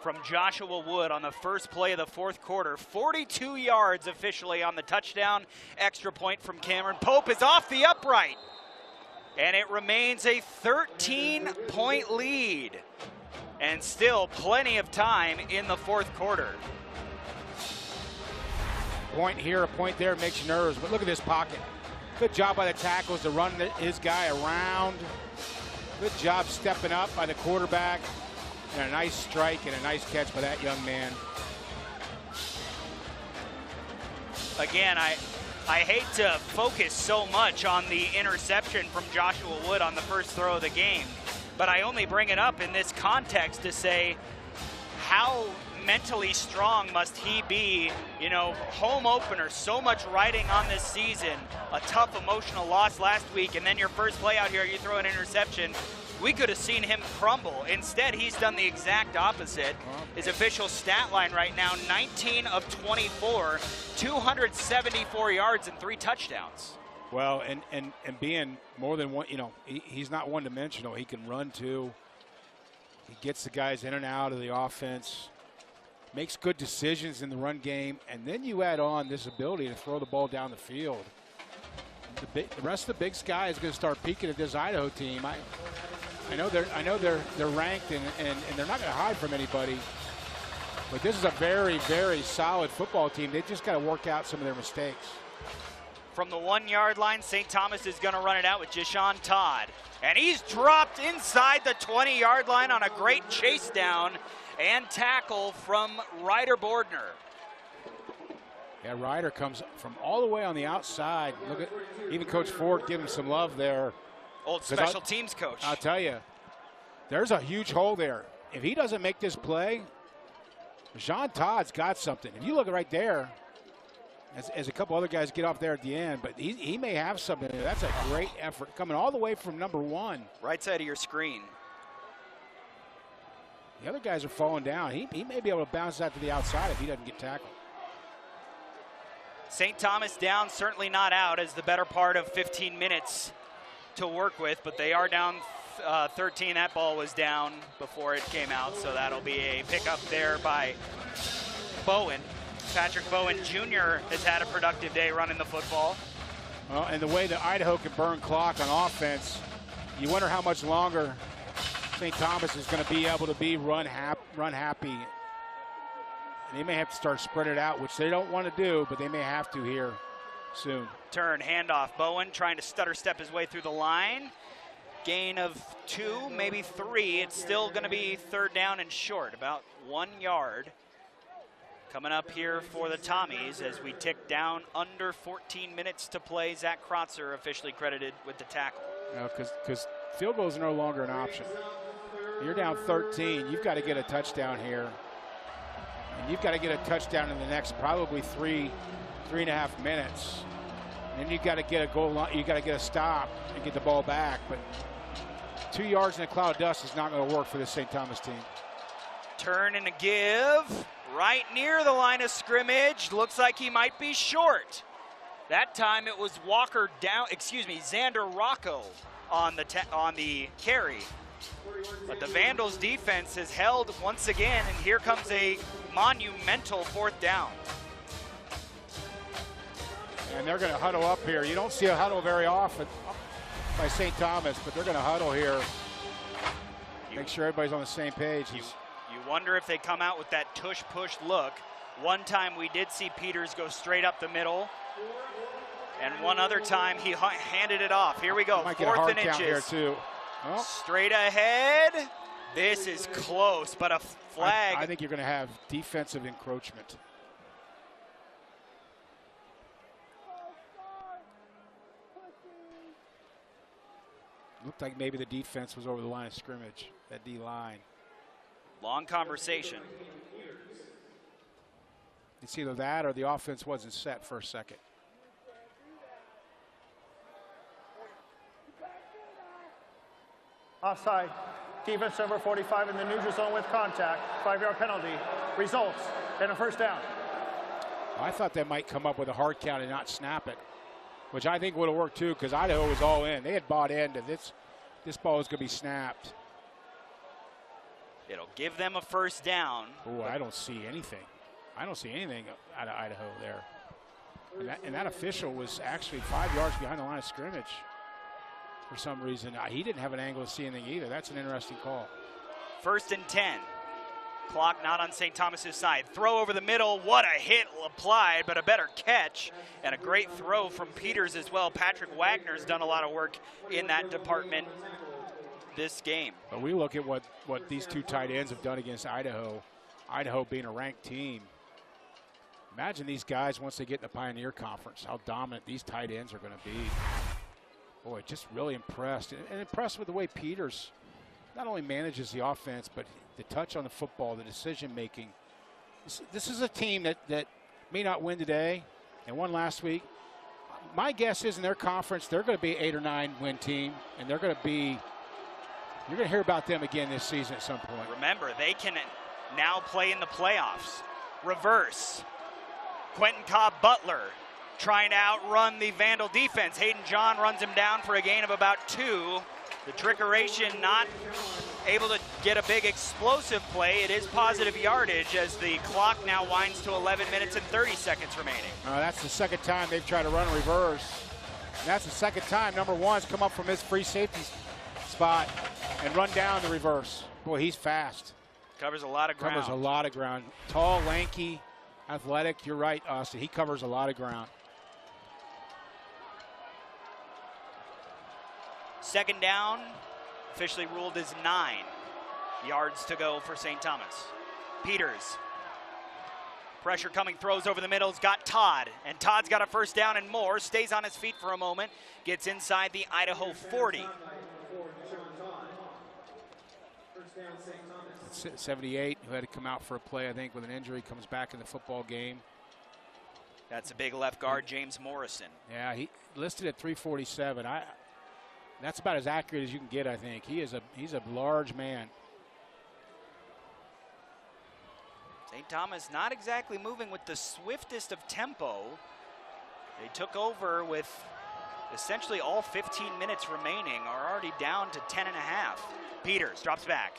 from Joshua Wood on the first play of the fourth quarter. 42 yards officially on the touchdown. Extra point from Cameron Pope is off the upright. And it remains a 13-point lead. And still plenty of time in the fourth quarter. Point here, a point there makes you nervous, but look at this pocket. Good job by the tackles to run his guy around. Good job stepping up by the quarterback. And a nice strike and a nice catch by that young man. Again, I hate to focus so much on the interception from Joshua Wood on the first throw of the game, but I only bring it up in this context to say how mentally strong must he be. You know, home opener, so much riding on this season, a tough emotional loss last week, and then your first play out here, you throw an interception. We could have seen him crumble. Instead, he's done the exact opposite. His official stat line right now, 19 of 24, 274 yards and 3 touchdowns. Well, and being more than one, you know, he's not one-dimensional. He can run too. He gets the guys in and out of the offense, makes good decisions in the run game, and then you add on this ability to throw the ball down the field. The rest of the Big Sky is going to start peeking at this Idaho team. I know they're ranked and they're not going to hide from anybody. But this is a very, very solid football team. They just got to work out some of their mistakes. From the 1-yard line, St. Thomas is going to run it out with Jashawn Todd. And he's dropped inside the 20-yard line on a great chase down and tackle from Ryder Bordner. Yeah, Ryder comes from all the way on the outside. Look at, even Coach Ford giving him some love there. Old special teams coach. I'll tell you, there's a huge hole there. If he doesn't make this play, Jean Todd's got something. If you look right there, as a couple other guys get off there at the end, but he may have something there. That's a great effort coming all the way from number 1. Right side of your screen. The other guys are falling down. He may be able to bounce that to the outside if he doesn't get tackled. St. Thomas down, certainly not out, as the better part of 15 minutes to work with, but they are down 13. That ball was down before it came out, so that'll be a pickup there by Bowen. Patrick Bowen Jr. has had a productive day running the football. Well, and the way that Idaho can burn clock on offense, you wonder how much longer St. Thomas is going to be able to be run happy. They may have to start spreading it out, which they don't want to do, but they may have to here soon. Turn, handoff. Bowen trying to stutter step his way through the line. Gain of 2, maybe 3. It's still going to be third down and short, about 1 yard. Coming up here for the Tommies as we tick down under 14 minutes to play. Zach Krotzer officially credited with the tackle. Because field goals are no longer an option. You're down 13. You've got to get a touchdown here. And you've got to get a touchdown in the next probably 3.5 minutes. And then you've got to get a goal line. You've got to get a stop and get the ball back. But 2 yards in a cloud of dust is not going to work for this St. Thomas team. Turn and a give. Right near the line of scrimmage. Looks like he might be short. That time it was Xander Rocco on the carry. But the Vandals defense has held once again, and here comes a monumental 4th down. And they're going to huddle up here. You don't see a huddle very often by St. Thomas, but they're going to huddle here. Make sure everybody's on the same page. You wonder if they come out with that tush-push look. One time we did see Peters go straight up the middle. And one other time he handed it off. Here we go, 4th and inches. Here too. Oh. Straight ahead. This is close, but a flag. I think you're going to have defensive encroachment. Looked like maybe the defense was over the line of scrimmage, that D line. Long conversation. It's either that or the offense wasn't set for a second. Offside. Defense number 45 in the neutral zone with contact. 5-yard penalty. Results in a 1st down. I thought they might come up with a hard count and not snap it, which I think would have worked too, because Idaho was all in. They had bought into this. This ball is going to be snapped. It'll give them a 1st down. Oh, I don't see anything. I don't see anything out of Idaho there. And that official was actually 5 yards behind the line of scrimmage for some reason. He didn't have an angle to see anything either. That's an interesting call. 1st and 10. Clock not on St. Thomas's side. Throw over the middle. What a hit applied, but a better catch. And a great throw from Peters as well. Patrick Wagner's done a lot of work in that department this game. But we look at what these 2 tight ends have done against Idaho. Idaho being a ranked team. Imagine these guys, once they get in the Pioneer Conference, how dominant these tight ends are going to be. Boy, just really impressed. And impressed with the way Peters not only manages the offense, but the touch on the football, the decision-making. This is a team that may not win today and won last week. My guess is in their conference, they're going to be 8 or 9 win team, and they're going to be, you're going to hear about them again this season at some point. Remember, they can now play in the playoffs. Reverse. Quentin Cobb Butler trying to outrun the Vandal defense. Hayden John runs him down for a gain of about 2. The trickeration not able to get a big explosive play. It is positive yardage as the clock now winds to 11 minutes and 30 seconds remaining. That's the second time they've tried to run a reverse. And that's the second time number 1's come up from his free safety spot and run down the reverse. Boy, he's fast. Covers a lot of ground. Covers a lot of ground. Tall, lanky, athletic. You're right, Austin. He covers a lot of ground. 2nd down, officially ruled as 9 yards to go for St. Thomas. Peters. Pressure coming, throws over the middle. He's got Todd, and Todd's got a 1st down and more. Stays on his feet for a moment. Gets inside the Idaho 40. It's 78, who had to come out for a play, I think, with an injury, comes back in the football game. That's a big left guard, James Morrison. Yeah, he listed at 347. That's about as accurate as you can get, I think. He's a large man. St. Thomas not exactly moving with the swiftest of tempo. They took over with essentially all 15 minutes remaining, are already down to 10 and a half. Peters drops back.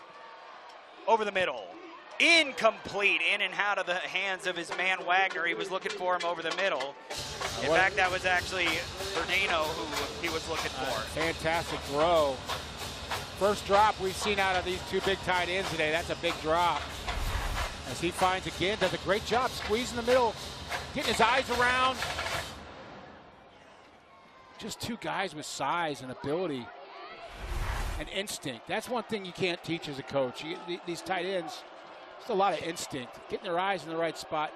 Over the middle. Incomplete, in and out of the hands of his man Wagner. He was looking for him over the middle. In fact, that was actually Bernino who he was looking for. Fantastic throw. First drop we've seen out of these two big tight ends today. That's a big drop. As he finds again, does a great job squeezing the middle, getting his eyes around. Just two guys with size and ability and instinct. That's one thing you can't teach as a coach. These tight ends, just a lot of instinct. Getting their eyes in the right spot,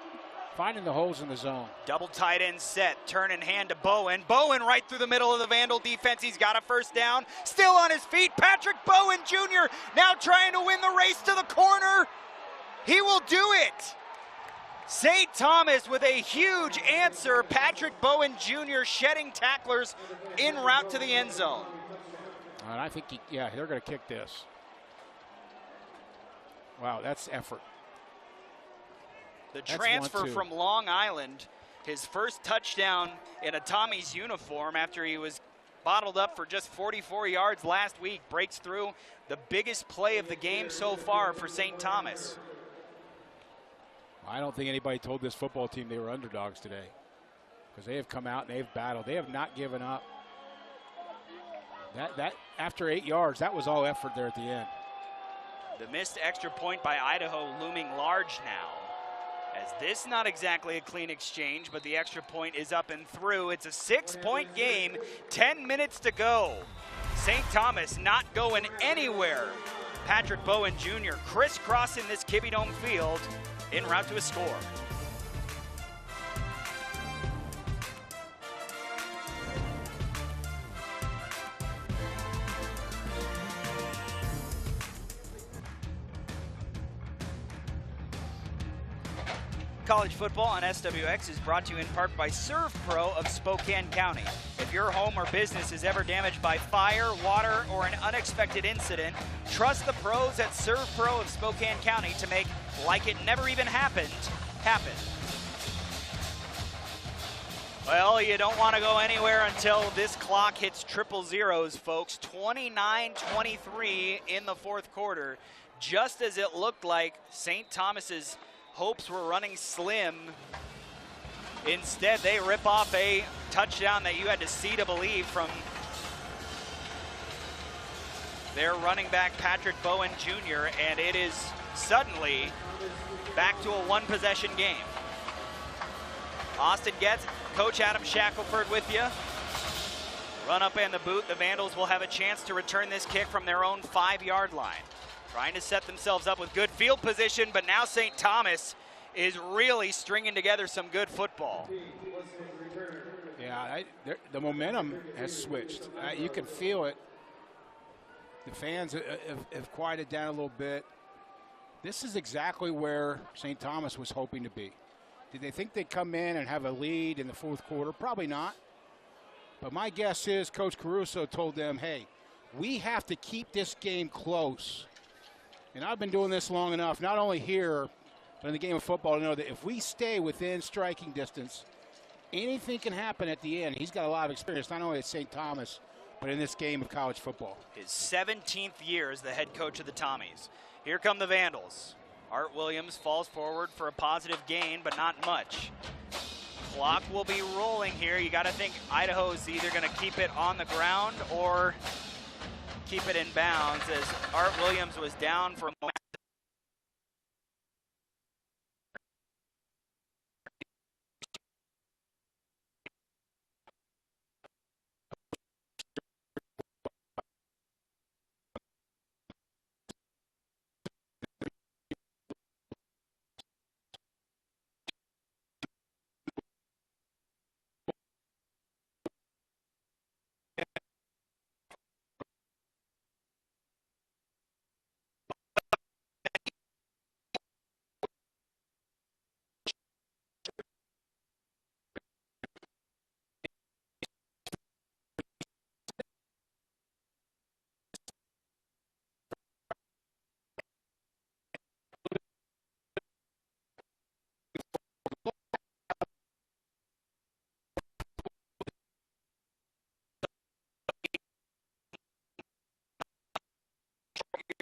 finding the holes in the zone. Double tight end set, turn in hand to Bowen. Bowen right through the middle of the Vandal defense. He's got a first down. Still on his feet, Patrick Bowen Jr. now trying to win the race to the corner. He will do it. St. Thomas with a huge answer. Patrick Bowen Jr. shedding tacklers en route to the end zone. And I think, they're going to kick this. Wow, that's effort. The transfer from Long Island, his first touchdown in a Tommy's uniform after he was bottled up for just 44 yards last week, breaks through the biggest play of the game so far for St. Thomas. I don't think anybody told this football team they were underdogs today, because they have come out and they've battled. They have not given up. That after 8 yards, that was all effort there at the end. The missed extra point by Idaho looming large now, as this not exactly a clean exchange, but the extra point is up and through. It's a 6-point game, 10 minutes to go. St. Thomas not going anywhere. Patrick Bowen Jr. crisscrossing this Kibbie Dome field en route to a score. College football on SWX is brought to you in part by Serve Pro of Spokane County. If your home or business is ever damaged by fire, water, or an unexpected incident, trust the pros at Serve Pro of Spokane County to make like it never even happened happen. Well, you don't want to go anywhere until this clock hits triple zeros, folks. 29-23 in the fourth quarter. Just as it looked like St. Thomas's hopes were running slim. Instead, they rip off a touchdown that you had to see to believe from their running back, Patrick Bowen Jr., and it is suddenly back to a one-possession game. Austin Getz, Coach Adam Shackelford with you. Run up in the boot. The Vandals will have a chance to return this kick from their own 5-yard line. Trying to set themselves up with good field position, but now St. Thomas is really stringing together some good football. Yeah, the momentum has switched. You can feel it. The fans have quieted down a little bit. This is exactly where St. Thomas was hoping to be. Did they think they'd come in and have a lead in the fourth quarter? Probably not. But my guess is Coach Caruso told them, hey, we have to keep this game close. And I've been doing this long enough, not only here, but in the game of football, to know that if we stay within striking distance, anything can happen at the end. He's got a lot of experience, not only at St. Thomas, but in this game of college football. His 17th year as the head coach of the Tommies. Here come the Vandals. Art Williams falls forward for a positive gain, but not much. Clock will be rolling here. You got to think Idaho's either going to keep it on the ground or keep it in bounds, as Art Williams was down for a moment.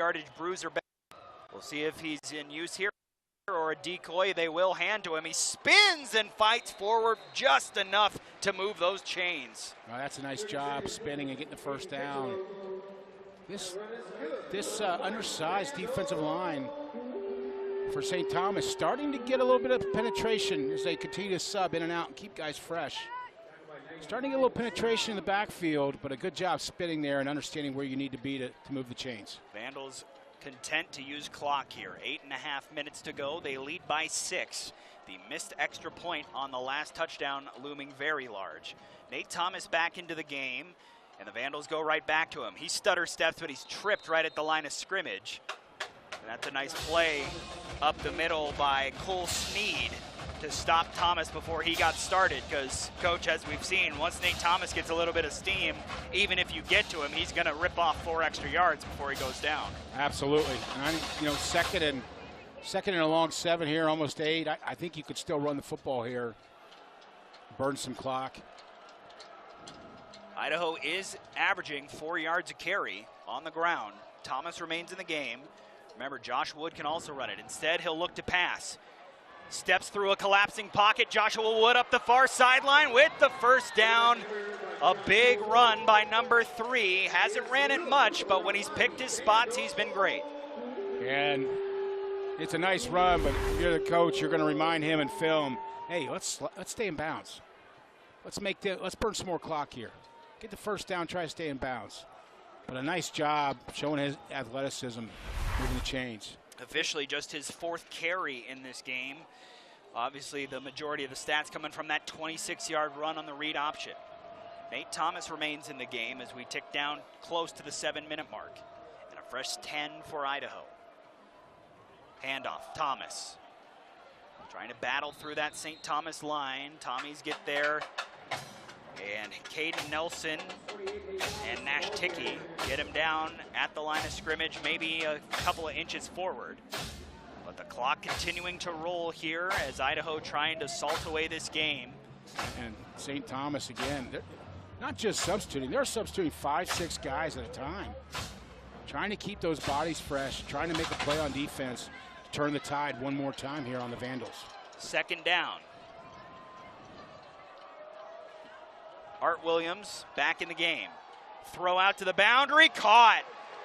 yardage bruiser back. We'll see if he's in use here or a decoy. They will hand to him. He spins and fights forward just enough to move those chains. Well, that's a nice job spinning and getting the first down. This undersized defensive line for St. Thomas starting to get a little bit of penetration as they continue to sub in and out and keep guys fresh. Starting to get a little penetration in the backfield, but a good job spinning there and understanding where you need to be to move the chains. Vandals content to use clock here. 8.5 minutes to go. They lead by 6. The missed extra point on the last touchdown looming very large. Nate Thomas back into the game, and the Vandals go right back to him. He stutter steps, but he's tripped right at the line of scrimmage. And that's a nice play up the middle by Cole Sneed to stop Thomas before he got started, because, Coach, as we've seen, once Nate Thomas gets a little bit of steam, even if you get to him, he's going to rip off 4 extra yards before he goes down. Absolutely. And I think, you know, second and a long 7 here, almost 8. I think you could still run the football here, burn some clock. Idaho is averaging 4 yards a carry on the ground. Thomas remains in the game. Remember, Josh Wood can also run it. Instead, he'll look to pass. Steps through a collapsing pocket. Joshua Wood up the far sideline with the first down. A big run by number 3. Hasn't ran it much, but when he's picked his spots, he's been great. And it's a nice run, but if you're the coach, you're going to remind him in film, hey, let's stay in bounds. Let's burn some more clock here. Get the first down, try to stay in bounds. But a nice job showing his athleticism, moving the chains. Officially just his 4th carry in this game. Obviously the majority of the stats coming from that 26-yard run on the read option. Nate Thomas remains in the game as we tick down close to the 7-minute mark. And a fresh 10 for Idaho. Handoff, Thomas. Trying to battle through that St. Thomas line. Tommies get there. And Caden Nelson and Nash Tickey get him down at the line of scrimmage, maybe a couple of inches forward. But the clock continuing to roll here as Idaho trying to salt away this game. And St. Thomas again, they're not just substituting, they're substituting 5-6 guys at a time. Trying to keep those bodies fresh, trying to make a play on defense to turn the tide one more time here on the Vandals. 2nd down. Art Williams back in the game. Throw out to the boundary, caught.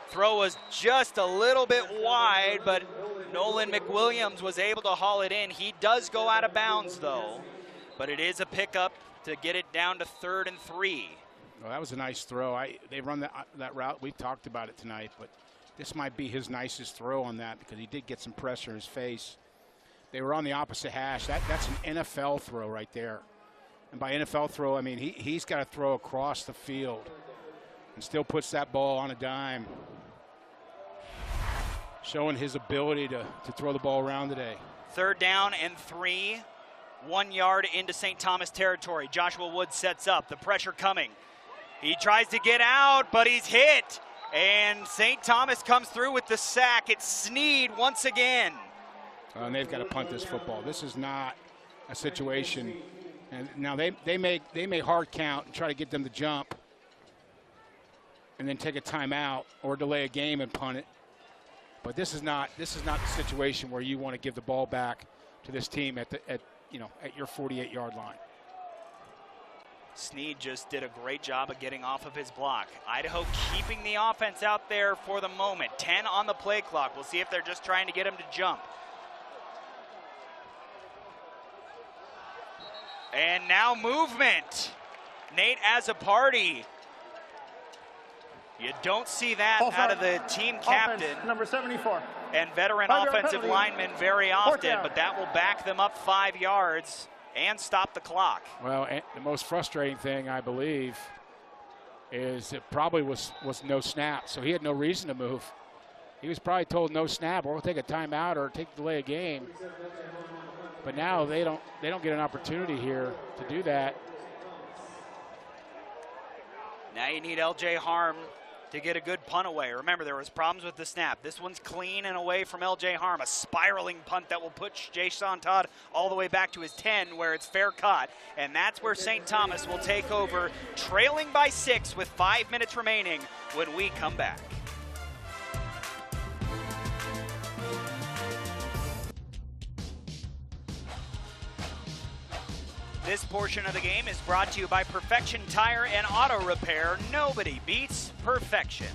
Throw was just a little bit wide, but Nolan McWilliams was able to haul it in. He does go out of bounds though, but it is a pickup to get it down to 3rd and 3. Well, that was a nice throw. They run that route. We've talked about it tonight, but this might be his nicest throw on that because he did get some pressure in his face. They were on the opposite hash. That's an NFL throw right there. And by NFL throw, I mean he's got to throw across the field and still puts that ball on a dime. Showing his ability to throw the ball around today. 3rd down and 3. 1 yard into St. Thomas territory. Joshua Wood sets up. The pressure coming. He tries to get out, but he's hit. And St. Thomas comes through with the sack. It's Sneed once again. And they've got to punt this football. This is not a situation. And now they may hard count and try to get them to jump and then take a timeout or delay a game and punt it. But this is not the situation where you want to give the ball back to this team at your 48-yard line. Sneed just did a great job of getting off of his block. Idaho keeping the offense out there for the moment. 10 on the play clock. We'll see if they're just trying to get him to jump. And now movement. Nate as a party. You don't see that out of the team captain. Offense, number 74. And veteran offensive linemen very often, but that will back them up 5 yards and stop the clock. Well, the most frustrating thing, I believe, is it probably was no snap, so he had no reason to move. He was probably told no snap, or we'll take a timeout or delay a game. But now they don't get an opportunity here to do that. Now you need LJ Harm to get a good punt away. Remember, there was problems with the snap. This one's clean and away from LJ Harm. A spiraling punt that will push Jason Todd all the way back to his 10 where it's fair caught. And that's where St. Thomas will take over, trailing by 6 with 5 minutes remaining when we come back. This portion of the game is brought to you by Perfection Tire and Auto Repair. Nobody beats perfection.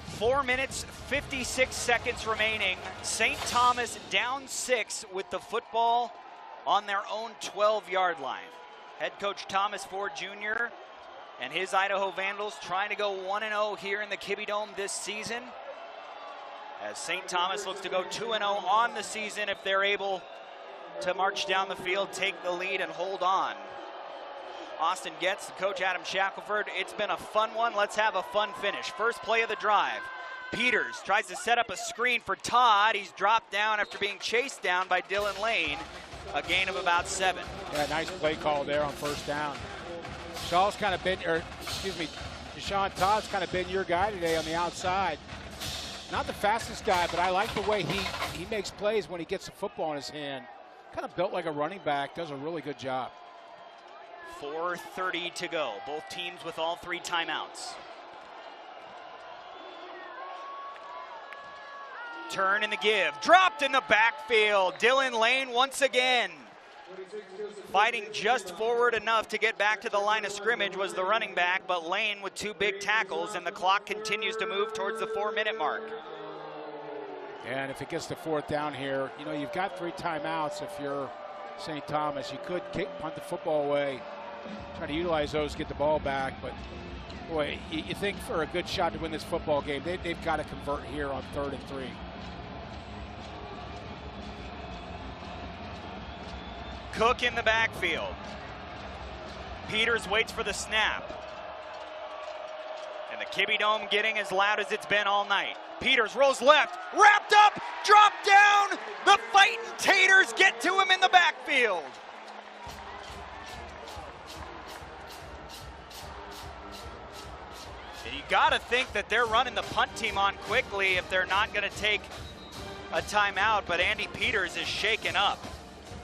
4 minutes, 56 seconds remaining. St. Thomas down 6 with the football on their own 12-yard line. Head coach Thomas Ford Jr. and his Idaho Vandals trying to go 1-0 here in the Kibbie Dome this season, as St. Thomas looks to go 2-0 on the season if they're able to march down the field, take the lead, and hold on. Austin Getz, Coach Adam Shackelford. It's been a fun one. Let's have a fun finish. First play of the drive. Peters tries to set up a screen for Todd. He's dropped down after being chased down by Dylan Lane. A gain of about 7. Yeah, nice play call there on first down. Shaw's kind of been, Deshaun Todd's kind of been your guy today on the outside. Not the fastest guy, but I like the way he makes plays when he gets the football in his hand. Kind of built like a running back, does a really good job. 4:30 to go. Both teams with all 3 timeouts. Turn in the give. Dropped in the backfield. Dylan Lane once again. Fighting just forward enough to get back to the line of scrimmage was the running back, but Lane with 2 big tackles, and the clock continues to move towards the 4-minute mark. And if it gets to 4th down here, you know, you've got 3 timeouts if you're St. Thomas. You could punt the football away, try to utilize those to get the ball back, but boy, you think for a good shot to win this football game, they've got to convert here on 3rd and 3. Cook in the backfield. Peters waits for the snap. And the Kibbie Dome getting as loud as it's been all night. Peters rolls left, wrapped up, dropped down. The Fighting Taters get to him in the backfield. And you gotta think that they're running the punt team on quickly if they're not gonna take a timeout, but Andy Peters is shaken up.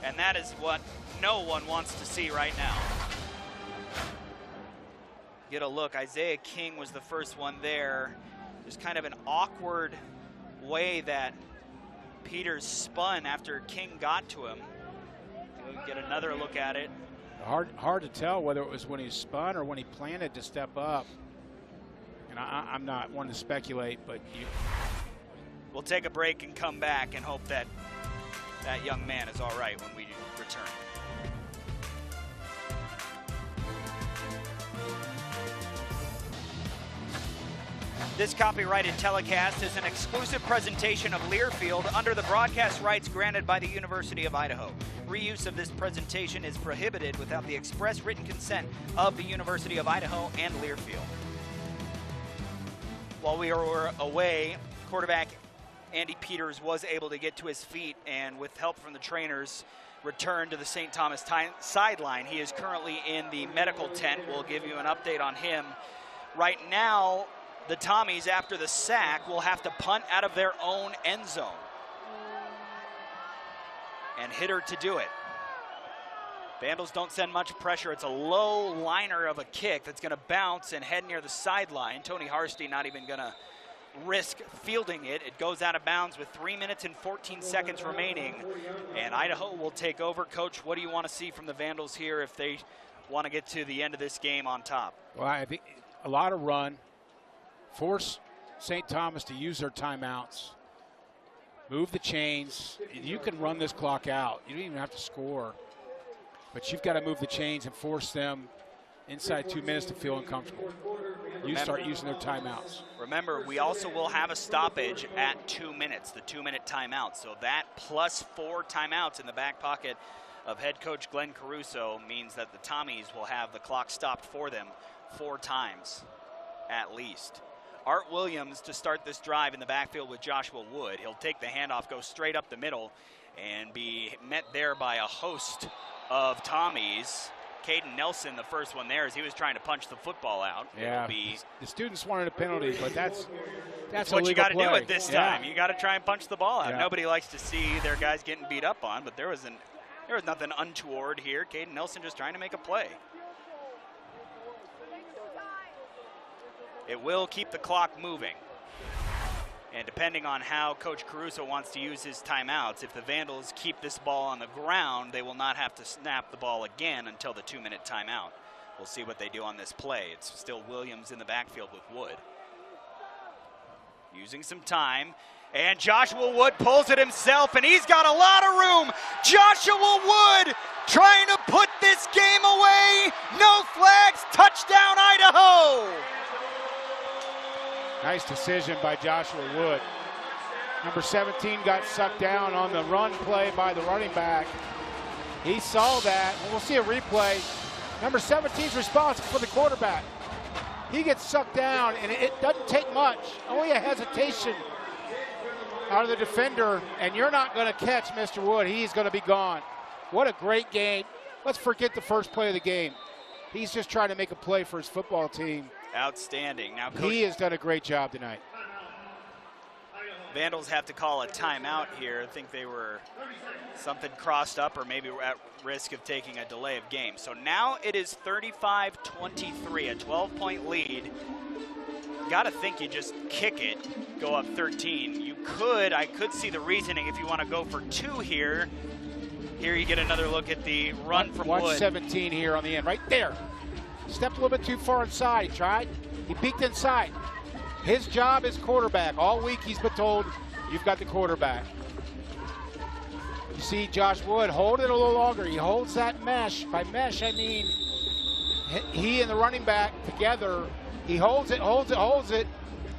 And that is what no one wants to see right now. Get a look. Isaiah King was the first one there. There's kind of an awkward way that Peters spun after King got to him. We'll get another look at it. Hard to tell whether it was when he spun or when he planted to step up. And I'm not one to speculate, but we'll take a break and come back and hope that that young man is all right when we return. This copyrighted telecast is an exclusive presentation of Learfield under the broadcast rights granted by the University of Idaho. Reuse of this presentation is prohibited without the express written consent of the University of Idaho and Learfield. While we were away, quarterback Andy Peters was able to get to his feet and, with help from the trainers, return to the St. Thomas sideline. He is currently in the medical tent. We'll give you an update on him. Right now, the Tommies, after the sack, will have to punt out of their own end zone. And Hitter to do it. Vandals don't send much pressure. It's a low liner of a kick that's going to bounce and head near the sideline. Tony Harsty not even going to risk fielding it. It goes out of bounds with 3 minutes and 14 seconds remaining, and Idaho will take over. Coach, what do you want to see from the Vandals here if they want to get to the end of this game on top? Well, I think a lot of run, force St. Thomas to use their timeouts, move the chains. You can run this clock out. You don't even have to score, but you've got to move the chains and force them inside 2 minutes to feel uncomfortable. Start using their timeouts. Remember, we also will have a stoppage at 2 minutes, the 2-minute timeout. So that plus 4 timeouts in the back pocket of head coach Glenn Caruso means that the Tommies will have the clock stopped for them 4 times at least. Art Williams to start this drive in the backfield with Joshua Wood. He'll take the handoff, go straight up the middle, and be met there by a host of Tommies. Caden Nelson, the first one there, as he was trying to punch the football out. Yeah, the students wanted a penalty, but that's what you got to do at this time. Yeah. You got to try and punch the ball out. Yeah. Nobody likes to see their guys getting beat up on, but there was nothing untoward here. Caden Nelson just trying to make a play. It will keep the clock moving. And depending on how Coach Caruso wants to use his timeouts, if the Vandals keep this ball on the ground, they will not have to snap the ball again until the 2-minute timeout. We'll see what they do on this play. It's still Williams in the backfield with Wood. Using some time, and Joshua Wood pulls it himself, and he's got a lot of room. Joshua Wood trying to put this game away. No flags, touchdown Idaho. Nice decision by Joshua Wood. Number 17 got sucked down on the run play by the running back. He saw that, and we'll see a replay. Number 17's responsible for the quarterback. He gets sucked down, and it doesn't take much. Only a hesitation out of the defender, and you're not going to catch Mr. Wood. He's going to be gone. What a great game. Let's forget the first play of the game. He's just trying to make a play for his football team. Outstanding. Now, Coach, he has done a great job tonight. Vandals have to call a timeout here. I think they were something crossed up or maybe were at risk of taking a delay of game. So now it is 35-23, a 12-point lead. Got to think you just kick it, go up 13. I could see the reasoning if you want to go for 2 here. Here you get another look at the run from Wood. Watch 17 here on the end, right there. Stepped a little bit too far inside. He tried. He peeked inside. His job is quarterback. All week he's been told, you've got the quarterback. You see Josh Wood hold it a little longer. He holds that mesh. By mesh, I mean he and the running back together. He holds it,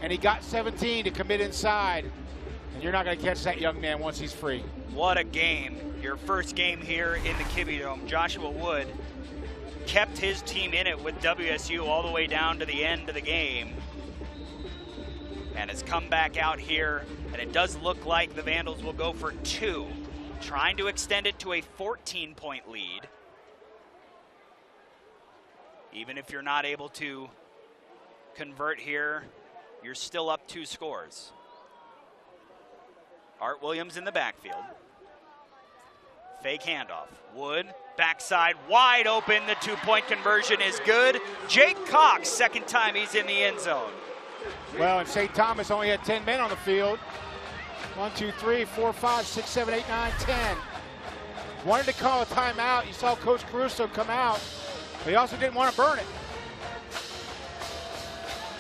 and he got 17 to commit inside. And you're not going to catch that young man once he's free. What a game. Your first game here in the Kibbie Dome. Joshua Wood kept his team in it with WSU all the way down to the end of the game. And has come back out here, and it does look like the Vandals will go for 2, trying to extend it to a 14-point lead. Even if you're not able to convert here, you're still up 2 scores. Art Williams in the backfield. Fake handoff. Wood, backside, wide open. The 2-point conversion is good. Jake Cox, second time he's in the end zone. Well, and St. Thomas only had 10 men on the field. 1, 2, 3, 4, 5, 6, 7, 8, 9, 10. Wanted to call a timeout. You saw Coach Caruso come out, but he also didn't want to burn it.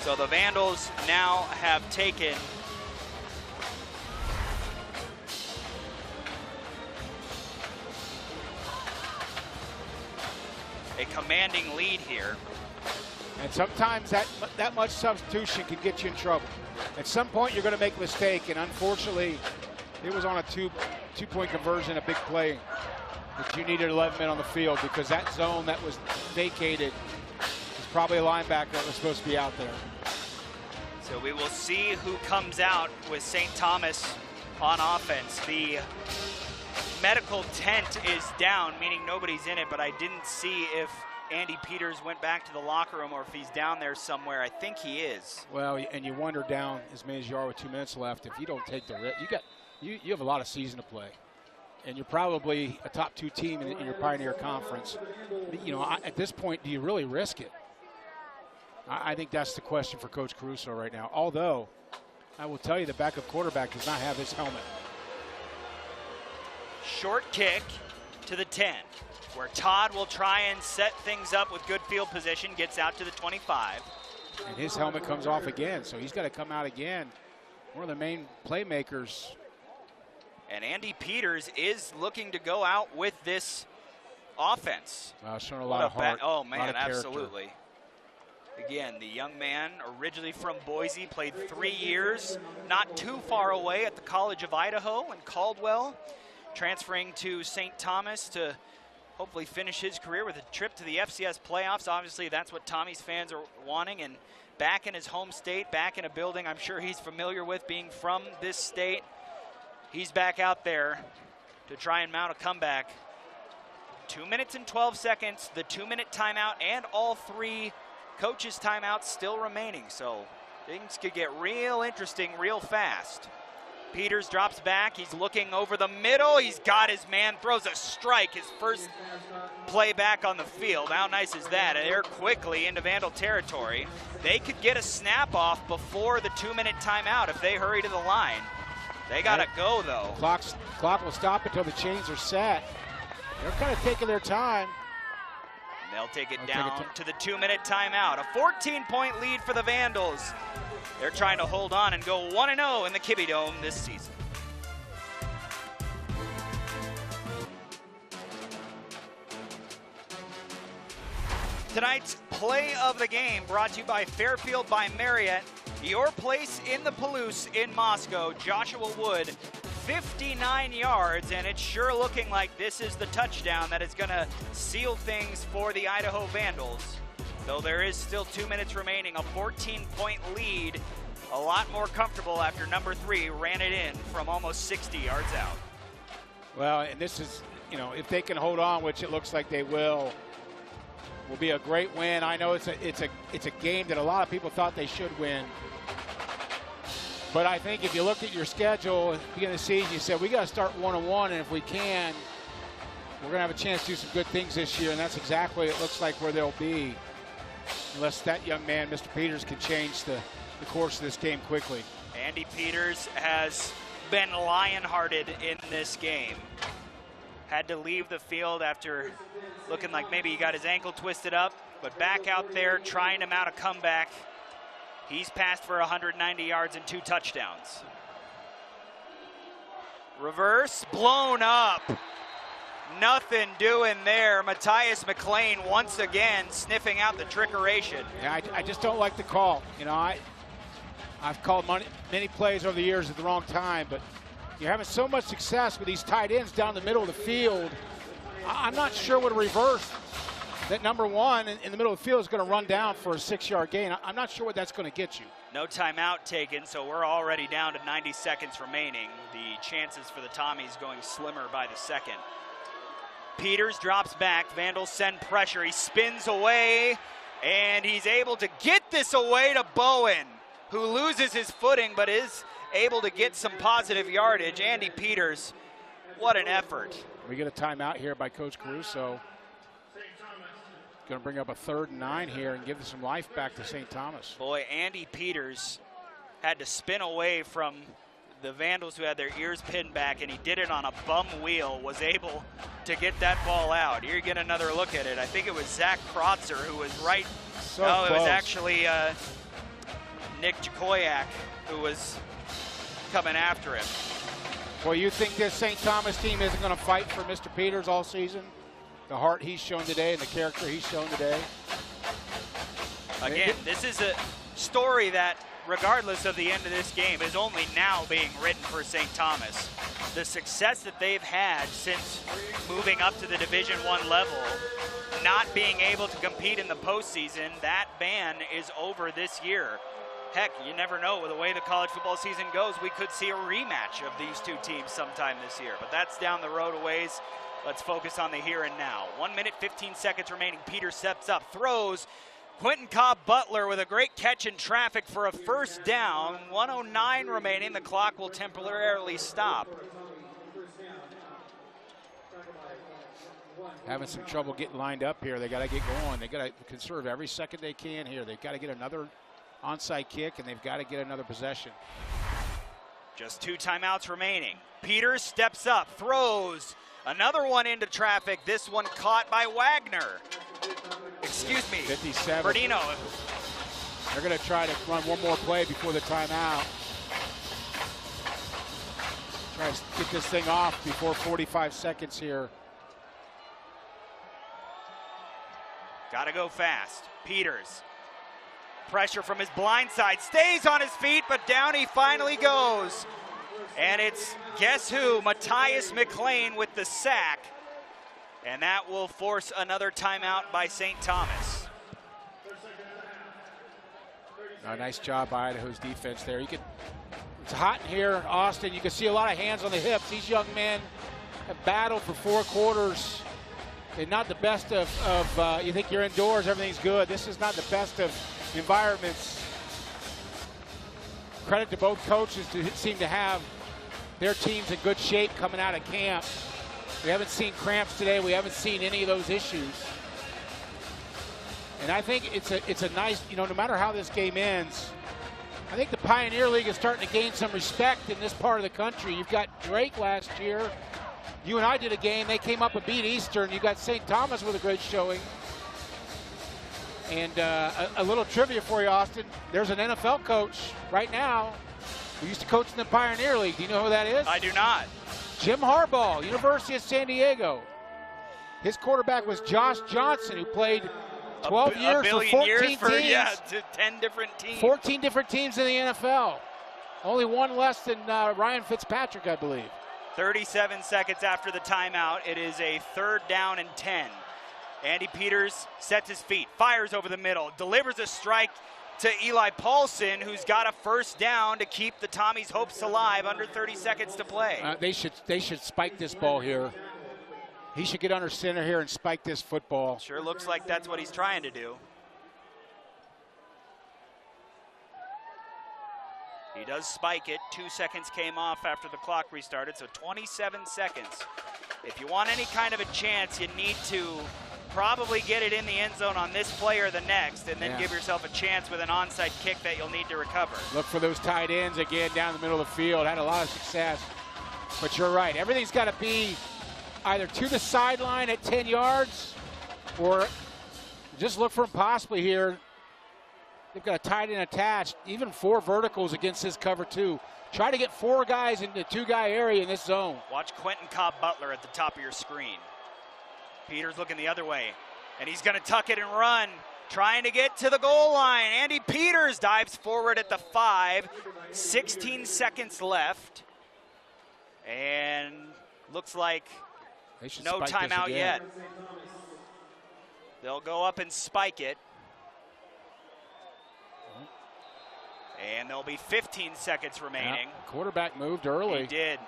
So the Vandals now have taken a commanding lead here. And sometimes that much substitution can get you in trouble. At some point, you're going to make a mistake, and unfortunately, it was on a two-point conversion, a big play. But you needed 11 men on the field because that zone that was vacated is probably a linebacker that was supposed to be out there. So we will see who comes out with St. Thomas on offense. The medical tent is down, meaning nobody's in it, but I didn't see if Andy Peters went back to the locker room or if he's down there somewhere. I think he is. Well, and you wonder down as many as you are with 2 minutes left, if you don't take the risk, you have a lot of season to play. And you're probably a top 2 team in your Pioneer Conference. You know, at this point, do you really risk it? I think that's the question for Coach Caruso right now. Although, I will tell you the backup quarterback does not have his helmet. Short kick to the 10, where Todd will try and set things up with good field position, gets out to the 25. And his helmet comes off again, so he's got to come out again. One of the main playmakers. And Andy Peters is looking to go out with this offense. Showing a lot of heart. Oh, man, absolutely. Again, the young man, originally from Boise, played 3 years, not too far away at the College of Idaho in Caldwell, transferring to St. Thomas to hopefully finish his career with a trip to the FCS playoffs. Obviously, that's what Tommy's fans are wanting, and back in his home state, back in a building I'm sure he's familiar with, being from this state. He's back out there to try and mount a comeback. 2 minutes and 12 seconds, the 2-minute timeout, and all 3 coaches' timeouts still remaining. So things could get real interesting real fast. Peters drops back. He's looking over the middle. He's got his man, throws a strike. His first play back on the field. How nice is that? And they're quickly into Vandal territory. They could get a snap off before the 2-minute timeout if they hurry to the line. They got to go, though. Clock will stop until the chains are set. They're kind of taking their time. They'll take it down to the 2-minute timeout. A 14-point lead for the Vandals. They're trying to hold on and go 1-0 in the Kibbie Dome this season. Tonight's play of the game brought to you by Fairfield by Marriott. Your place in the Palouse in Moscow. Joshua Wood, 59 yards, and it's sure looking like this is the touchdown that is going to seal things for the Idaho Vandals. Though there is still 2 minutes remaining, a 14-point lead, a lot more comfortable after number 3 ran it in from almost 60 yards out. Well, and this is, you know, if they can hold on, which it looks like they will be a great win. I know it's a game that a lot of people thought they should win. But I think if you look at your schedule at the beginning of the season, you said, we got to start 1-1, and if we can, we're going to have a chance to do some good things this year, and that's exactly, it looks like, where they'll be, unless that young man, Mr. Peters, can change the course of this game quickly. Andy Peters has been lion-hearted in this game. Had to leave the field after looking like maybe he got his ankle twisted up, but back out there trying to mount a comeback. He's passed for 190 yards and 2 touchdowns. Reverse, blown up. Nothing doing there. Matthias McLean once again sniffing out the trickeration. Yeah, I just don't like the call. You know, I've called many plays over the years at the wrong time, but you're having so much success with these tight ends down the middle of the field. I'm not sure what a reverse that number 1 in the middle of the field is going to run down for a 6-yard gain. I'm not sure what that's going to get you. No timeout taken, so we're already down to 90 seconds remaining. The chances for the Tommies going slimmer by the second. Peters drops back. Vandals send pressure. He spins away, and he's able to get this away to Bowen, who loses his footing but is able to get some positive yardage. Andy Peters, what an effort. We get a timeout here by Coach Caruso. Going to bring up a 3rd and 9 here and give some life back to St. Thomas. Boy, Andy Peters had to spin away from the Vandals who had their ears pinned back, and he did it on a bum wheel, was able to get that ball out. Here you get another look at it. I think it was Zach Krotzer who was right. So no, close. It was actually Nick Jakoyak who was coming after him. Well, you think this St. Thomas team isn't going to fight for Mr. Peters all season? The heart he's shown today and the character he's shown today. Again, this is a story that, regardless of the end of this game, is only now being written for St. Thomas. The success that they've had since moving up to the Division I level, not being able to compete in the postseason, that ban is over this year. Heck, you never know with the way the college football season goes. We could see a rematch of these two teams sometime this year, but that's down the road a ways. Let's focus on the here and now. 1 minute, 15 seconds remaining. Peters steps up, throws. Quentin Cobb-Butler with a great catch in traffic for a first down. 1:09 remaining. The clock will temporarily stop. Having some trouble getting lined up here. They got to get going. They got to conserve every second they can here. They've got to get another onside kick, and they've got to get another possession. Just 2 timeouts remaining. Peters steps up, throws. Another one into traffic. This one caught by Wagner. Excuse me, 57. Bernino. They're going to try to run one more play before the timeout. Try to get this thing off before 45 seconds here. Got to go fast. Peters. Pressure from his blind side. Stays on his feet, but down he finally goes. And it's, guess who, Matthias McLean with the sack. And that will force another timeout by St. Thomas. A nice job by Idaho's defense there. It's hot in here, Austin. You can see a lot of hands on the hips. These young men have battled for 4 quarters. They're not the best of you think you're indoors, everything's good. This is not the best of environments. Credit to both coaches to seem to have their team's in good shape coming out of camp. We haven't seen cramps today. We haven't seen any of those issues. And I think it's a nice, no matter how this game ends, I think the Pioneer League is starting to gain some respect in this part of the country. You've got Drake last year. You and I did a game. They came up and beat Eastern. You got St. Thomas with a great showing. And a little trivia for you, Austin. There's an NFL coach right now who used to coach in the Pioneer League. Do you know who that is? I do not. Jim Harbaugh, University of San Diego. His quarterback was Josh Johnson, who played 12 years for 14 teams. Yeah, 10 different teams. 14 different teams in the NFL. Only one less than Ryan Fitzpatrick, I believe. 37 seconds after the timeout. It is a 3rd down and 10. Andy Peters sets his feet, fires over the middle, delivers a strike to Eli Paulson, who's got a 1st down to keep the Tommies' hopes alive under 30 seconds to play. They should spike this ball here. He should get under center here and spike this football. Sure looks like that's what he's trying to do. He does spike it. 2 seconds came off after the clock restarted, so 27 seconds. If you want any kind of a chance, you need to probably get it in the end zone on this play or the next, and then give yourself a chance with an onside kick that you'll need to recover. Look for those tight ends again down the middle of the field. Had a lot of success. But you're right. Everything's got to be either to the sideline at 10 yards or just look for them possibly here. They've got a tight end attached, even 4 verticals against this cover 2. Try to get 4 guys in the 2-guy area in this zone. Watch Quentin Cobb-Butler at the top of your screen. Peters looking the other way, and he's going to tuck it and run, trying to get to the goal line. Andy Peters dives forward at the 5. 16 seconds left, and looks like no timeout yet. They'll go up and spike it. And there'll be 15 seconds remaining. Yeah, quarterback moved early. He did.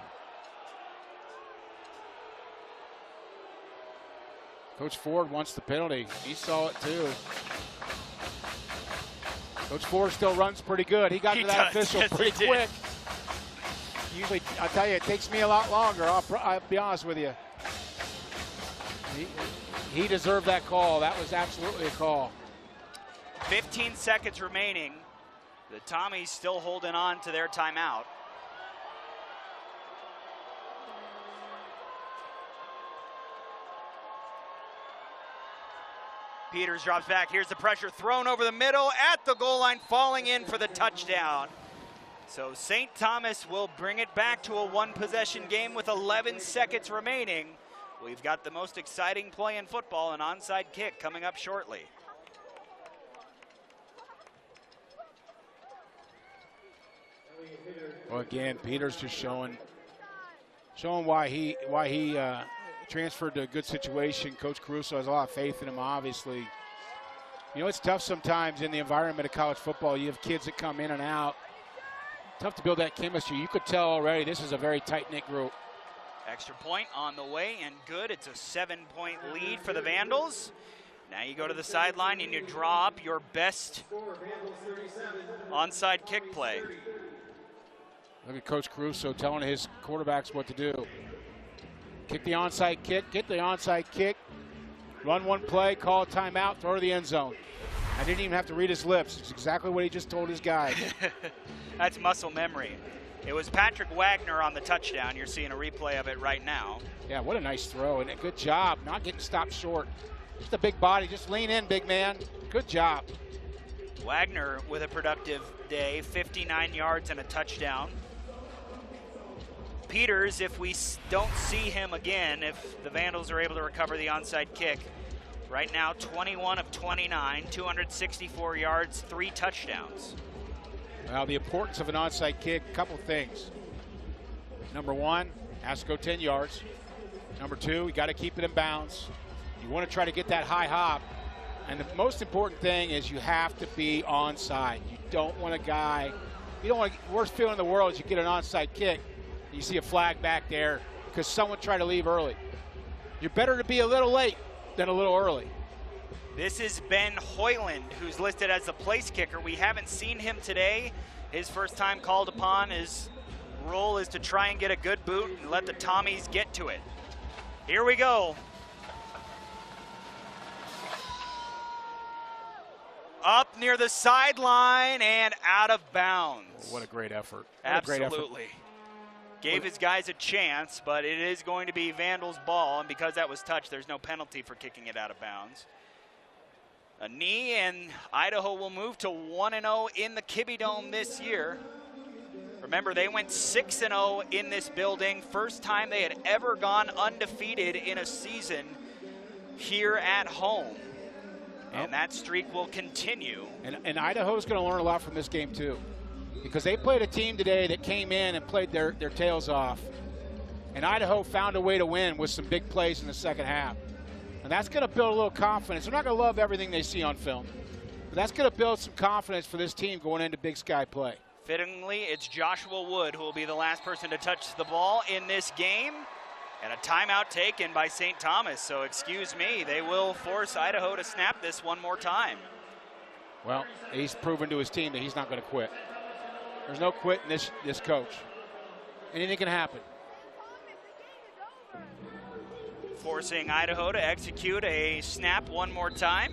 Coach Ford wants the penalty. He saw it too. Coach Ford still runs pretty good. He got to that official pretty quick. Usually, I'll tell you, it takes me a lot longer. I'll be honest with you. He deserved that call. That was absolutely a call. 15 seconds remaining. The Tommies still holding on to their timeout. Peters drops back. Here's the pressure thrown over the middle at the goal line, falling in for the touchdown. So St. Thomas will bring it back to a 1-possession game with 11 seconds remaining. We've got the most exciting play in football, an onside kick, coming up shortly. Well, again, Peters just showing why he transferred to a good situation. Coach Caruso has a lot of faith in him, obviously. It's tough sometimes in the environment of college football. You have kids that come in and out. Tough to build that chemistry. You could tell already this is a very tight-knit group. Extra point on the way and good. It's a 7-point lead for the Vandals. Now you go to the sideline and you draw up your best onside kick play. Look at Coach Caruso telling his quarterbacks what to do. Kick the onside kick, get the onside kick, run one play, call a timeout, throw to the end zone. I didn't even have to read his lips. It's exactly what he just told his guy. That's muscle memory. It was Patrick Wagner on the touchdown. You're seeing a replay of it right now. Yeah, what a nice throw, and a good job not getting stopped short. Just a big body, just lean in, big man. Good job. Wagner with a productive day, 59 yards and a touchdown. Peters, if we don't see him again, if the Vandals are able to recover the onside kick, right now 21 of 29, 264 yards, 3 touchdowns. Well, the importance of an onside kick, a couple things. Number one, has to go 10 yards. Number two, you got to keep it in bounds. You want to try to get that high hop. And the most important thing is you have to be onside. You don't want the worst feeling in the world is you get an onside kick, you see a flag back there because someone tried to leave early. You're better to be a little late than a little early. This is Ben Hoyland, who's listed as the place kicker. We haven't seen him today. His first time called upon is Rule is to try and get a good boot and let the Tommies get to it. Here we go. Up near the sideline and out of bounds. What a great effort. Absolutely. Gave his guys a chance, but it is going to be Vandals' ball, and because that was touched, there's no penalty for kicking it out of bounds. A knee, and Idaho will move to 1-0 in the Kibbie Dome this year. Remember, they went 6-0 in this building. First time they had ever gone undefeated in a season here at home. And that streak will continue. And Idaho's going to learn a lot from this game, too, because they played a team today that came in and played their tails off. And Idaho found a way to win with some big plays in the second half. And that's going to build a little confidence. They're not going to love everything they see on film, but that's going to build some confidence for this team going into Big Sky play. Fittingly, it's Joshua Wood who will be the last person to touch the ball in this game. And a timeout taken by St. Thomas, so excuse me, they will force Idaho to snap this one more time. Well, he's proven to his team that he's not going to quit. There's no quit in this coach. Anything can happen. Forcing Idaho to execute a snap one more time.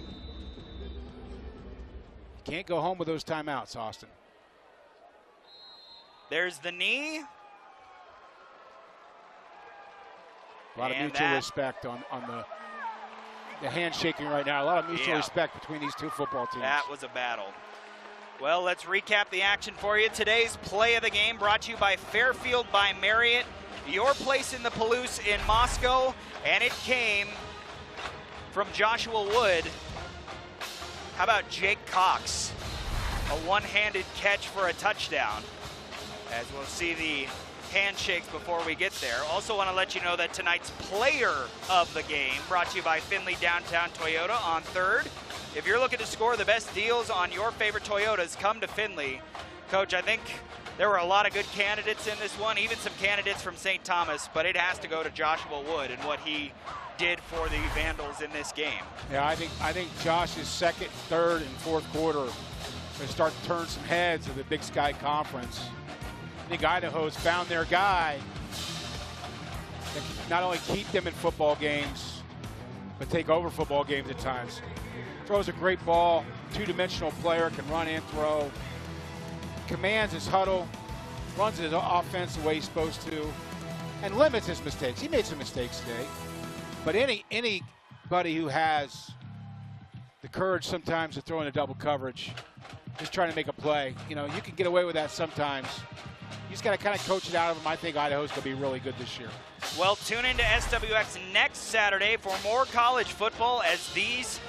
You can't go home with those timeouts, Austin. There's the knee. A lot of mutual respect on the handshaking right now. A lot of mutual respect between these two football teams. That was a battle. Well, let's recap the action for you. Today's play of the game brought to you by Fairfield by Marriott, your place in the Palouse in Moscow, and it came from Joshua Wood. How about Jake Cox? A one-handed catch for a touchdown. As we'll see the handshakes before we get there. Also want to let you know that tonight's player of the game brought to you by Findlay Downtown Toyota on 3rd. If you're looking to score the best deals on your favorite Toyotas, come to Findlay. Coach, I think there were a lot of good candidates in this one, even some candidates from St. Thomas, but it has to go to Joshua Wood and what he did for the Vandals in this game. Yeah, I think Josh's second, third, and fourth quarter are going to start to turn some heads of the Big Sky Conference. I think Idaho's found their guy that can not only keep them in football games, but take over football games at times. Throws a great ball, two-dimensional player, can run and throw, commands his huddle, runs his offense the way he's supposed to, and limits his mistakes. He made some mistakes today, but anybody who has the courage sometimes to throw in a double coverage, just trying to make a play, you know, you can get away with that sometimes. You just got to kind of coach it out of him. I think Idaho's going to be really good this year. Well, tune into SWX next Saturday for more college football as these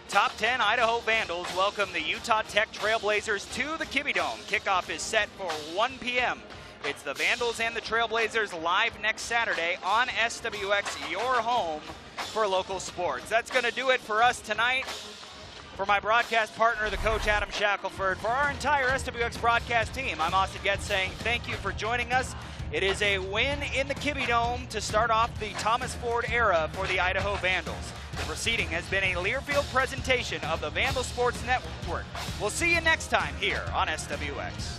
top 10 Idaho Vandals welcome the Utah Tech Trailblazers to the Kibbie Dome. Kickoff is set for 1 p.m. It's the Vandals and the Trailblazers live next Saturday on SWX, your home for local sports. That's going to do it for us tonight. For my broadcast partner, the coach Adam Shackelford, for our entire SWX broadcast team, I'm Austin Getz saying thank you for joining us. It is a win in the Kibbie Dome to start off the Thomas Ford era for the Idaho Vandals. The proceeding has been a Learfield presentation of the Vandal Sports Network. We'll see you next time here on SWX.